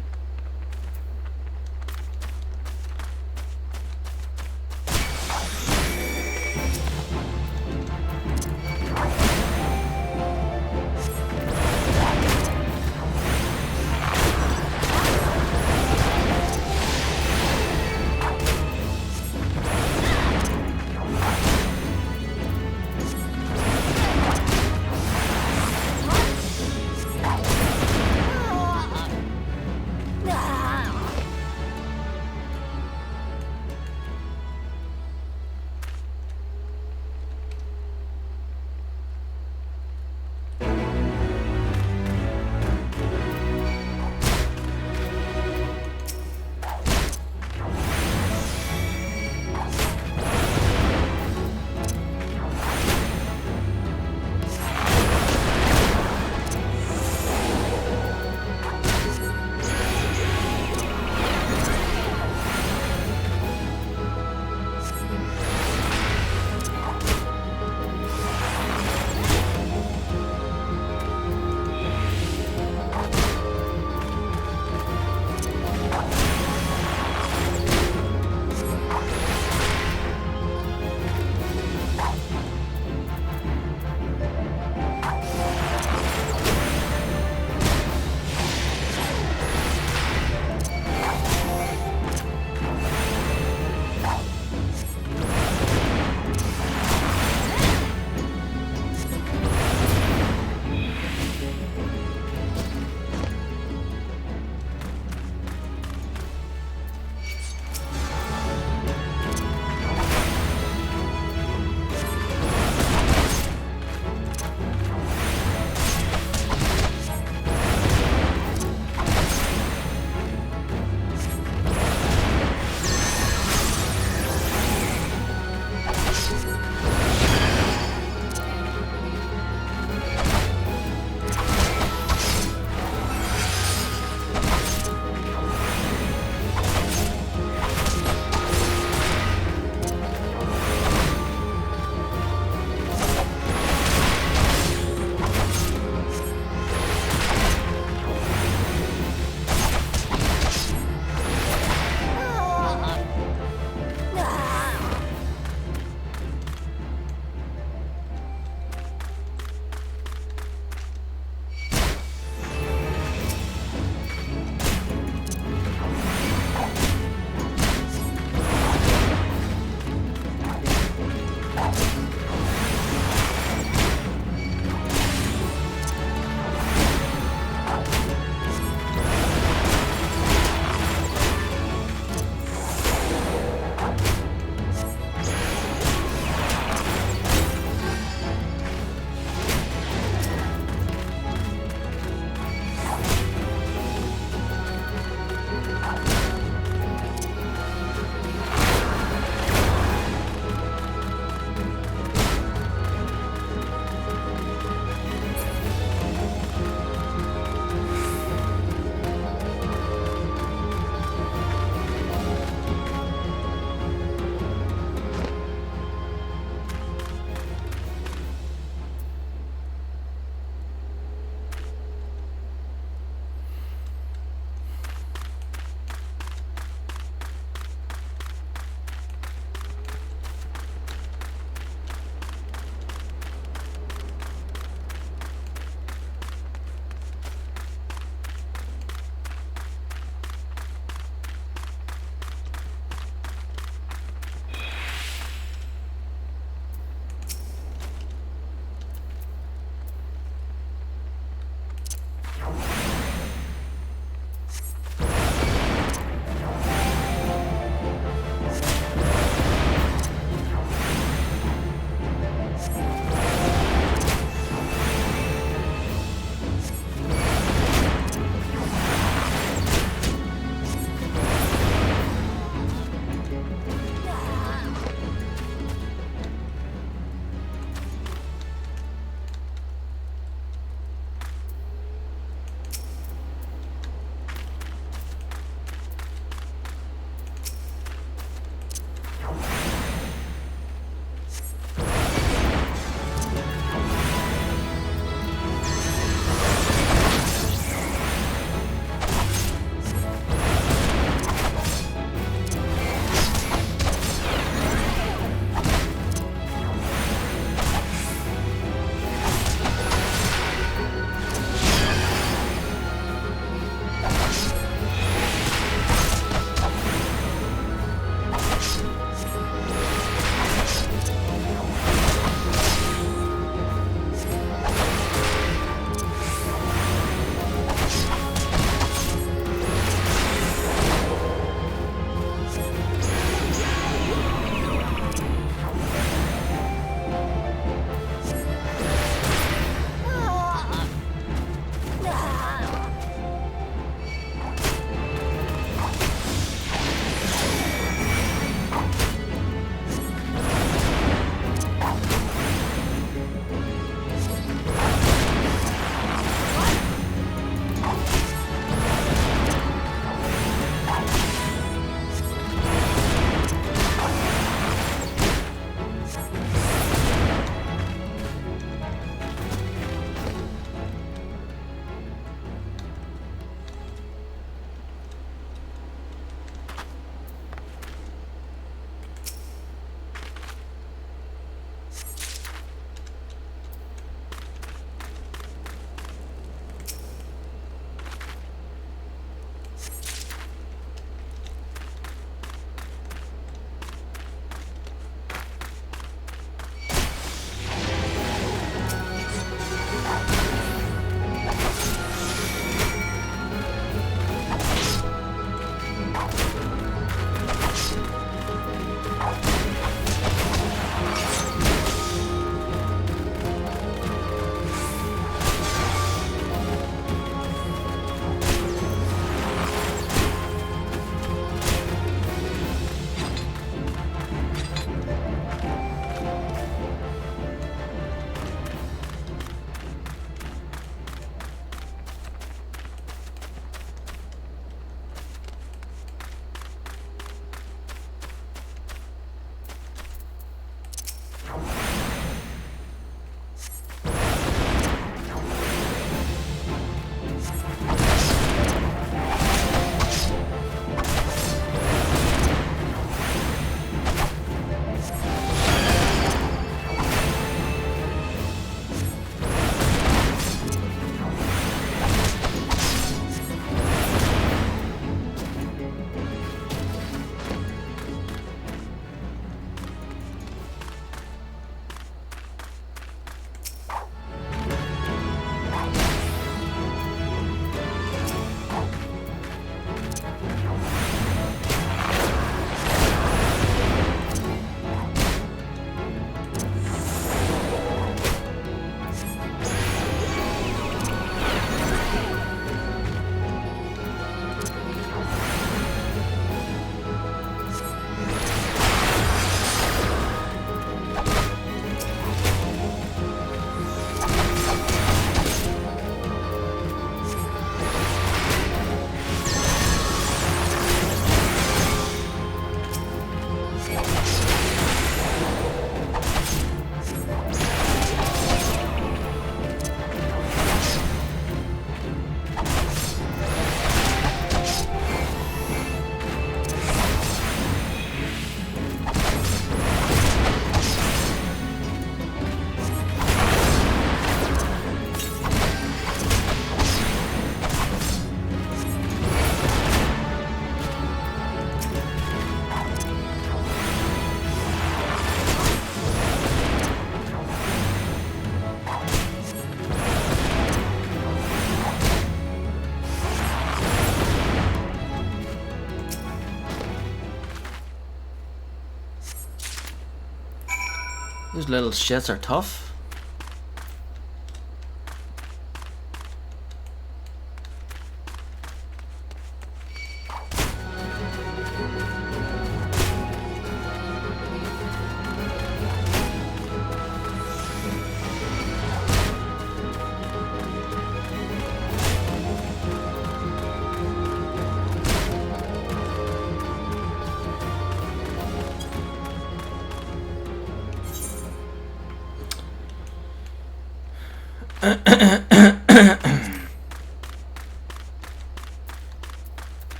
Those little shits are tough.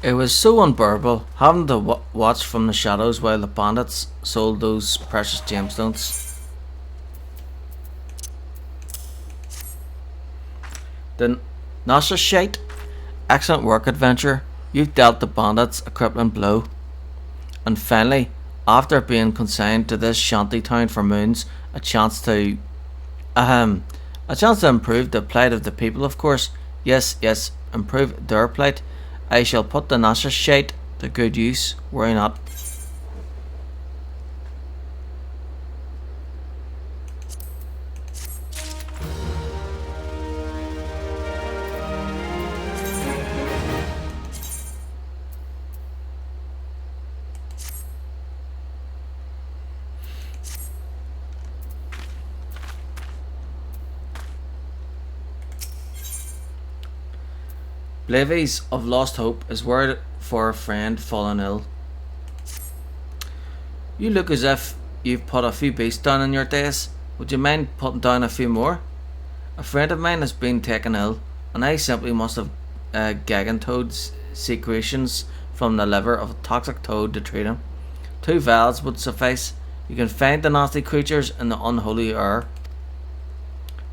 It was so unbearable having to watch from the shadows while the bandits sold those precious gemstones. The Nasha shite. Excellent work, adventure. You've dealt the bandits a crippling blow. And finally, after being consigned to this shanty town for moons, a chance to improve the plight of the people, of course. Yes, improve their plight. I shall put the Nasha shite to good use, worry not. Blavies of lost hope is word for a friend fallen ill. You look as if you've put a few beasts down in your days. Would you mind putting down a few more? A friend of mine has been taken ill, and I simply must have gagging toad's secretions from the liver of a toxic toad to treat him. 2 vials would suffice. You can find the nasty creatures in the unholy air.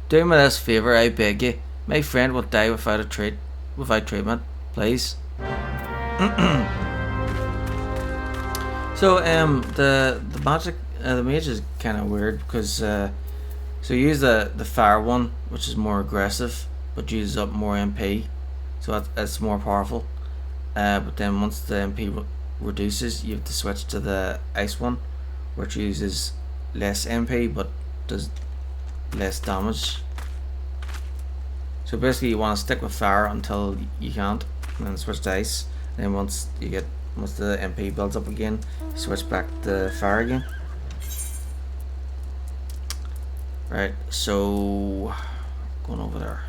Do me this favour, I beg you. My friend will die without treatment, please. So the magic, the mage is kind of weird because so you use the fire one, which is more aggressive but uses up more MP, so it's more powerful. But then once the MP reduces, you have to switch to the ice one, which uses less MP but does less damage. So basically you want to stick with fire until you can't, and then switch to ice. And then once the MP builds up again, switch back to fire again. Right, so going over there.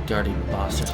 Dirty bastard.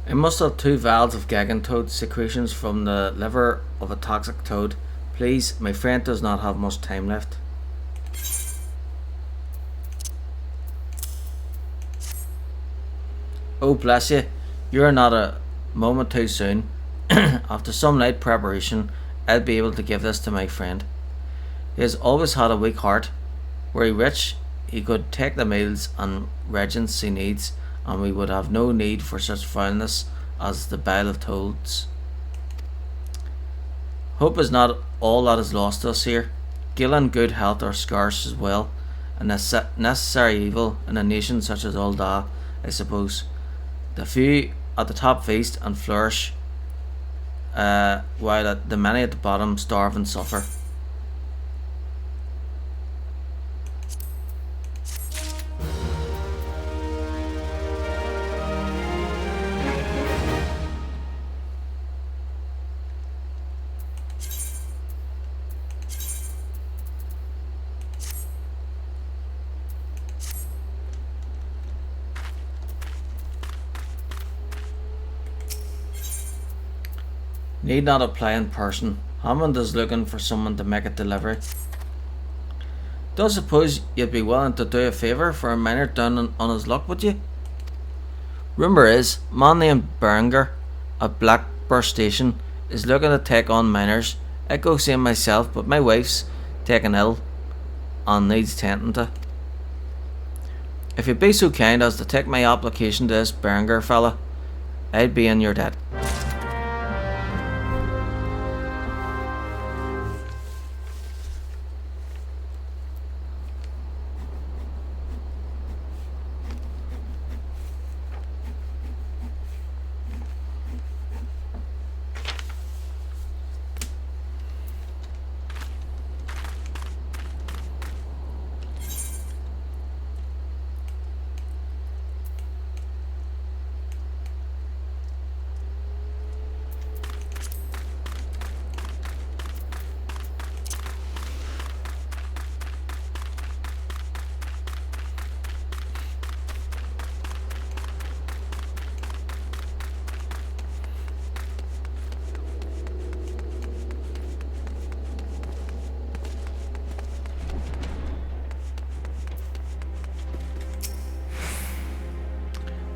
I must have 2 vials of Gagantoad secretions from the liver of a toxic toad. Please, my friend does not have much time left. Oh, bless you. You're not a moment too soon. After some light preparation, I'll be able to give this to my friend. He has always had a weak heart. Were he rich, he could take the meals and regents he needs, and we would have no need for such foulness as the bile of toads. Hope is not all that is lost to us here. Gil and good health are scarce as well, a necessary evil in a nation such as Ul'dah, I suppose. The few at the top feast and flourish, while the many at the bottom starve and suffer. Need not apply in person. Hammond is looking for someone to make a delivery. Don't suppose you'd be willing to do a favour for a miner down on his luck, would you? Rumour is, a man named Berenger at Blackburn Station is looking to take on miners. I'd go see him myself, but my wife's taken ill and needs tending to. If you'd be so kind as to take my application to this Berenger fella, I'd be in your debt.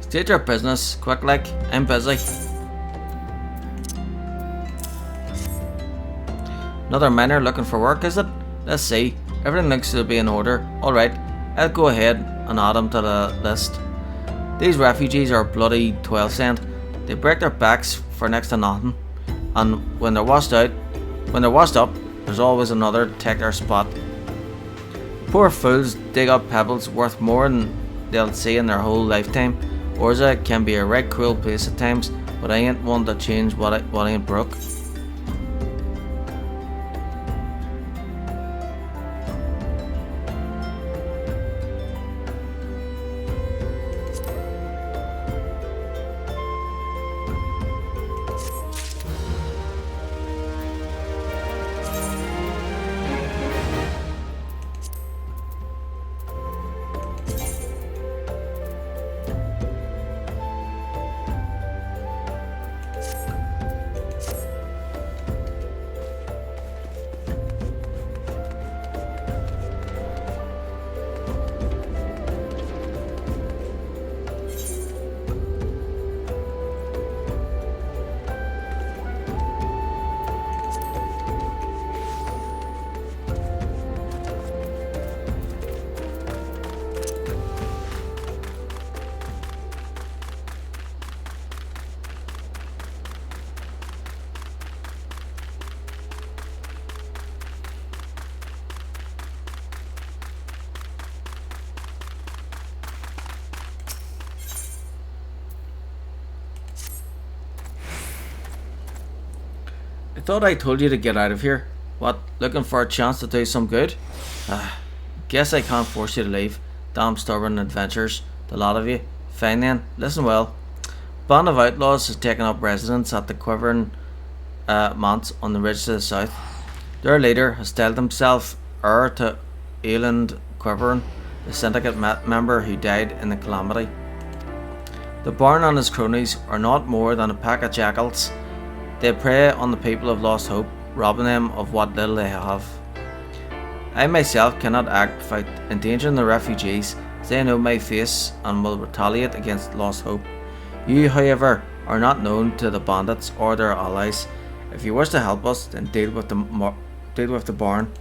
State your business, quick like, I'm busy. Another miner looking for work, is it? Let's see, everything looks to be in order. Alright, I'll go ahead and add them to the list. These refugees are bloody 12 cent. They break their backs for next to nothing. And when they're washed up, there's always another to take their spot. Poor fools dig up pebbles worth more than they'll see in their whole lifetime. Ul'dah can be a right cruel place at times, but I ain't one to change what ain't broke. I thought I told you to get out of here. What, looking for a chance to do some good? Guess I can't force you to leave. Damn stubborn adventurers, the lot of you. Fine then, listen well. Band of outlaws has taken up residence at the Quivering Manse on the ridge to the south. Their leader has styled himself heir to Eland Quivering, the syndicate member who died in the calamity. The Baron and his cronies are not more than a pack of jackals. They prey on the people of Lost Hope, robbing them of what little they have. I myself cannot act without endangering the refugees, as they know my face and will retaliate against Lost Hope. You, however, are not known to the bandits or their allies. If you wish to help us, then deal with the Baron.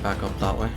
Back up that way.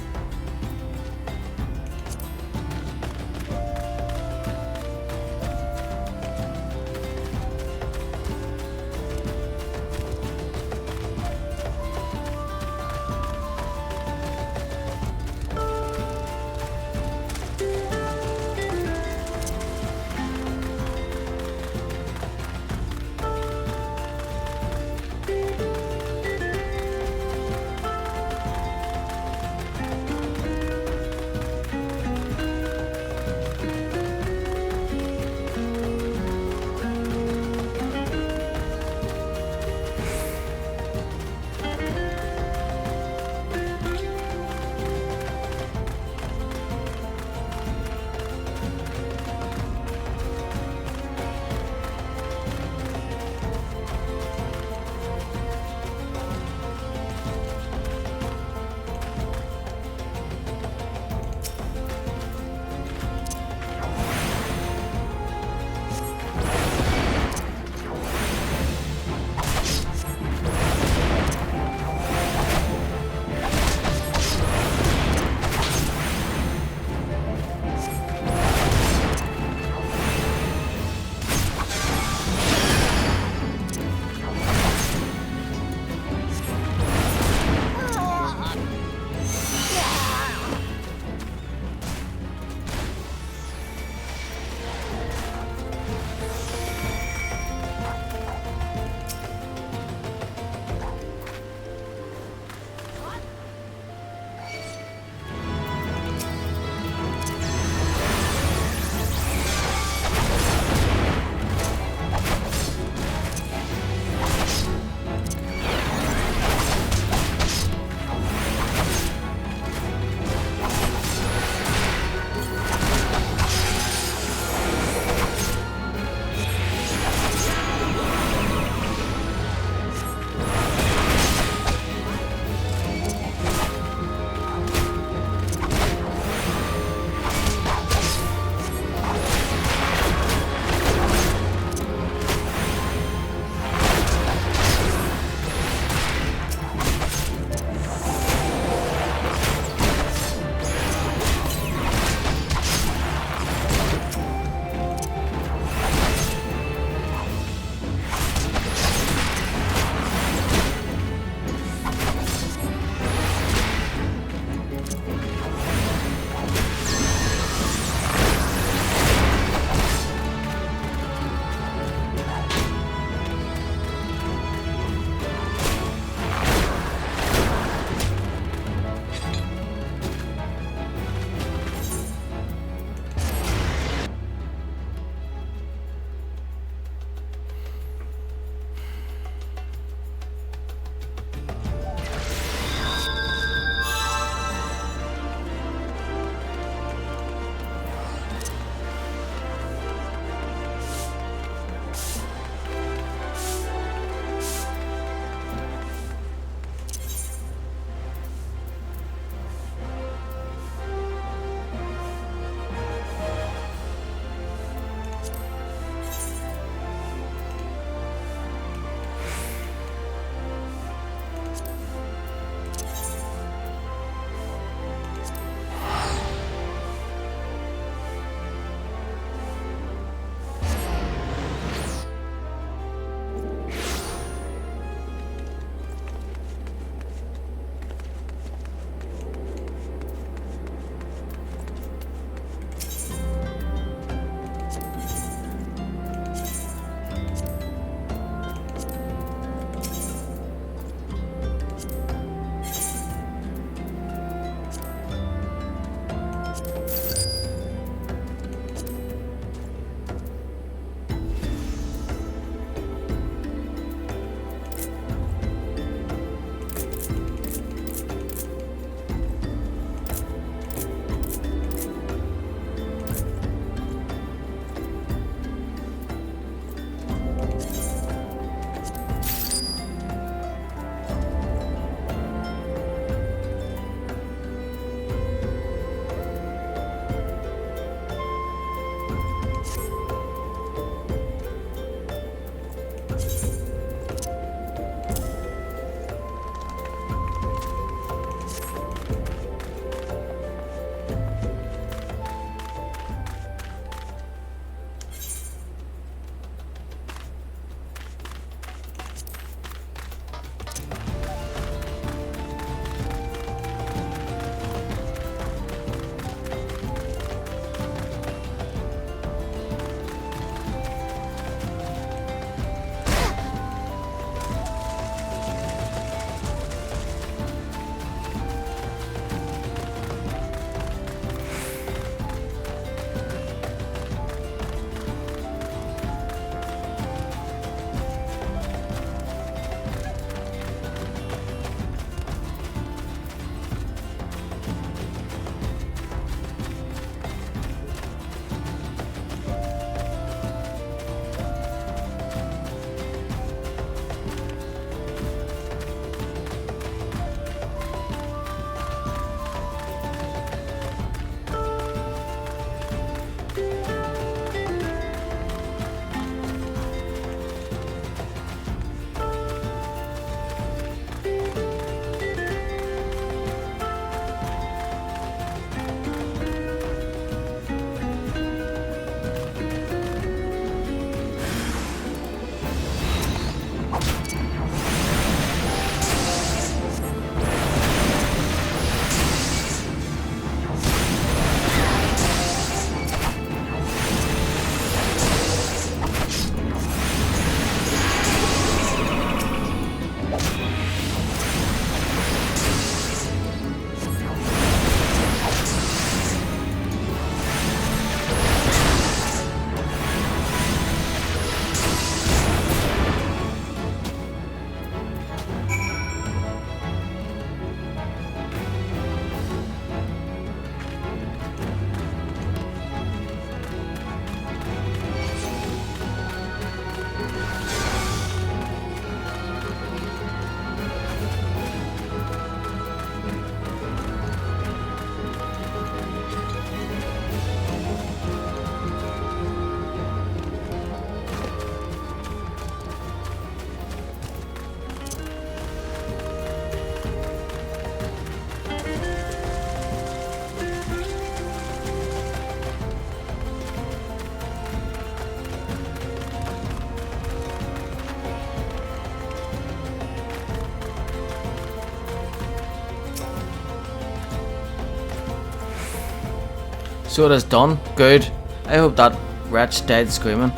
So it is done. Good. I hope that wretch died screaming.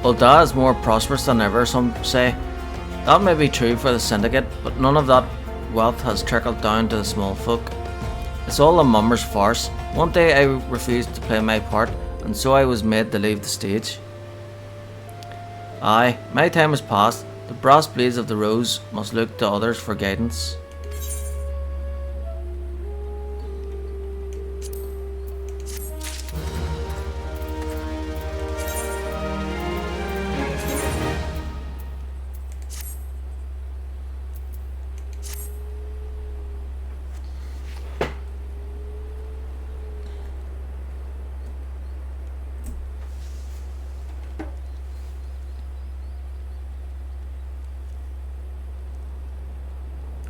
Ul'dah is more prosperous than ever, some say. That may be true for the syndicate, but none of that wealth has trickled down to the small folk. It's all a mummer's farce. One day I refused to play my part, and so I was made to leave the stage. Aye, my time is past. The brass blades of the rose must look to others for guidance.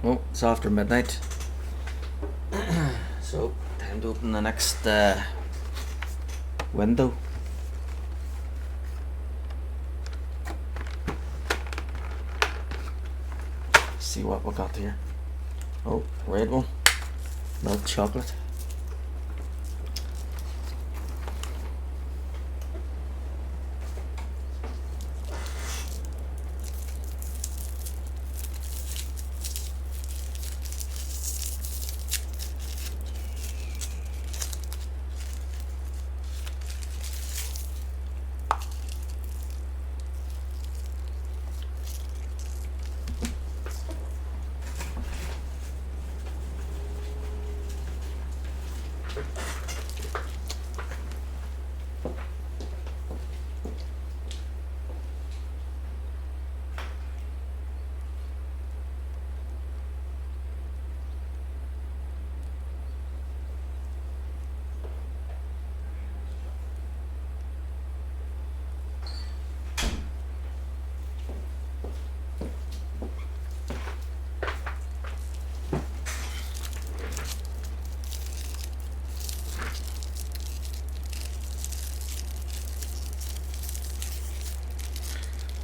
Oh, it's after midnight. So, time to open the next window. See what we got here. Oh, red one. Milk chocolate.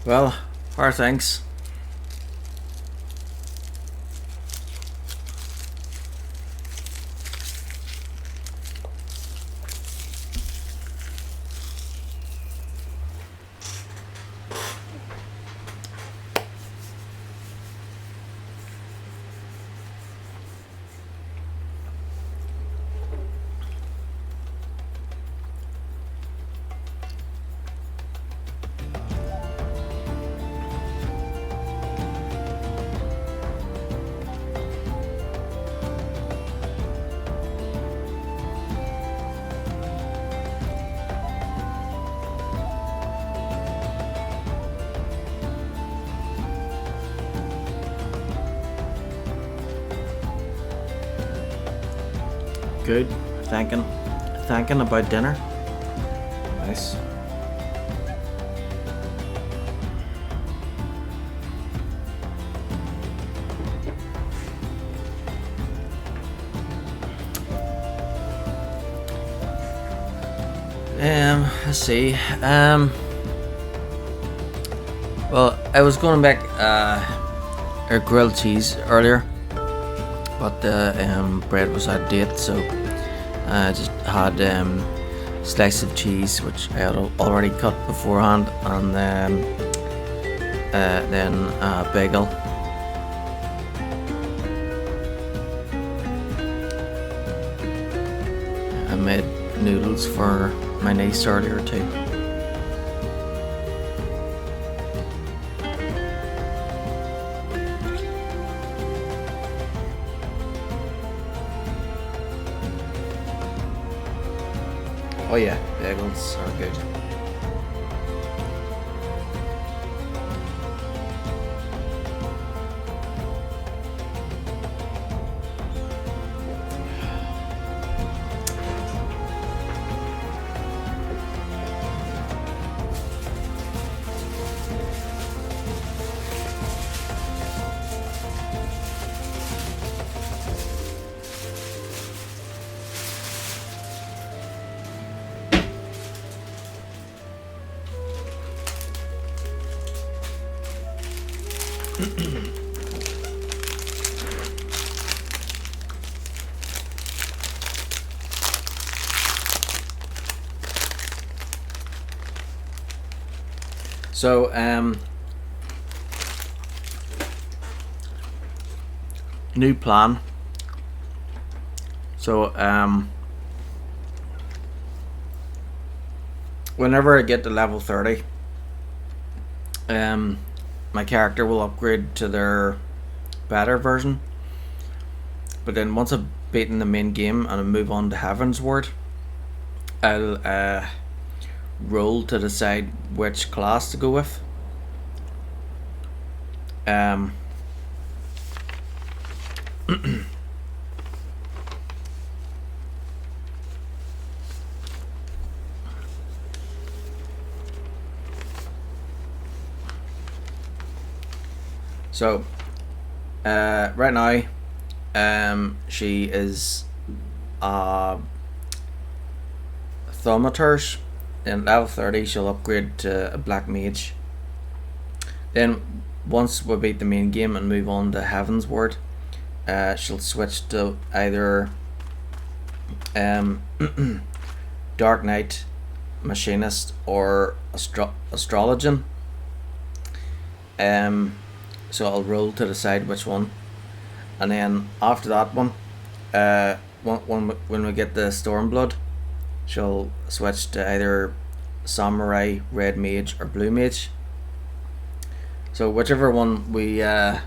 Well, how are things? Good. Thinking about dinner. Nice. Let's see. Well, I was going to make a grilled cheese earlier, but the bread was out of date, so I just had slice of cheese, which I had already cut beforehand, and then a bagel. I made noodles for my niece earlier too. Oh yeah, bagels are good. So, new plan. So, whenever I get to level 30, my character will upgrade to their better version. But then once I've beaten the main game and I move on to Heaven's Word, I'll roll to decide which class to go with. So, right now, she is Thaumaturge. In level 30, she'll upgrade to a Black Mage. Then, once we beat the main game and move on to Heaven's Word, she'll switch to either Dark Knight, Machinist, or Astrologian. So I'll roll to decide which one, and then after that one, when we get the Stormblood, she'll switch to either Samurai, Red Mage, or Blue Mage. So whichever one we that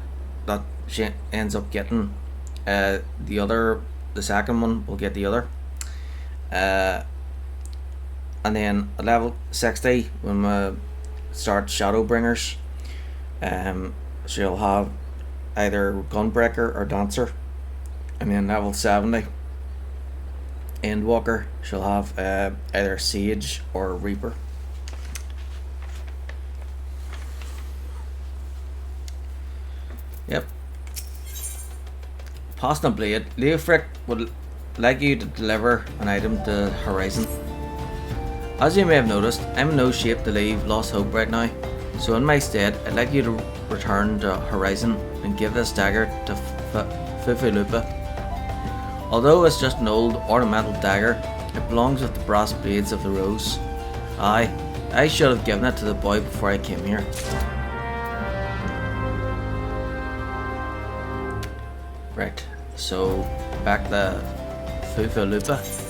she ends up getting, the second one will get the other. And then at level 60, when we start Shadowbringers, she'll have either Gunbreaker or Dancer. And then level 70, Endwalker, she'll have either Sage or Reaper. Yep. Passing a blade, Leofric would like you to deliver an item to Horizon. As you may have noticed, I'm in no shape to leave Lost Hope right now, so in my stead, I'd like you to return to Horizon and give this dagger to Ul'dah. Although it's just an old ornamental dagger, it belongs with the brass blades of the Rose. Aye, I should have given it to the boy before I came here. Right, so back to Ul'dah.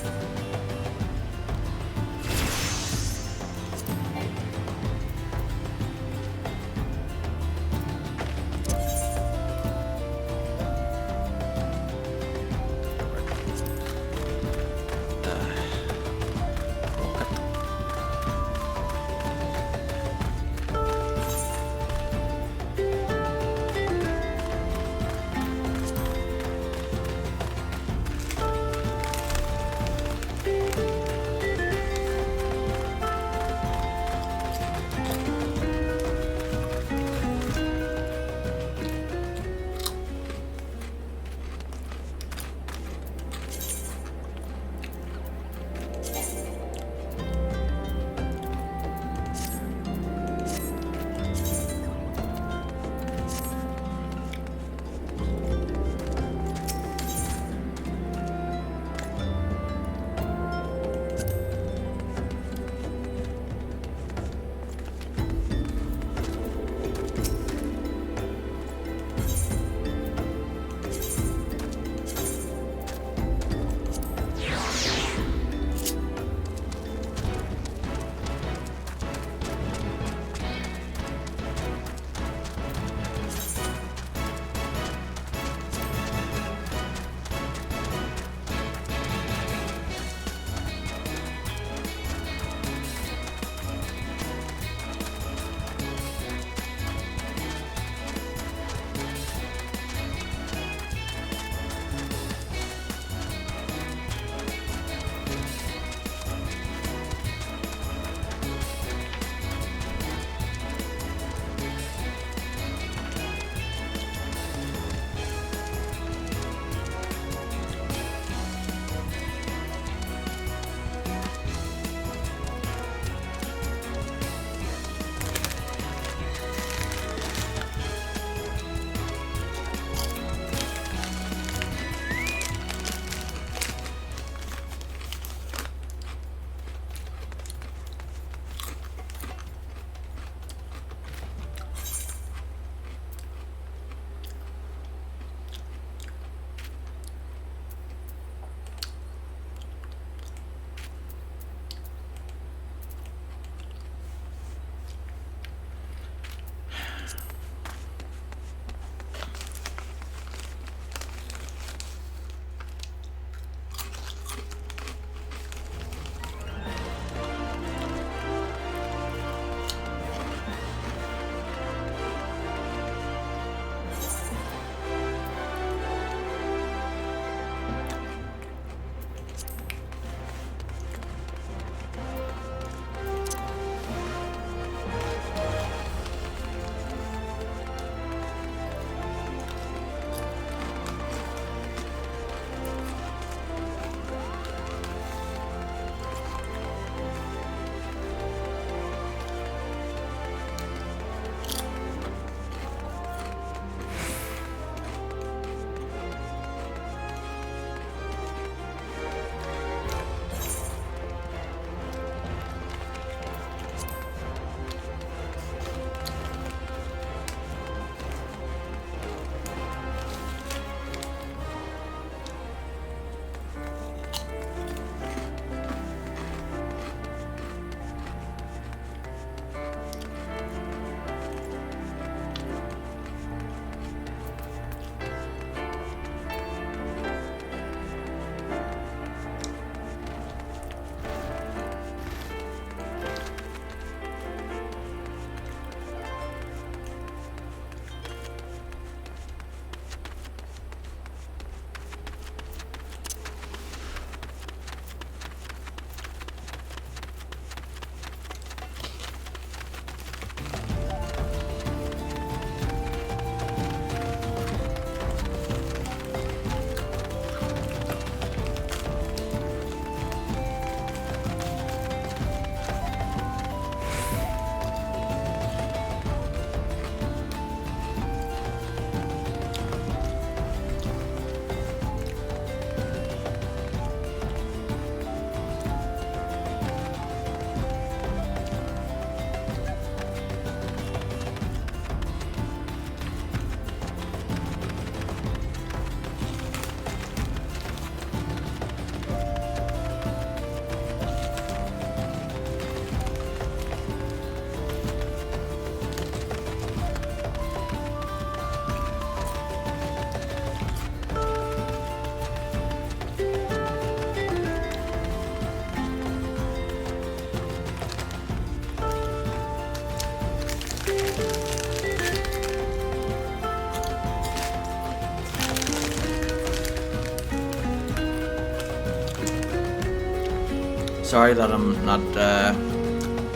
Sorry that I'm not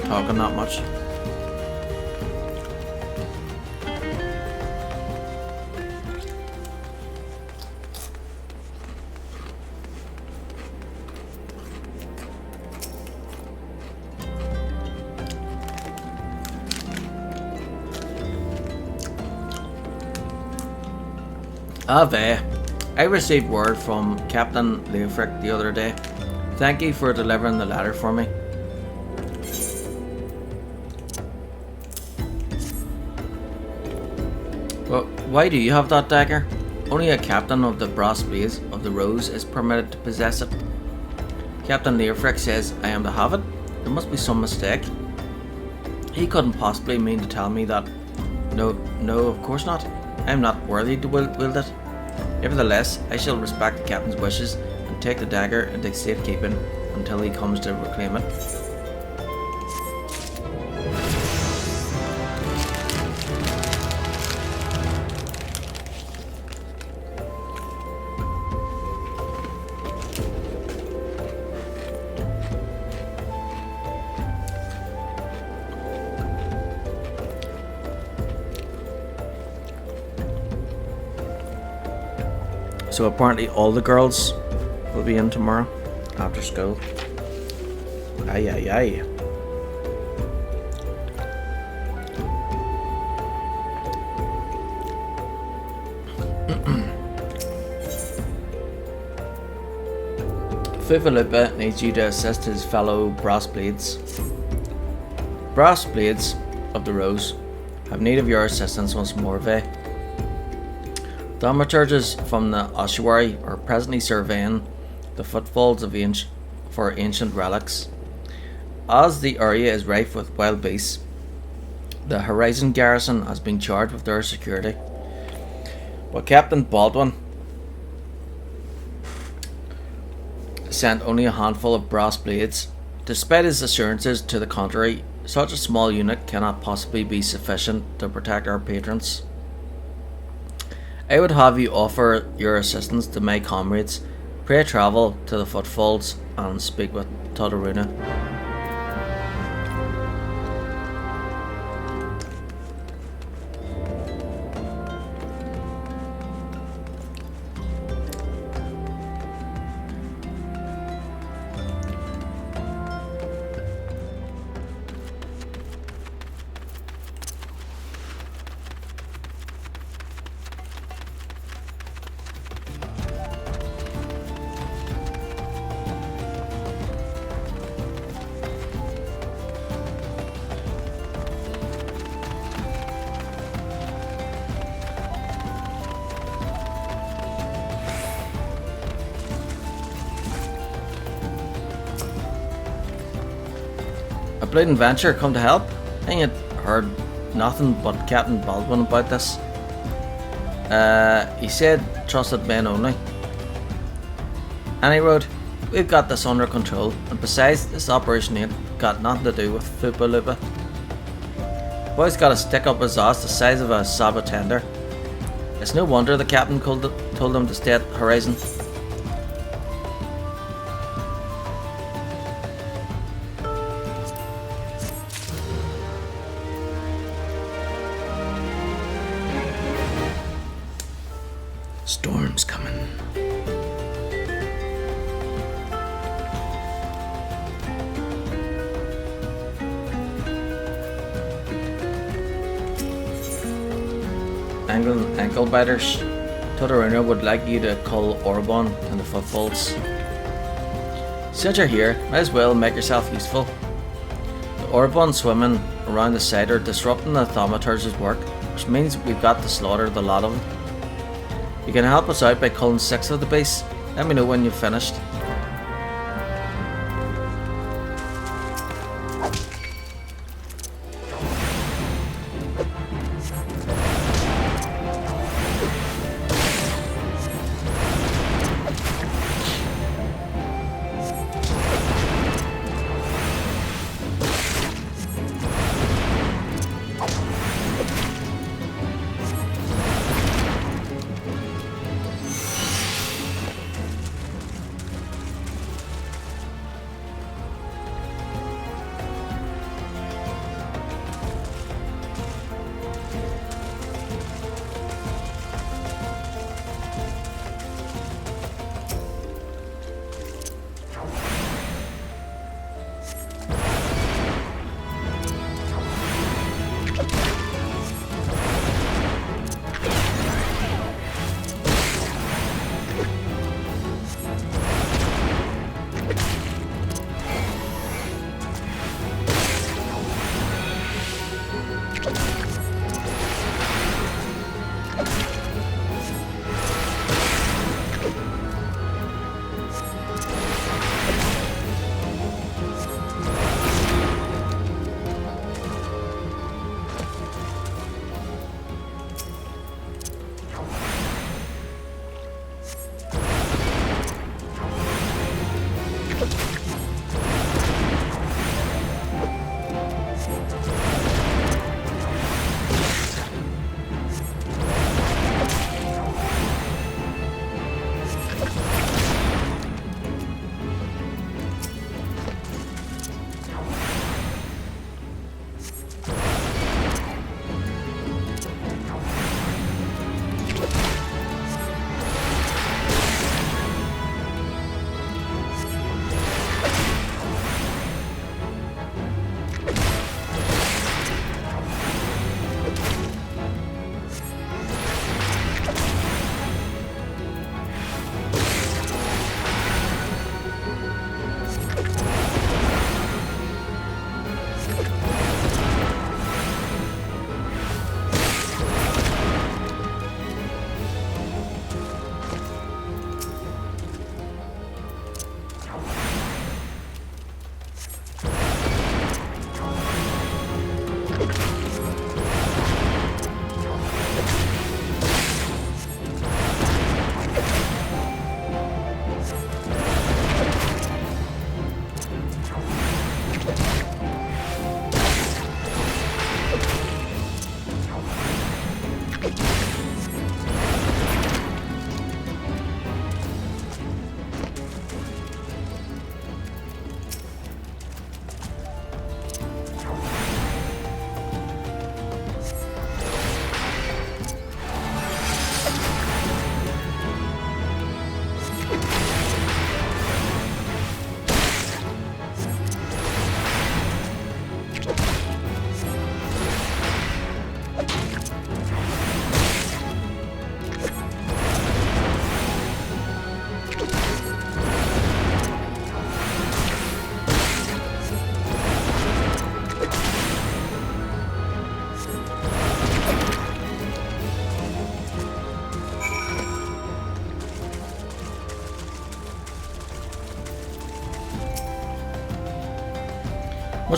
talking that much. Ave, I received word from Captain Leofric the other day. Thank you for delivering the letter for me. Well, why do you have that dagger? Only a captain of the Brass Blades of the Rose is permitted to possess it. Captain Leofric says I am to have it. There must be some mistake. He couldn't possibly mean to tell me that. No, of course not. I am not worthy to wield it. Nevertheless, I shall respect the captain's wishes and take the dagger into safekeeping until he comes to reclaim it. So apparently all the girls will be in tomorrow after school. Aye, aye, aye. Ul'dah needs you to assist his fellow Brass Blades. Brass Blades of the Rose have need of your assistance once more, Vey. Thaumaturges from the ossuary are presently surveying the footfalls of ancient relics. As the area is rife with wild beasts, the Horizon garrison has been charged with their security. But Captain Baldwin sent only a handful of brass blades. Despite his assurances to the contrary, such a small unit cannot possibly be sufficient to protect our patrons. I would have you offer your assistance to my comrades. Pray travel to the footfalls and speak with Todoruna. A bleeding venture come to help? I ain't heard nothing but Captain Baldwin about this. He said trusted men only. Any road, we've got this under control, and besides, this operation ain't got nothing to do with Ul'dah. Boy's got a stick up his ass the size of a Saba tender. It's no wonder the captain told him to stay at Horizon. Storm's coming. Ankle biters. Todoruna would like you to call Orbon in the footfalls. Since you're here, might as well make yourself useful. The Orbon swimming around the site are disrupting the thaumaturge's work, which means we've got to slaughter the lot of them. You can help us out by culling 6 of the beasts. Let me know when you've finished.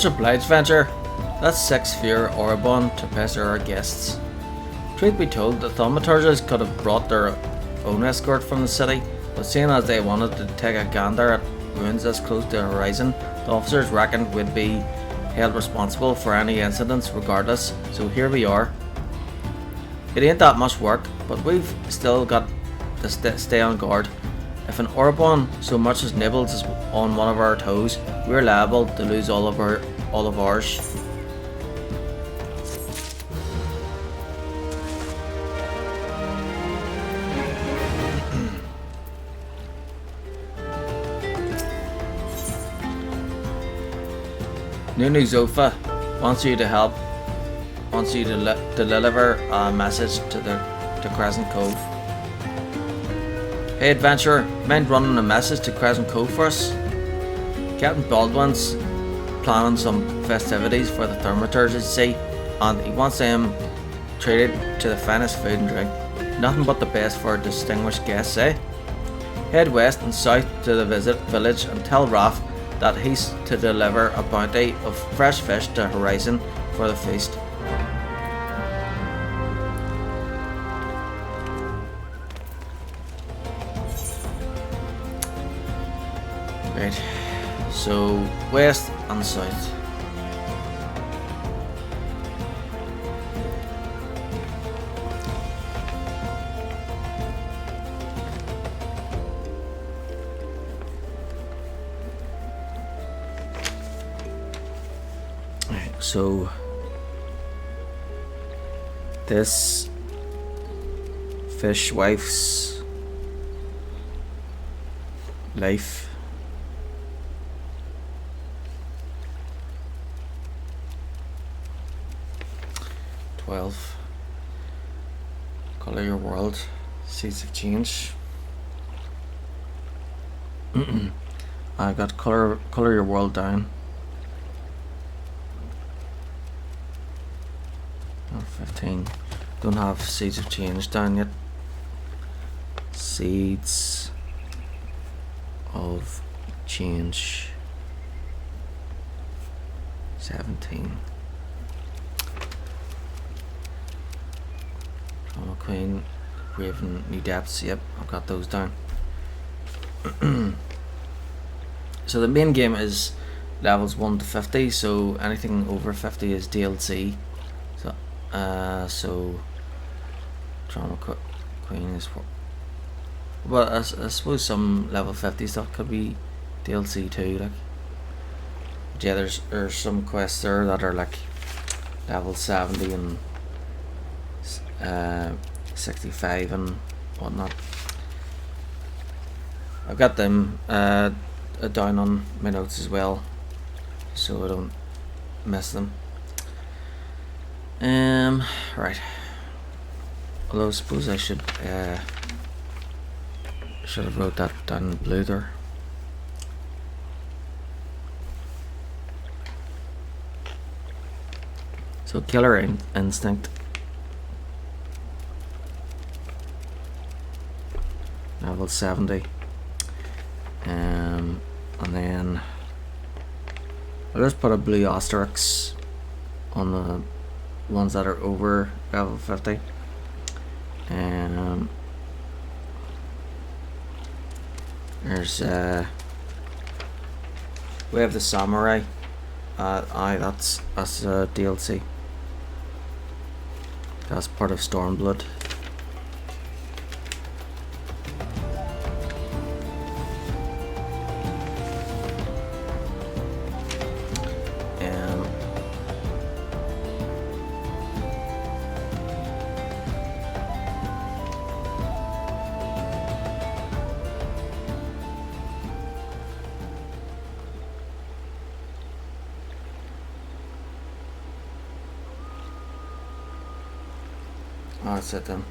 Much obliged, Venture. That's 6 fewer Oribon to pester our guests. Truth be told, the thaumaturges could have brought their own escort from the city, but seeing as they wanted to take a gander at ruins this close to the horizon, the officers reckoned we'd be held responsible for any incidents regardless, so here we are. It ain't that much work, but we've still got to stay on guard. If an Oribon so much as nibbles on one of our toes, we're liable to lose all of ours. Nunu Zofa wants you to deliver a message to Crescent Cove. Hey adventurer, mind running a message to Crescent Cove for us? Captain Baldwin's planning some festivities for the thaumaturges, you see, and he wants them treated to the finest food and drink. Nothing but the best for distinguished guests, eh? Head west and south to the village and tell Raph that he's to deliver a bounty of fresh fish to Horizon for the feast. Right, so west and south. So this fishwife's life Colour your world, seeds of change. I got colour your world down. 15. Don't have seeds of change down yet. Seeds of change 17. Drama Queen, Raven, New Depths. Yep, I've got those down. So the main game is levels 1 to 50, so anything over 50 is DLC. So Drama Queen is for, well, I suppose some level 50 stuff could be DLC too, like. But yeah, there's some quests there that are like level 70 and 65 and whatnot. I've got them down on my notes as well, so I don't miss them. Right. Although I suppose I should have wrote that down in blue there. So Killer Instinct. Level 70. And then I'll just put a blue asterisk on the ones that are over level 50. There's we have the Samurai. That's DLC. That's part of Stormblood. Oh, that's it then.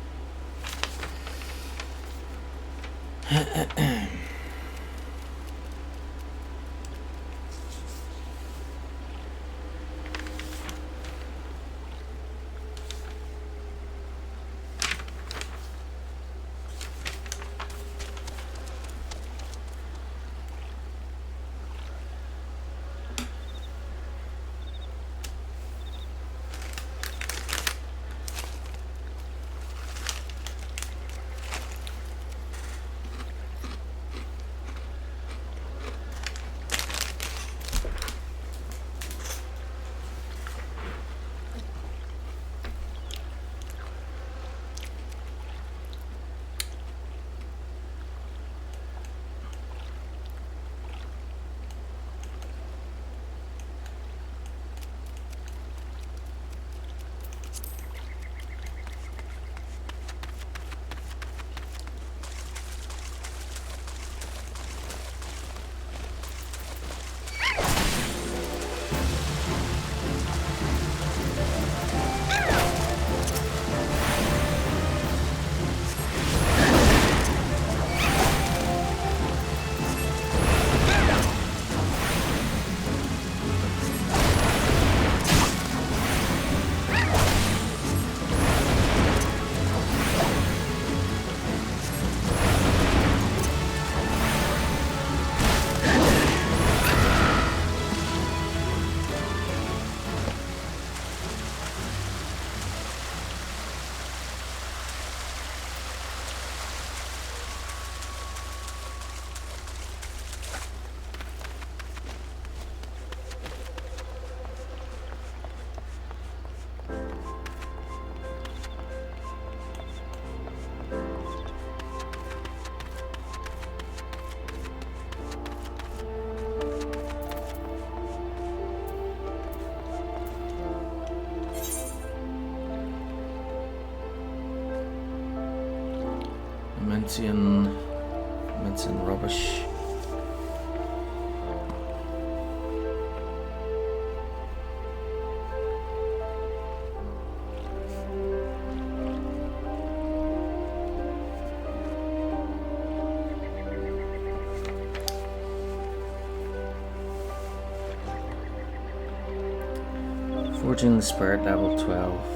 mincing rubbish. Forging the Spirit, level 12.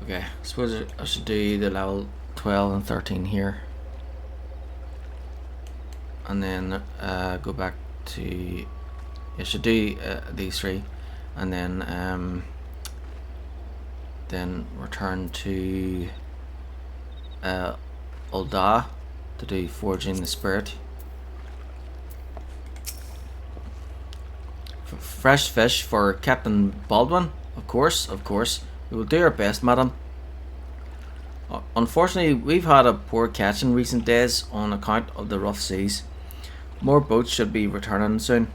Okay, I suppose I should do the level 12 and 13 here. And then go back to... I should do these three. And then return to Ul'dah to do Forging the Spirit. Fresh fish for Captain Baldwin, of course. We will do our best, madam. Unfortunately, we've had a poor catch in recent days on account of the rough seas. More boats should be returning soon,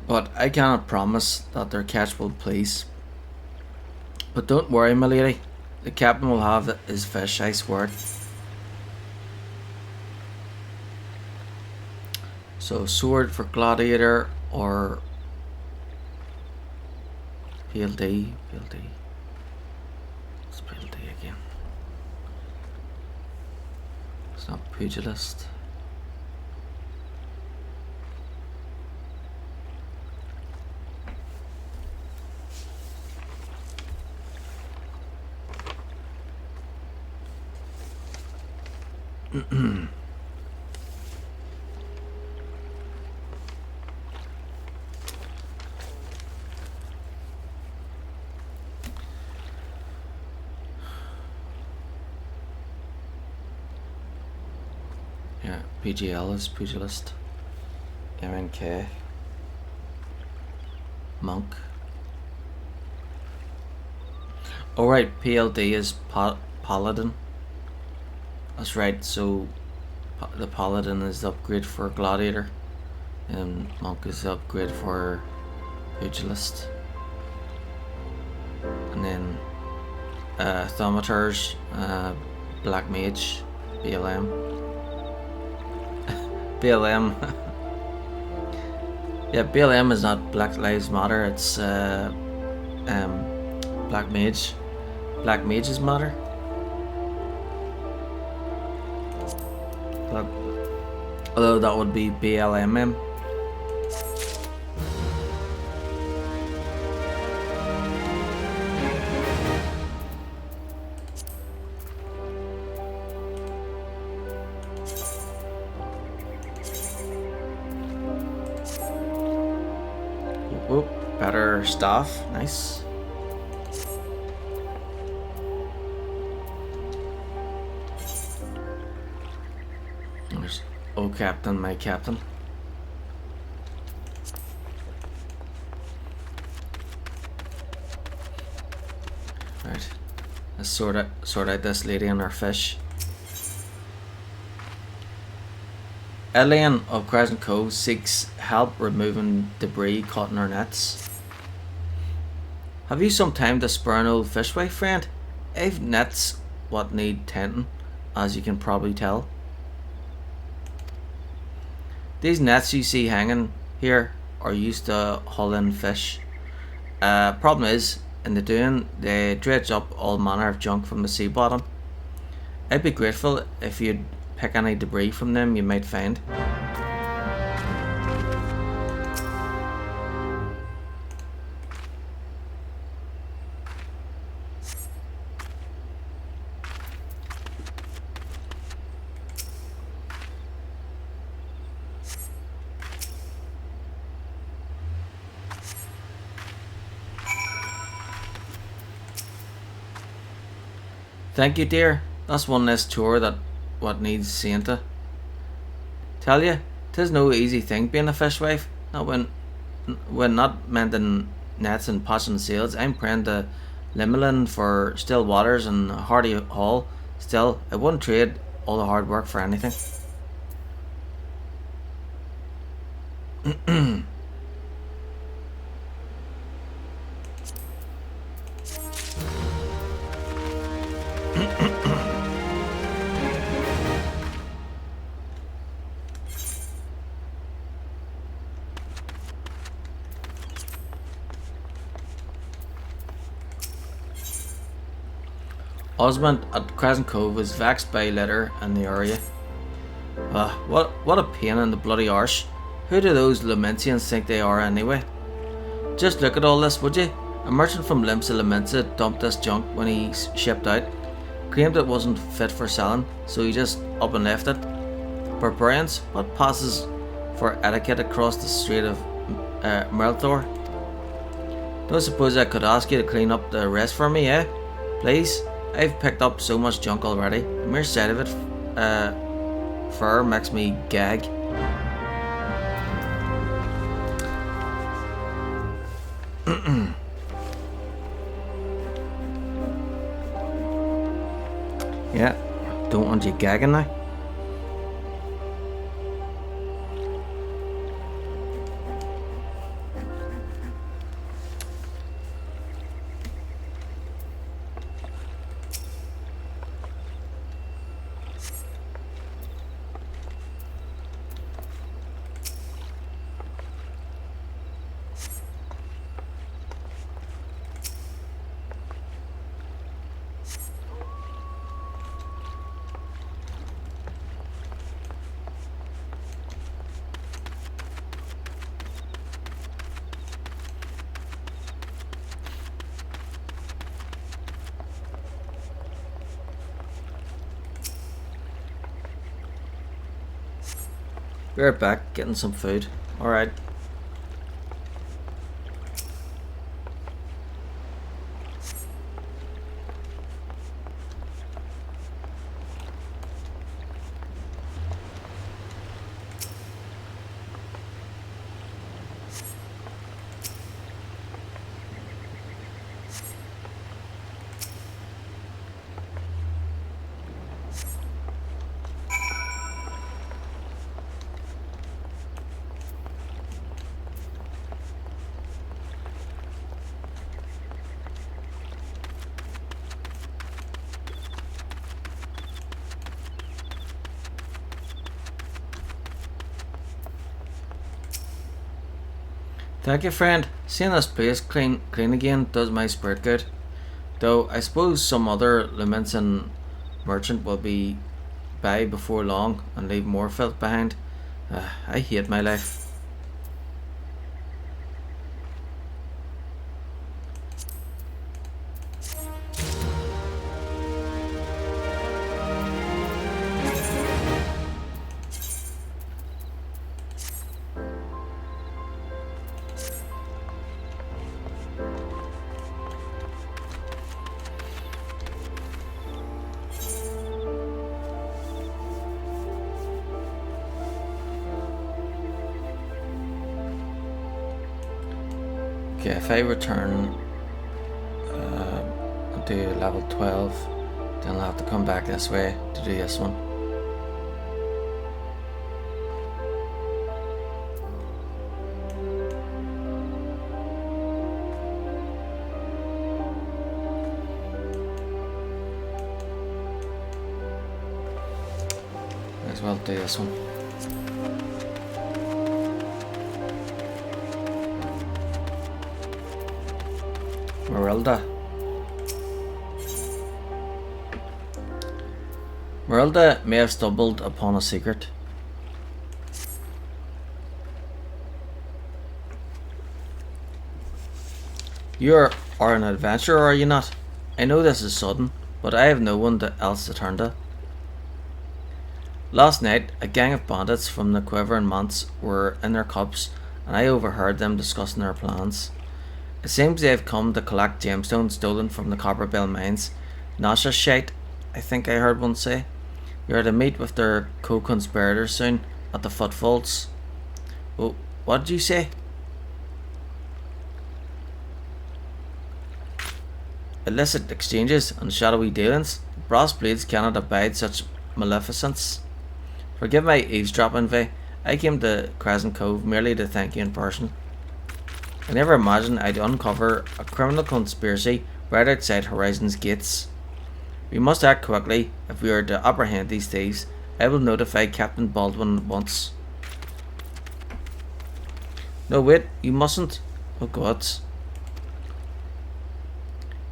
but I cannot promise that their catch will please. But don't worry, my lady. The captain will have his fish, I swear it. So, sword for gladiator or PLD. It's PLD again. It's not pugilist. Yeah, PGL is pugilist. MNK. Monk. Alright, PLD is paladin. That's right, so the paladin is the upgrade for gladiator, and monk is the upgrade for pugilist. And then thaumaturs, black mage, BLM. BLM. Yeah, BLM is not Black Lives Matter, it's black mage. Black mages matter. Although that would be BLMM. Whoop, better staff, nice. There's oh captain, my captain. Right, let's sort out this lady and her fish. Elian of Crescent Cove seeks help removing debris caught in her nets. Have you some time to spur an old fishwife, friend? I've nets what need tending, as you can probably tell. These nets you see hanging here are used to haul in fish. Problem is, in the doing, they dredge up all manner of junk from the sea bottom. I'd be grateful if you'd pick any debris from them you might find. Thank you, dear. That's one less chore that what needs seeing to. Tell you, 'tis no easy thing being a fishwife. Not when not mending nets and patching sails. I'm praying to Limelin for still waters and hearty haul. Still, I wouldn't trade all the hard work for anything. Osmond at Crescent Cove was vexed by litter in the area. What a pain in the bloody arse. Who do those Lamentians think they are anyway? Just look at all this, would you? A merchant from Limsa Lamentia dumped this junk when he shipped out. Claimed it wasn't fit for selling, so he just up and left it. Barbarians, what passes for etiquette across the Strait of Merlthor? Don't suppose I could ask you to clean up the rest for me, eh? Please? I've picked up so much junk already. The mere sight of it fur makes me gag. Yeah, don't want you gagging now. Be right back, getting some food. Alright. Thank you, friend. Seeing this place clean again does my spirit good. Though I suppose some other Lamentin merchant will be by before long and leave more filth behind. I hate my life. Okay, if I return to level 12, then I'll have to come back this way to do this one. Might as well do this one. Ul'dah. Ul'dah may have stumbled upon a secret. You are an adventurer, are you not? I know this is sudden, but I have no one else to turn to. Last night, a gang of bandits from the Quiver and Manse were in their cups, and I overheard them discussing their plans. It seems they have come to collect gemstones stolen from the Copperbell mines. Nasha shite, I think I heard one say. We are to meet with their co-conspirators soon at the Footfolds. Oh, what did you say? Illicit exchanges and shadowy dealings. Brass blades cannot abide such maleficence. Forgive my eavesdropping, Vey. I came to Crescent Cove merely to thank you in person. I never imagined I'd uncover a criminal conspiracy right outside Horizon's gates. We must act quickly if we are to apprehend these thieves. I will notify Captain Baldwin at once. No, wait, you mustn't. Oh, gods.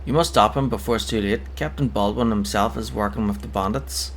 You must stop him before it's too late. Captain Baldwin himself is working with the bandits.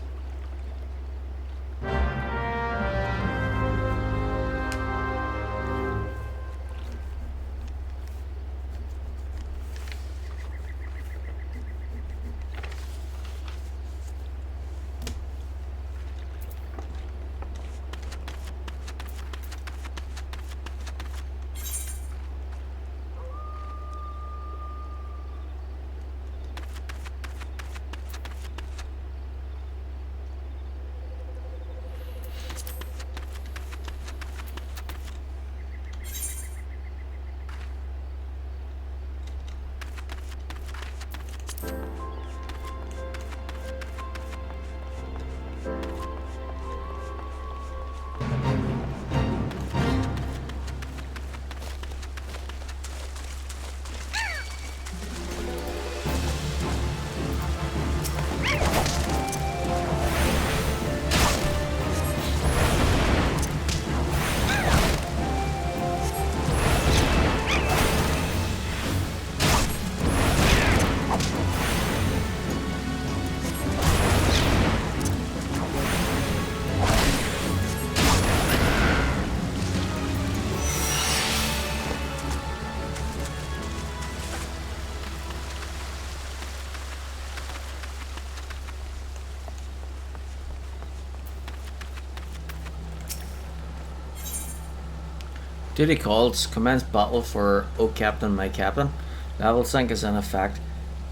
Duty calls. Commence battle for O Captain, my Captain. Level sync is in effect.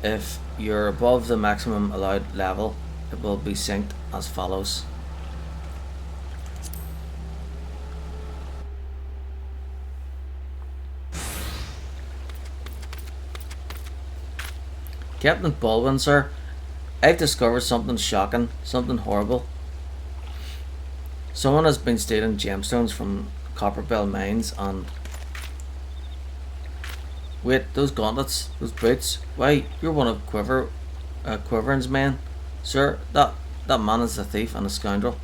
If you're above the maximum allowed level, it will be synced as follows. Captain Baldwin, sir, I've discovered something shocking, something horrible. Someone has been stealing gemstones from Copperbell mines and... Wait, those gauntlets, those boots, why, you're one of Quivering's men. Sir, that man is a thief and a scoundrel.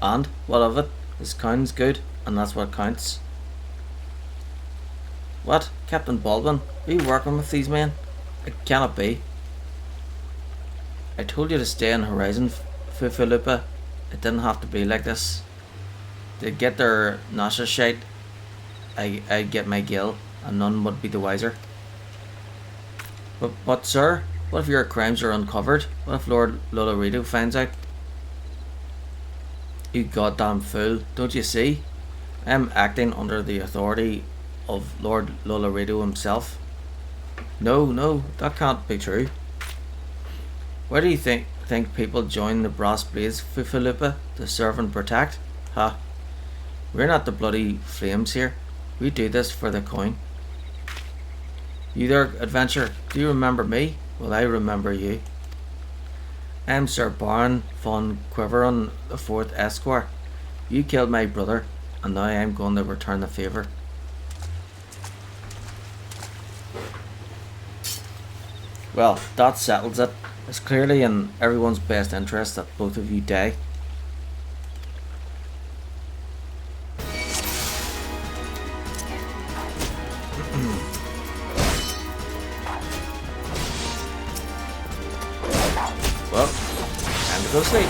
And, what of it? His coun's good, and that's what counts. What? Captain Baldwin, are you working with these men? It cannot be. I told you to stay on Horizon, Ul'dah. It didn't have to be like this. They get their Nasha shite, I'd get my gill, and none would be the wiser. But sir, what if your crimes are uncovered? What if Lord Lolorito finds out? You goddamn fool, don't you see? I'm acting under the authority of Lord Lolorito himself. No, that can't be true. Why do you think people join the Brass Blades, Ul'dah, to serve and protect? Ha! We're not the bloody flames here. We do this for the coin. You there, adventurer, do you remember me? Well, I remember you. I'm Sir Baron von Quiveron, the 4th Esquire. You killed my brother, and now I'm going to return the favour. Well, that settles it. It's clearly in everyone's best interest that both of you die. Well, time to go sleep.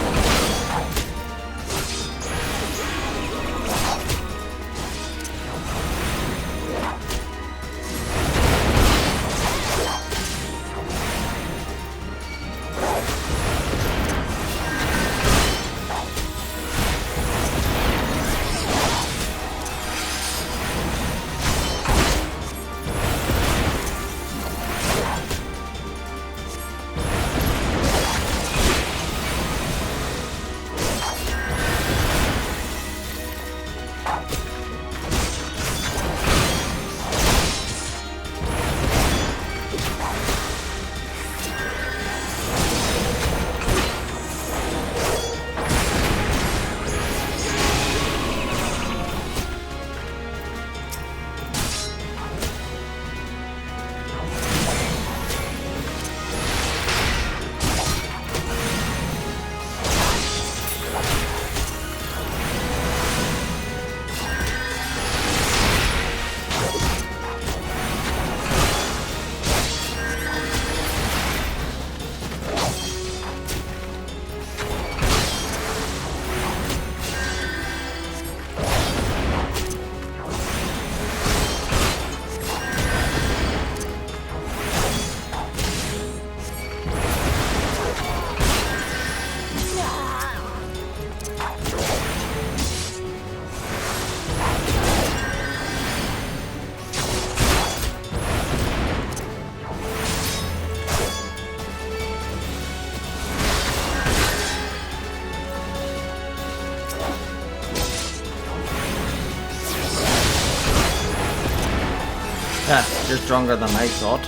You're stronger than I thought.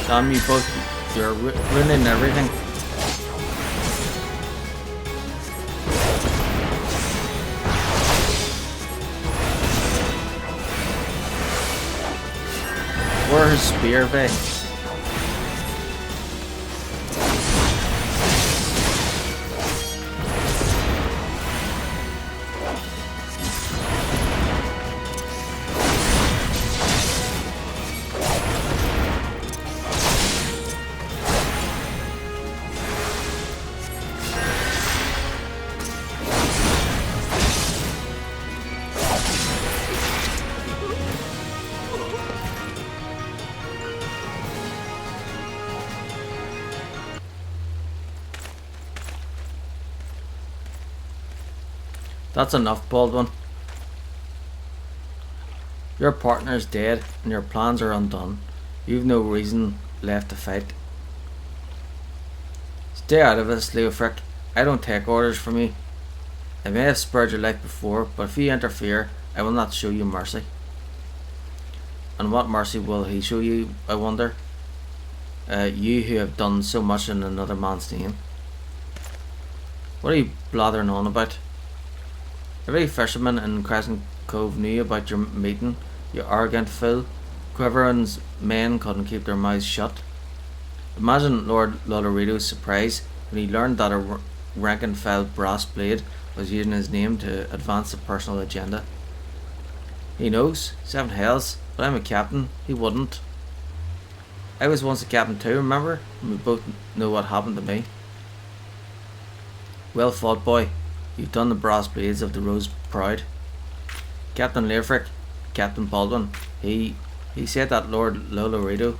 Damn you both, you're ruining everything. Where's Spear Bay? That's enough, Baldwin. Your partner is dead and your plans are undone. You've no reason left to fight. Stay out of this, Leofric. I don't take orders from you. I may have spared your life before, but if you interfere, I will not show you mercy. And what mercy will he show you, I wonder? You who have done so much in another man's name. What are you blathering on about? Every fisherman in Crescent Cove knew about your meeting, you arrogant fool. Quiveran's men couldn't keep their mouths shut. Imagine Lord Lolorito's surprise when he learned that a rank and file brass blade was using his name to advance a personal agenda. He knows, 7 hells, but I'm a captain, he wouldn't. I was once a captain too, remember? And we both know what happened to me. Well fought, boy. You've done the brass blades of the Rose proud. Captain Leofric, Captain Baldwin, he said that Lord Lolorito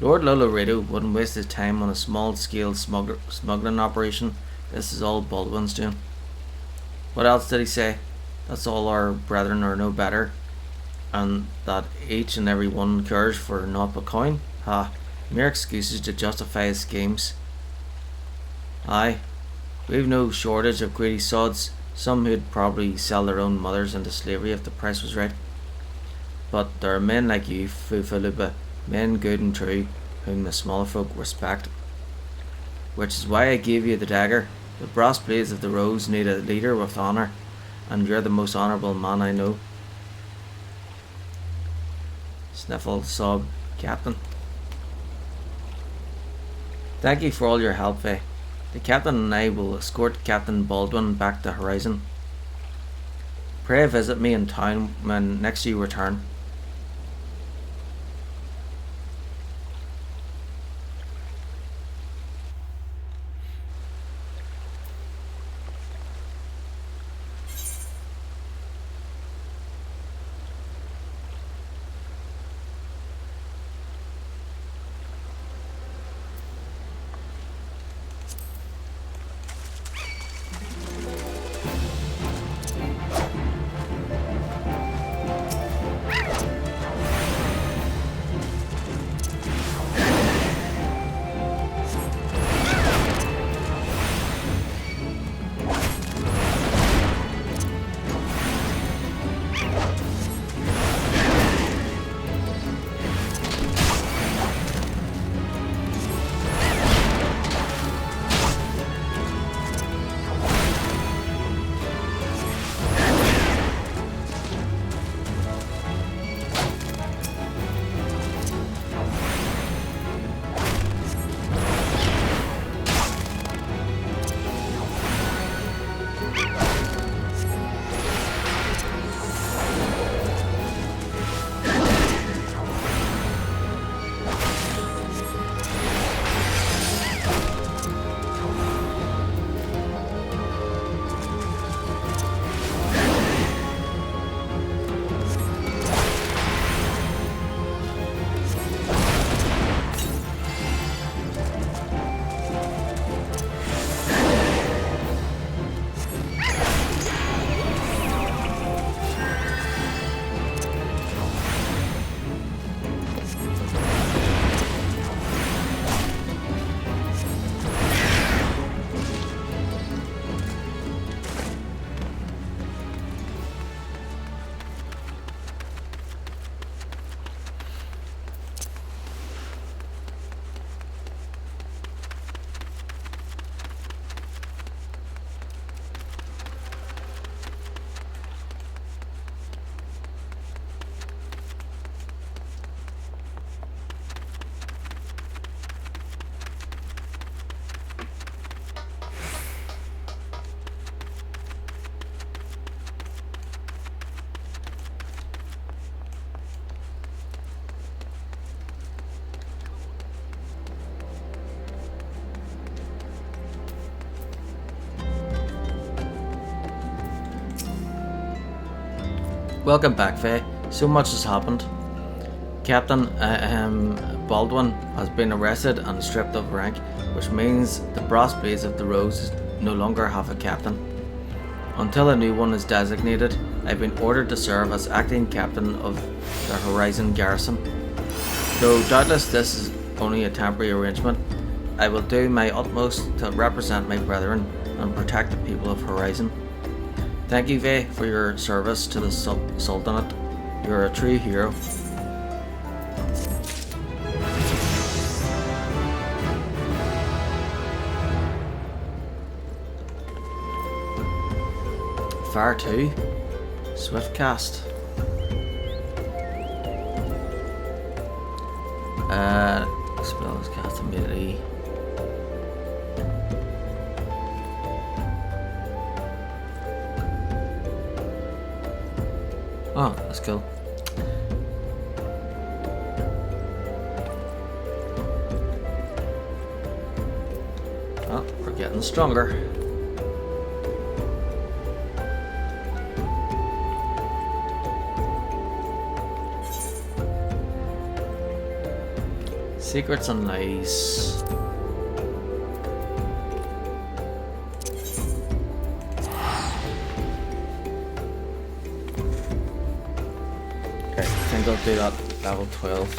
wouldn't waste his time on a small-scale smuggling operation. This is all Baldwin's doing. What else did he say? That's all our brethren are no better, and that each and every one cares for naught but coin? Ha, mere excuses to justify his schemes. Aye, we've no shortage of greedy sods, some who'd probably sell their own mothers into slavery if the price was right. But there are men like you, Ul'dah, men good and true, whom the small folk respect. Which is why I gave you the dagger. The brass blades of the Rose need a leader with honour, and you're the most honourable man I know. Sniffle, sob, Captain. Thank you for all your help, Faye. The Captain and I will escort Captain Baldwin back to Horizon. Pray visit me in town when next you return. Welcome back, Faye. So much has happened. Captain Baldwin has been arrested and stripped of rank, which means the Brass Blades of the Rose no longer have a captain. Until a new one is designated, I've been ordered to serve as acting captain of the Horizon Garrison. Though doubtless this is only a temporary arrangement, I will do my utmost to represent my brethren and protect the people of Horizon. Thank you, Vay, for your service to the Sultanate. You're a true hero. Fire 2. Swift cast. Spell is cast immediately. Oh, that's cool. Oh, we're getting stronger. Secrets and lies. Okay, I think I'll do that level 12.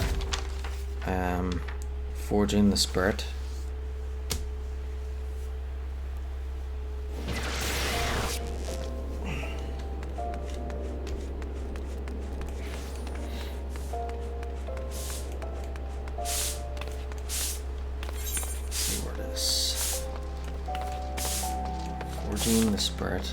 Forging the Spirit. Forging the Spirit.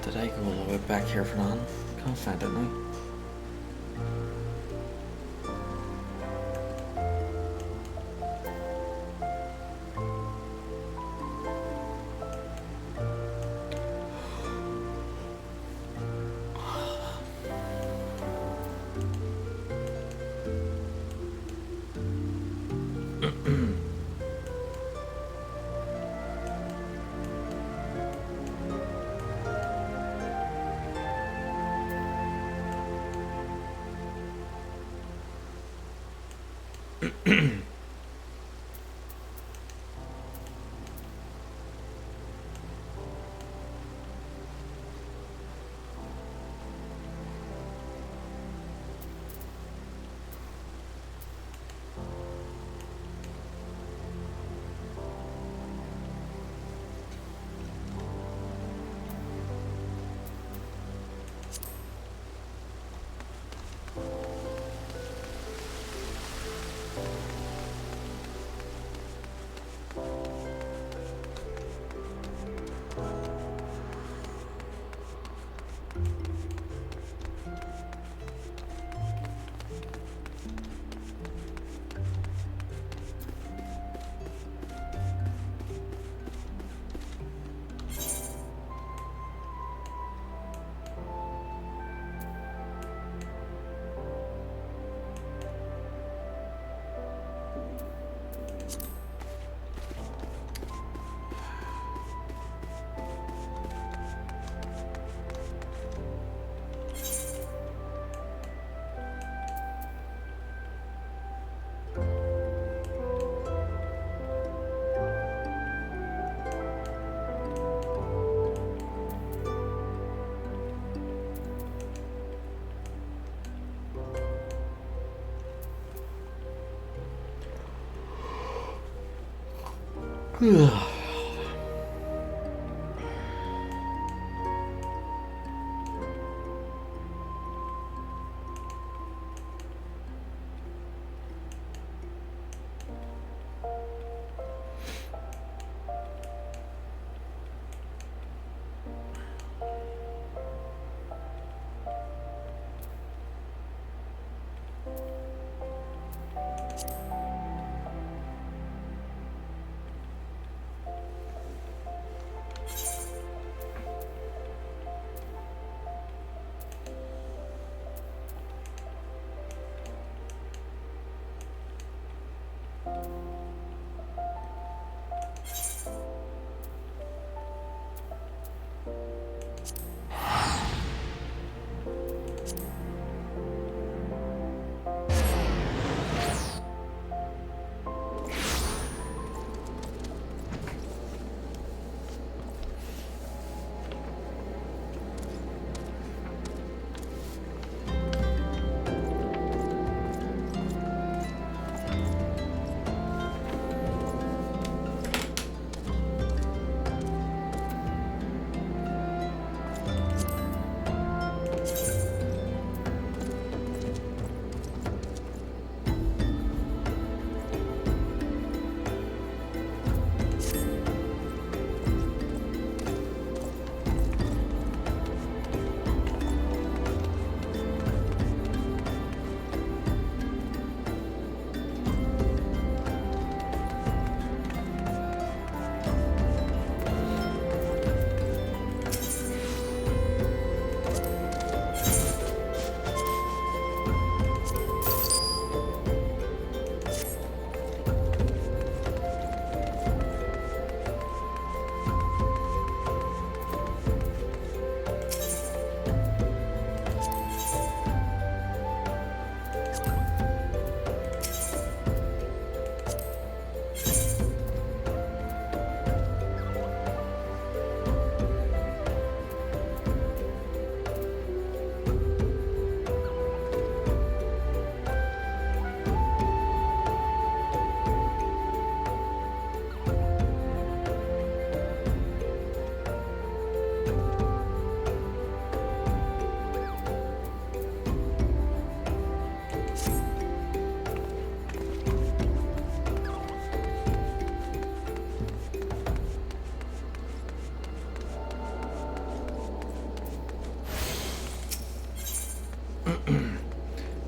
Did I go all the way back here for none? Can't find it now.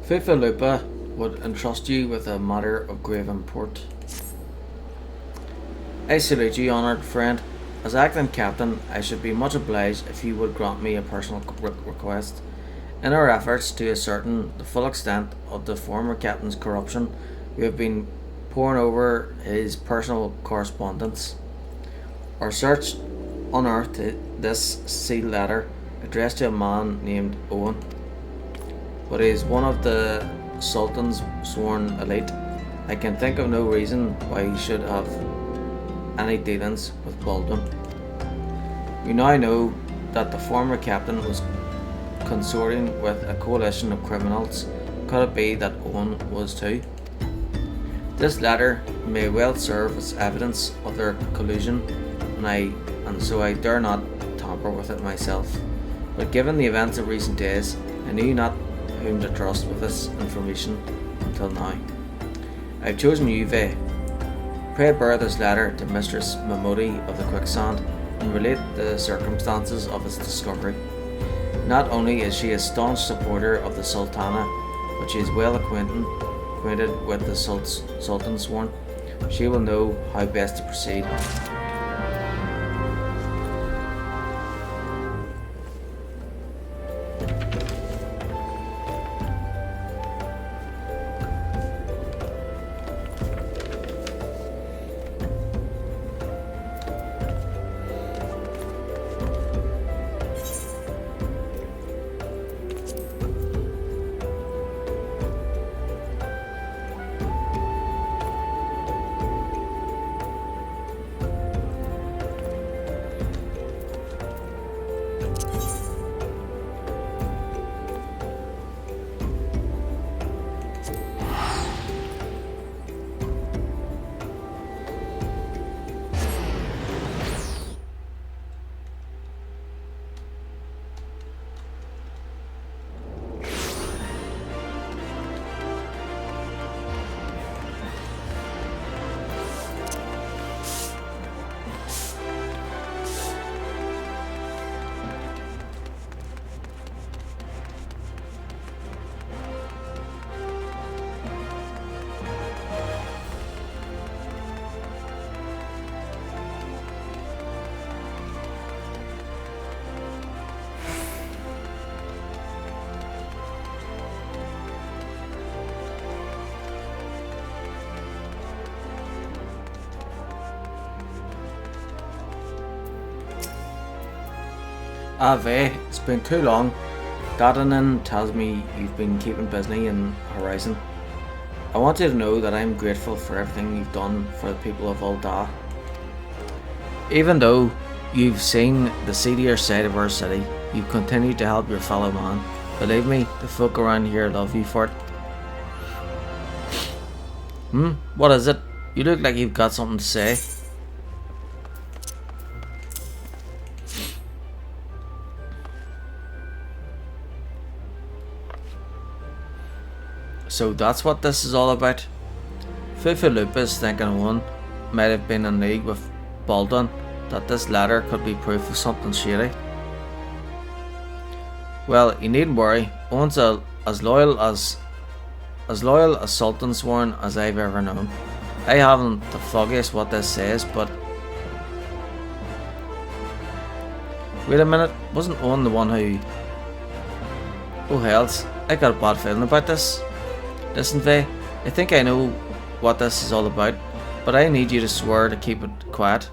Faithful Ul'dah would entrust you with a matter of grave import. I salute you, honoured friend. As acting captain, I should be much obliged if you would grant me a personal request. In our efforts to ascertain the full extent of the former captain's corruption, we have been poring over his personal correspondence. Our search unearthed this sealed letter addressed to a man named Owen, but he is one of the Sultan's sworn elite. I can think of no reason why he should have any dealings with Baldwin. We now know that the former captain was consorting with a coalition of criminals. Could it be that Owen was too? This letter may well serve as evidence of their collusion, and so I dare not tamper with it myself. But given the events of recent days, I knew not whom to trust with this information until now. I have chosen you, Vey. Pray bear this letter to Mistress Mamodi of the Quicksand and relate the circumstances of its discovery. Not only is she a staunch supporter of the Sultana, but she is well acquainted with the Sultan's sworn. She will know how best to proceed. Vey, it's been too long. Dadanan tells me you've been keeping busy in Horizon. I want you to know that I'm grateful for everything you've done for the people of Ul'dah. Even though you've seen the seedier side of our city, you've continued to help your fellow man. Believe me, the folk around here love you for it. What is it? You look like you've got something to say. So that's what this is all about. Lupus thinking one might have been in league with Baldwin, that this latter could be proof of something shady. Well, you needn't worry. Owen's as loyal as Sultan Sworn as I've ever known. I haven't the foggiest what this says, but wait a minute, wasn't Owen the one who... Oh hells, I got a bad feeling about this. Listen, Vey, I think I know what this is all about, but I need you to swear to keep it quiet.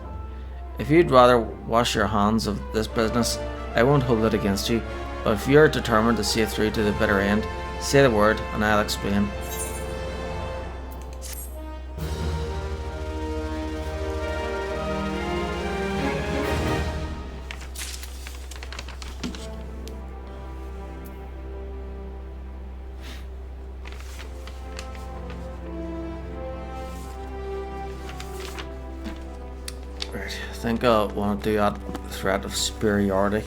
If you'd rather wash your hands of this business, I won't hold it against you, but if you're determined to see it through to the bitter end, say the word and I'll explain. Right, I think I want to do that threat of superiority.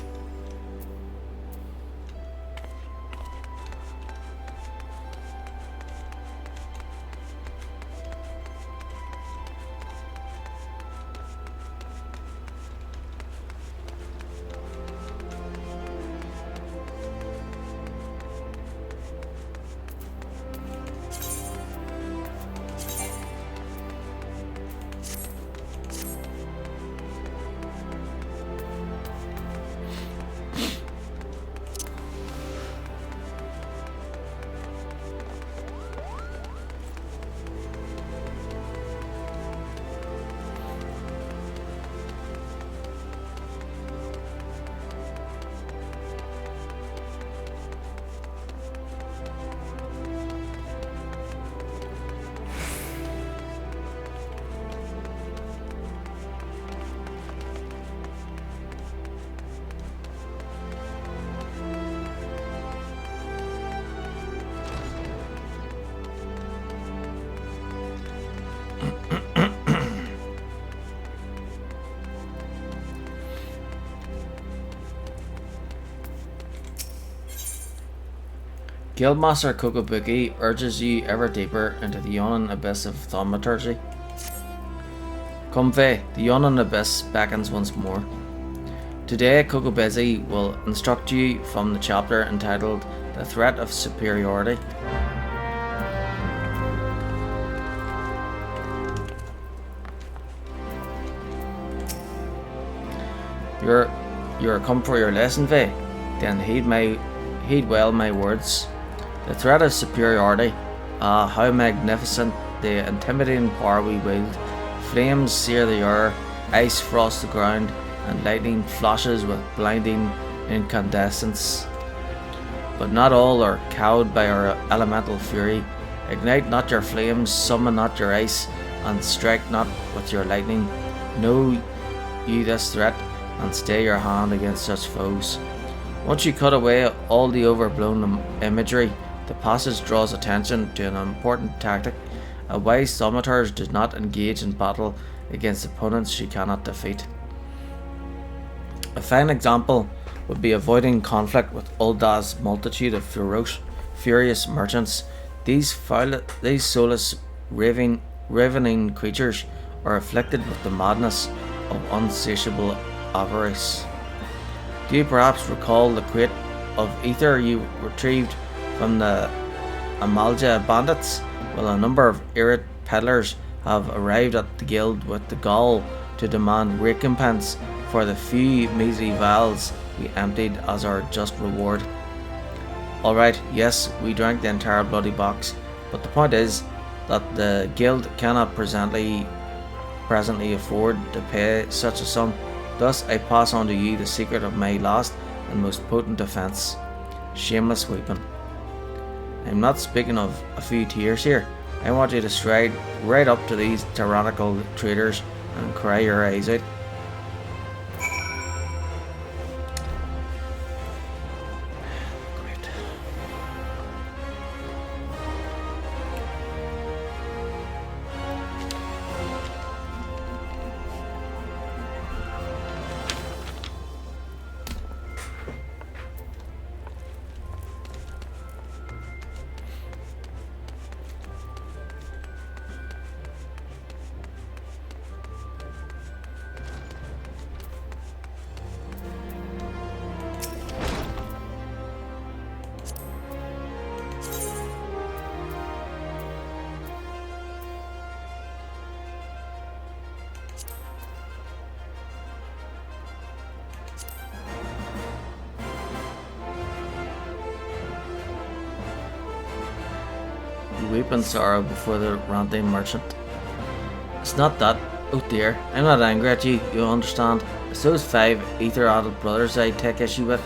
Guildmaster Kokobuki urges you ever deeper into the yawning abyss of thaumaturgy. Come Vey, the yawning abyss beckons once more. Today Kokobezi will instruct you from the chapter entitled The Threat of Superiority. You're come for your lesson, Vey? Then heed well my words. The threat of superiority. Ah, how magnificent the intimidating power we wield. Flames sear the air, ice frosts the ground, and lightning flashes with blinding incandescence. But not all are cowed by our elemental fury. Ignite not your flames, summon not your ice, and strike not with your lightning. Know ye this threat, and stay your hand against such foes. Once you cut away all the overblown imagery, the passage draws attention to an important tactic. A wise thaumaturge does not engage in battle against opponents she cannot defeat. A fine example would be avoiding conflict with Ul'dah's multitude of furious merchants. These soulless, ravening creatures are afflicted with the madness of unsatiable avarice. Do you perhaps recall the crate of ether you retrieved from the Amalja bandits? Well, a number of irate peddlers have arrived at the guild with the gall to demand recompense for the few measly vials we emptied as our just reward. Alright, yes, we drank the entire bloody box, but the point is that the guild cannot presently afford to pay such a sum. Thus I pass on to you the secret of my last and most potent defence. Shameless weeping. I'm not speaking of a few tears here. I want you to stride right up to these tyrannical traitors and cry your eyes out. Great. You weep in sorrow before the ranting merchant. It's not that. Oh dear, I'm not angry at you, you'll understand. It's those 5 ether-addled brothers I take issue with.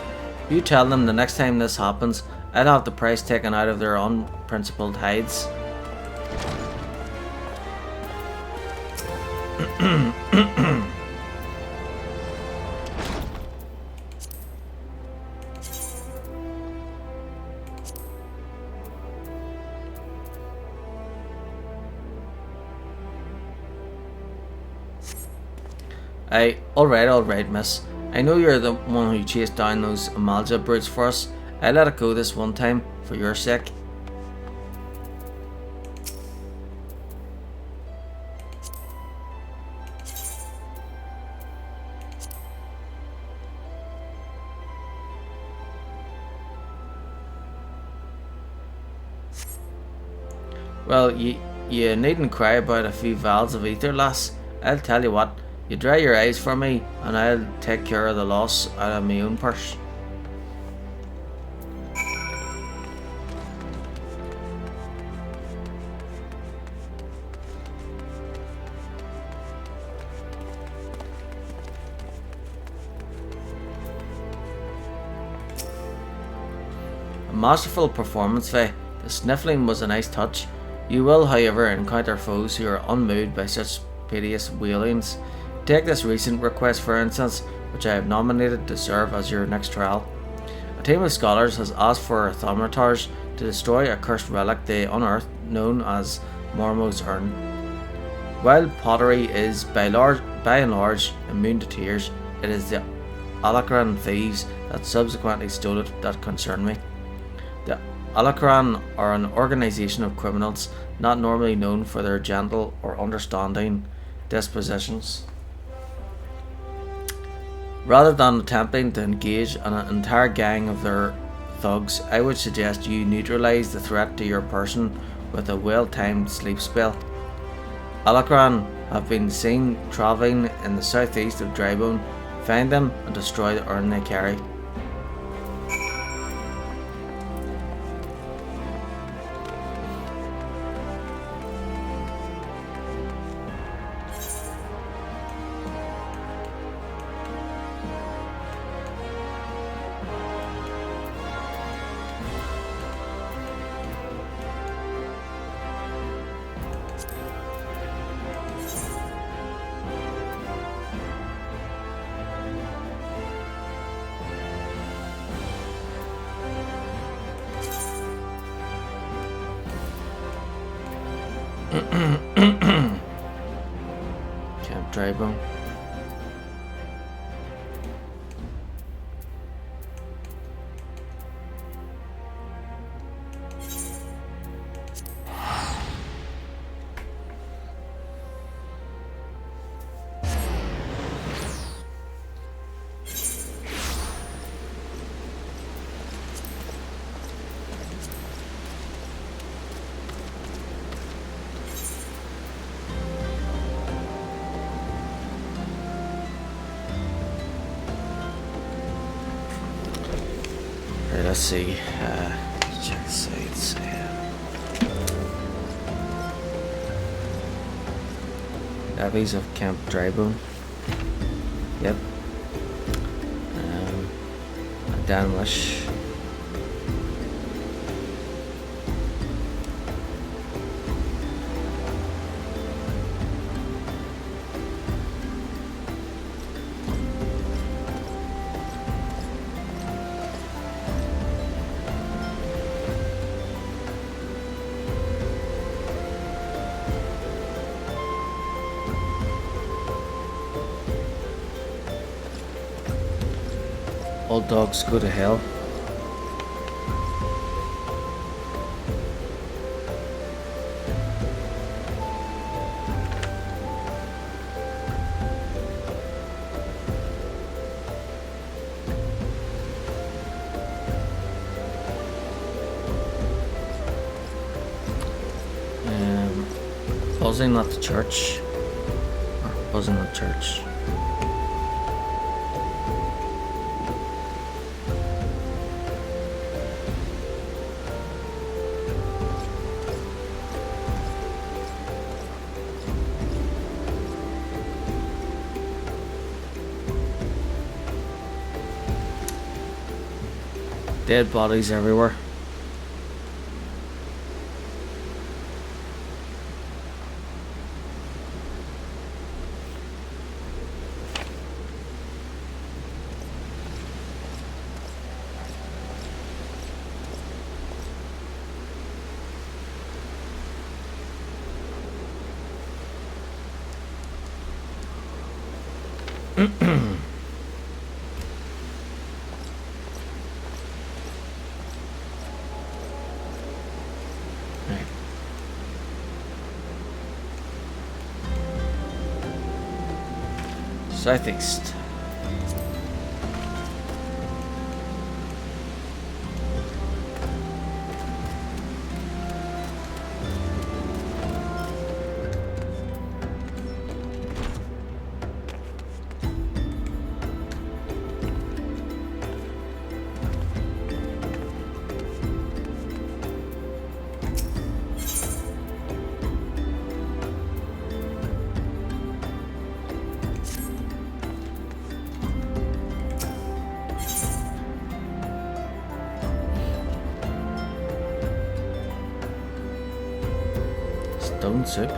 You tell them the next time this happens, I'll have the price taken out of their unprincipled hides. Alright, miss. I know you're the one who chased down those Amalja brutes for us. I let it go this one time, for your sake. Well, you needn't cry about a few vials of ether, lass. I'll tell you what, you dry your eyes for me, and I'll take care of the loss out of my own purse. A masterful performance, Faye. The sniffling was a nice touch. You will, however, encounter foes who are unmoved by such piteous wailings. Take this recent request, for instance, which I have nominated to serve as your next trial. A team of scholars has asked for thaumaturge to destroy a cursed relic they unearthed known as Mormo's Urn. While pottery is by and large immune to tears, it is the Alacran thieves that subsequently stole it that concern me. The Alacran are an organisation of criminals not normally known for their gentle or understanding dispositions. Rather than attempting to engage an entire gang of their thugs, I would suggest you neutralise the threat to your person with a well-timed sleep spell. Alacran have been seen travelling in the southeast of Drybone. Find them and destroy the urn they carry. Camp Drybone. Let's see. Check the sites. Levies of Camp Drybone. Yep. Danish. All dogs go to hell. Buzzing at the church. Or buzzing at church. Dead bodies everywhere. Right. Southeast. Stone soup.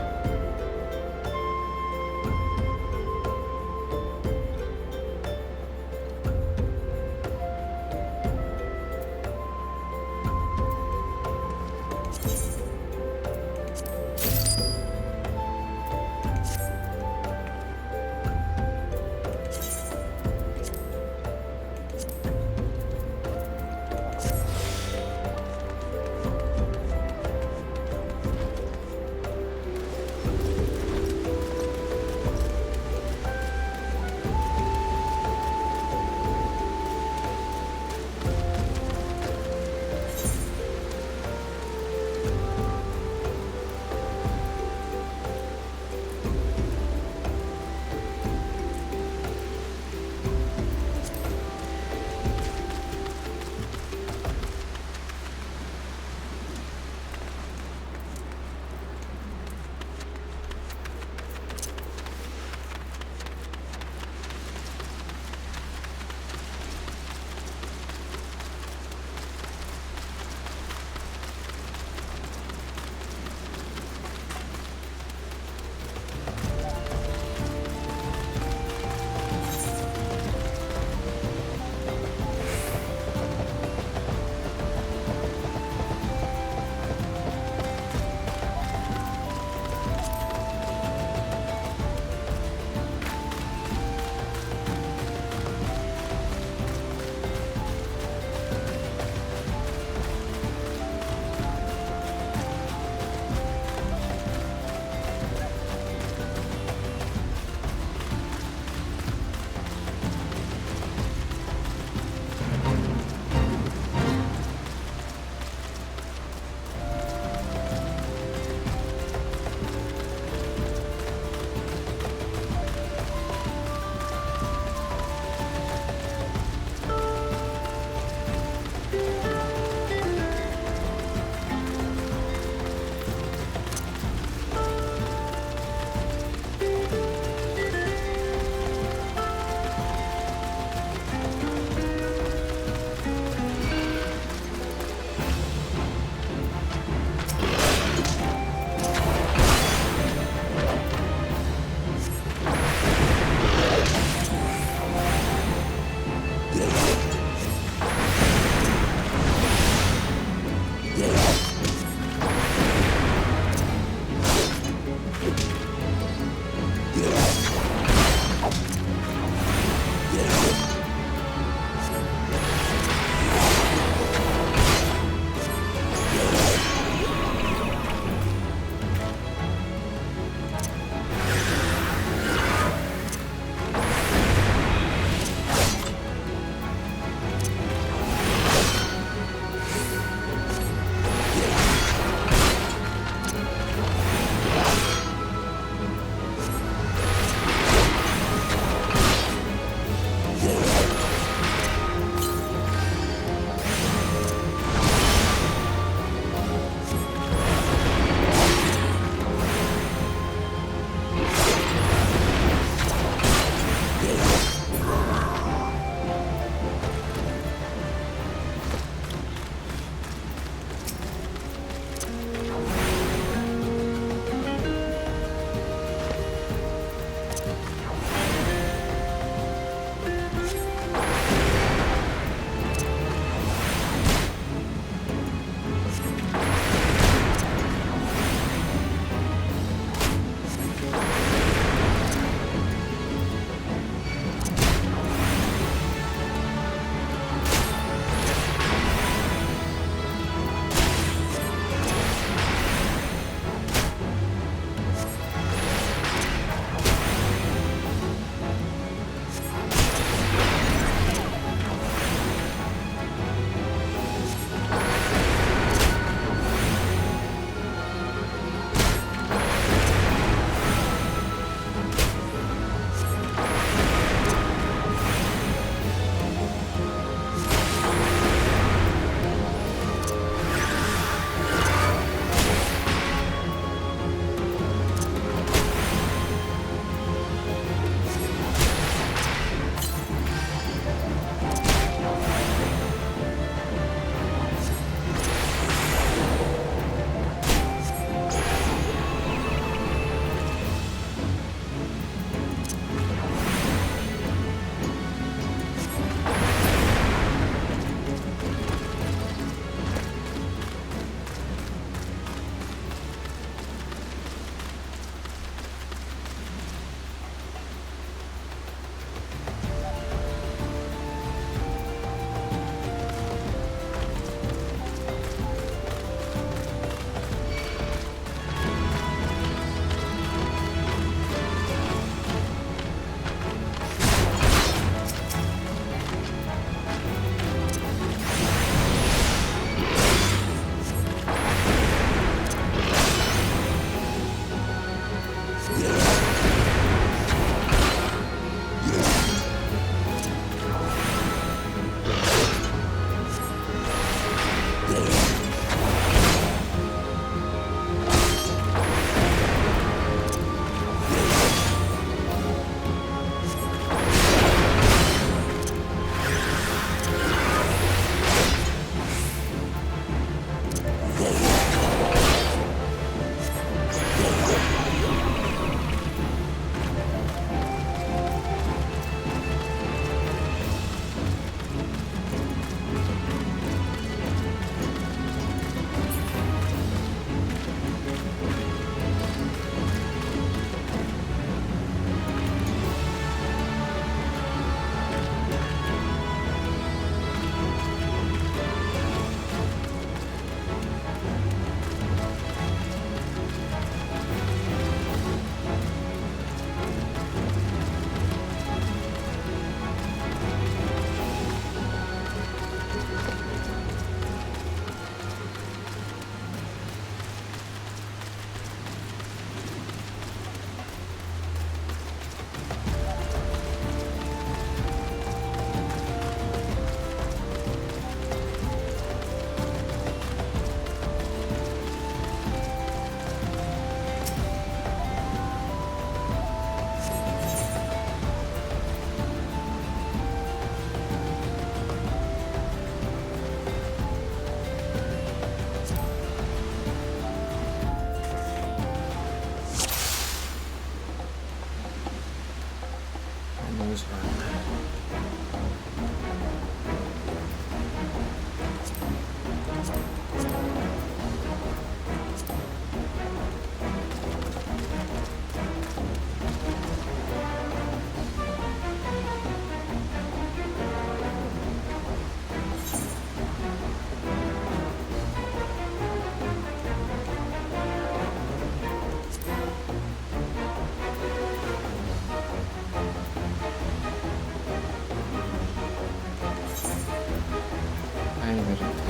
Marmor's Urn.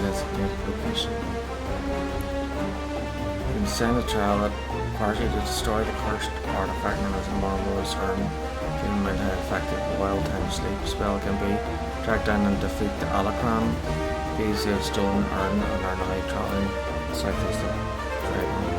Designated location. You can send a child at party to destroy the cursed artifact known as a Marmor's Urn. Keep in mind how effective the Wild Time Sleep spell can be. Track down and defeat the Alacran. These have stolen Urn and are now traveling southeast of Dragon.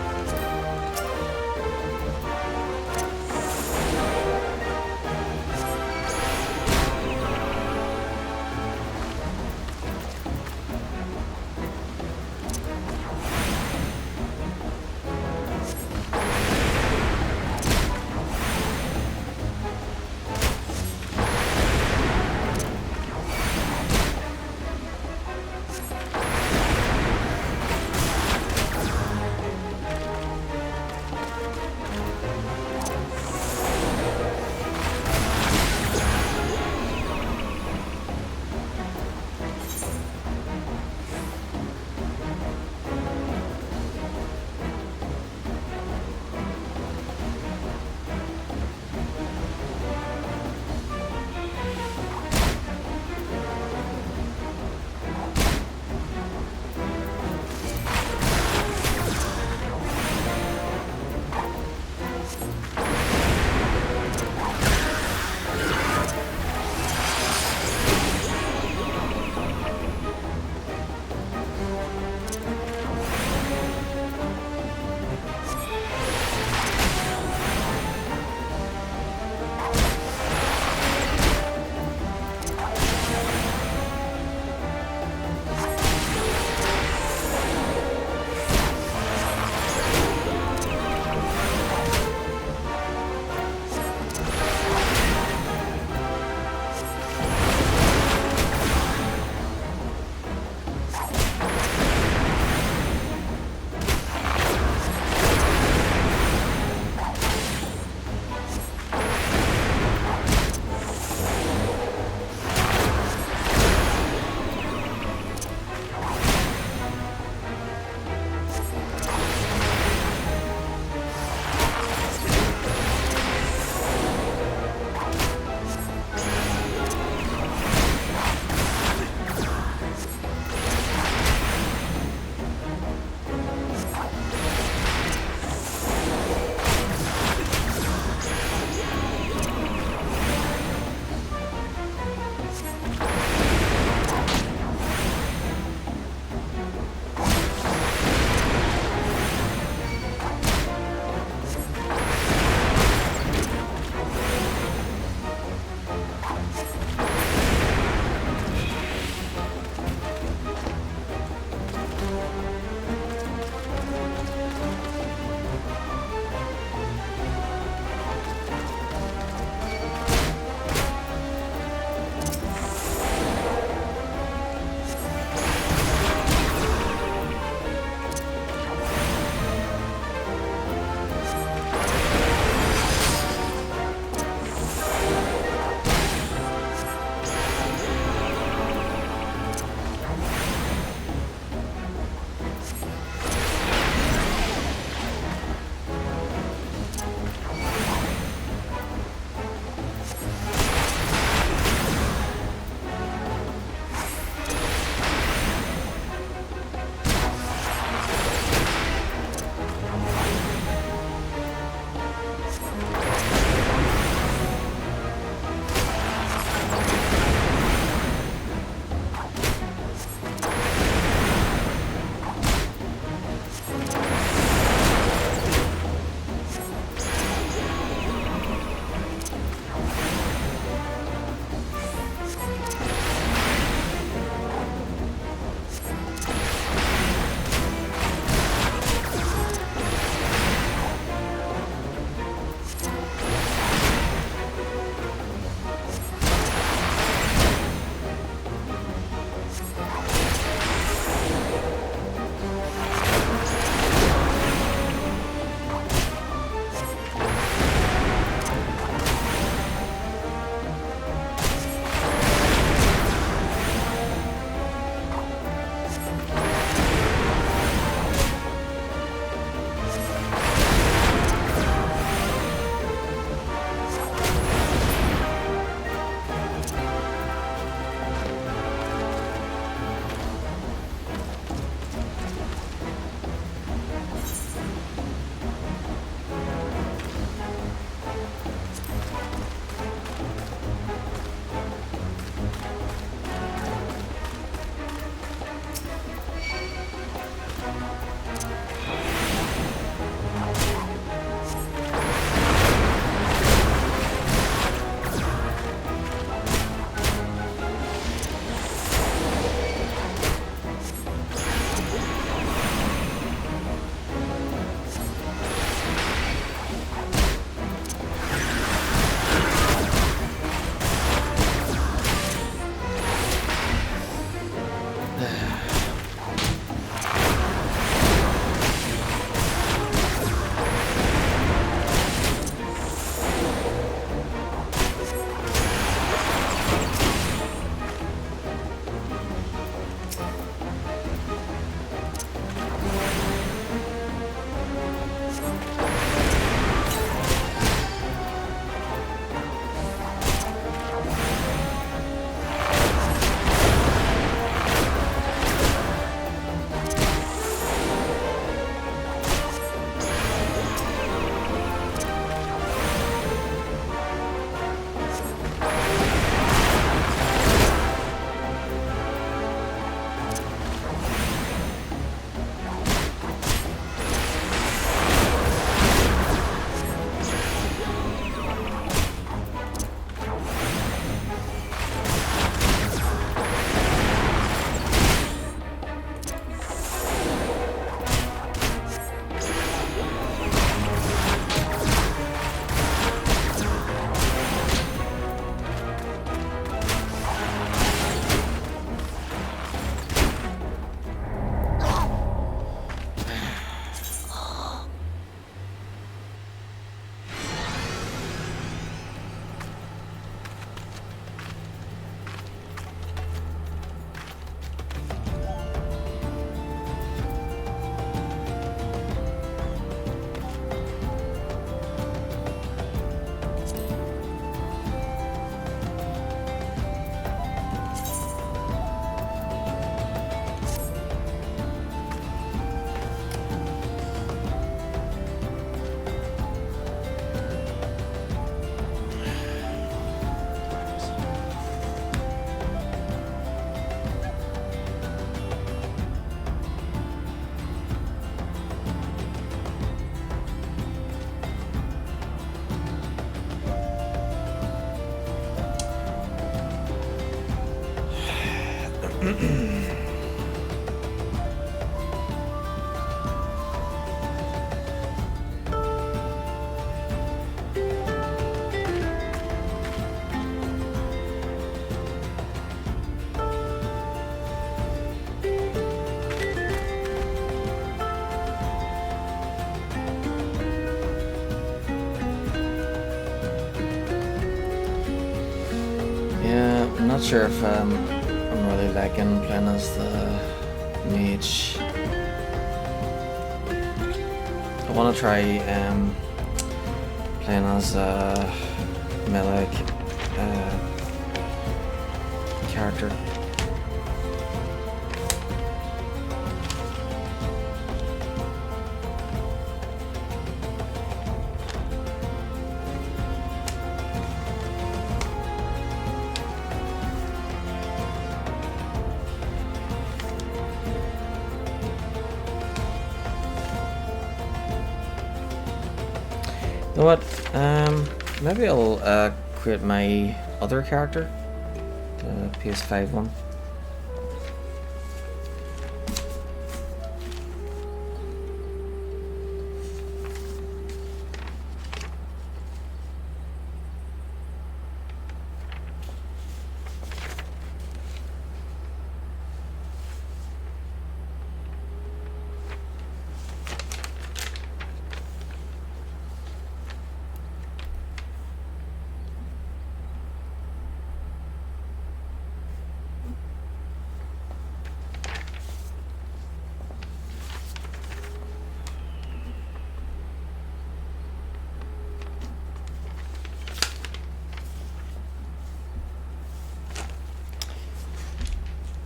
Yeah, I'm not sure if I'm really liking playing as the mage. I want to try playing as a melee character. You know what? Maybe I'll create my other character, the PS5 one.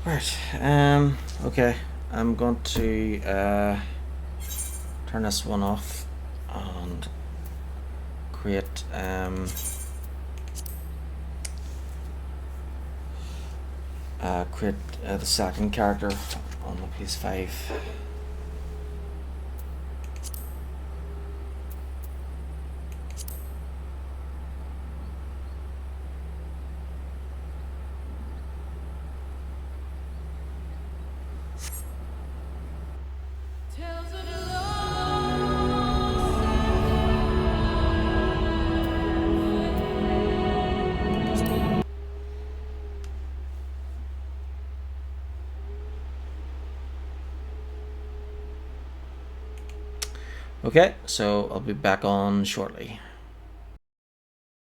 Right, okay, I'm going to turn this one off and create the second character on the PS5. Okay, so I'll be back on shortly.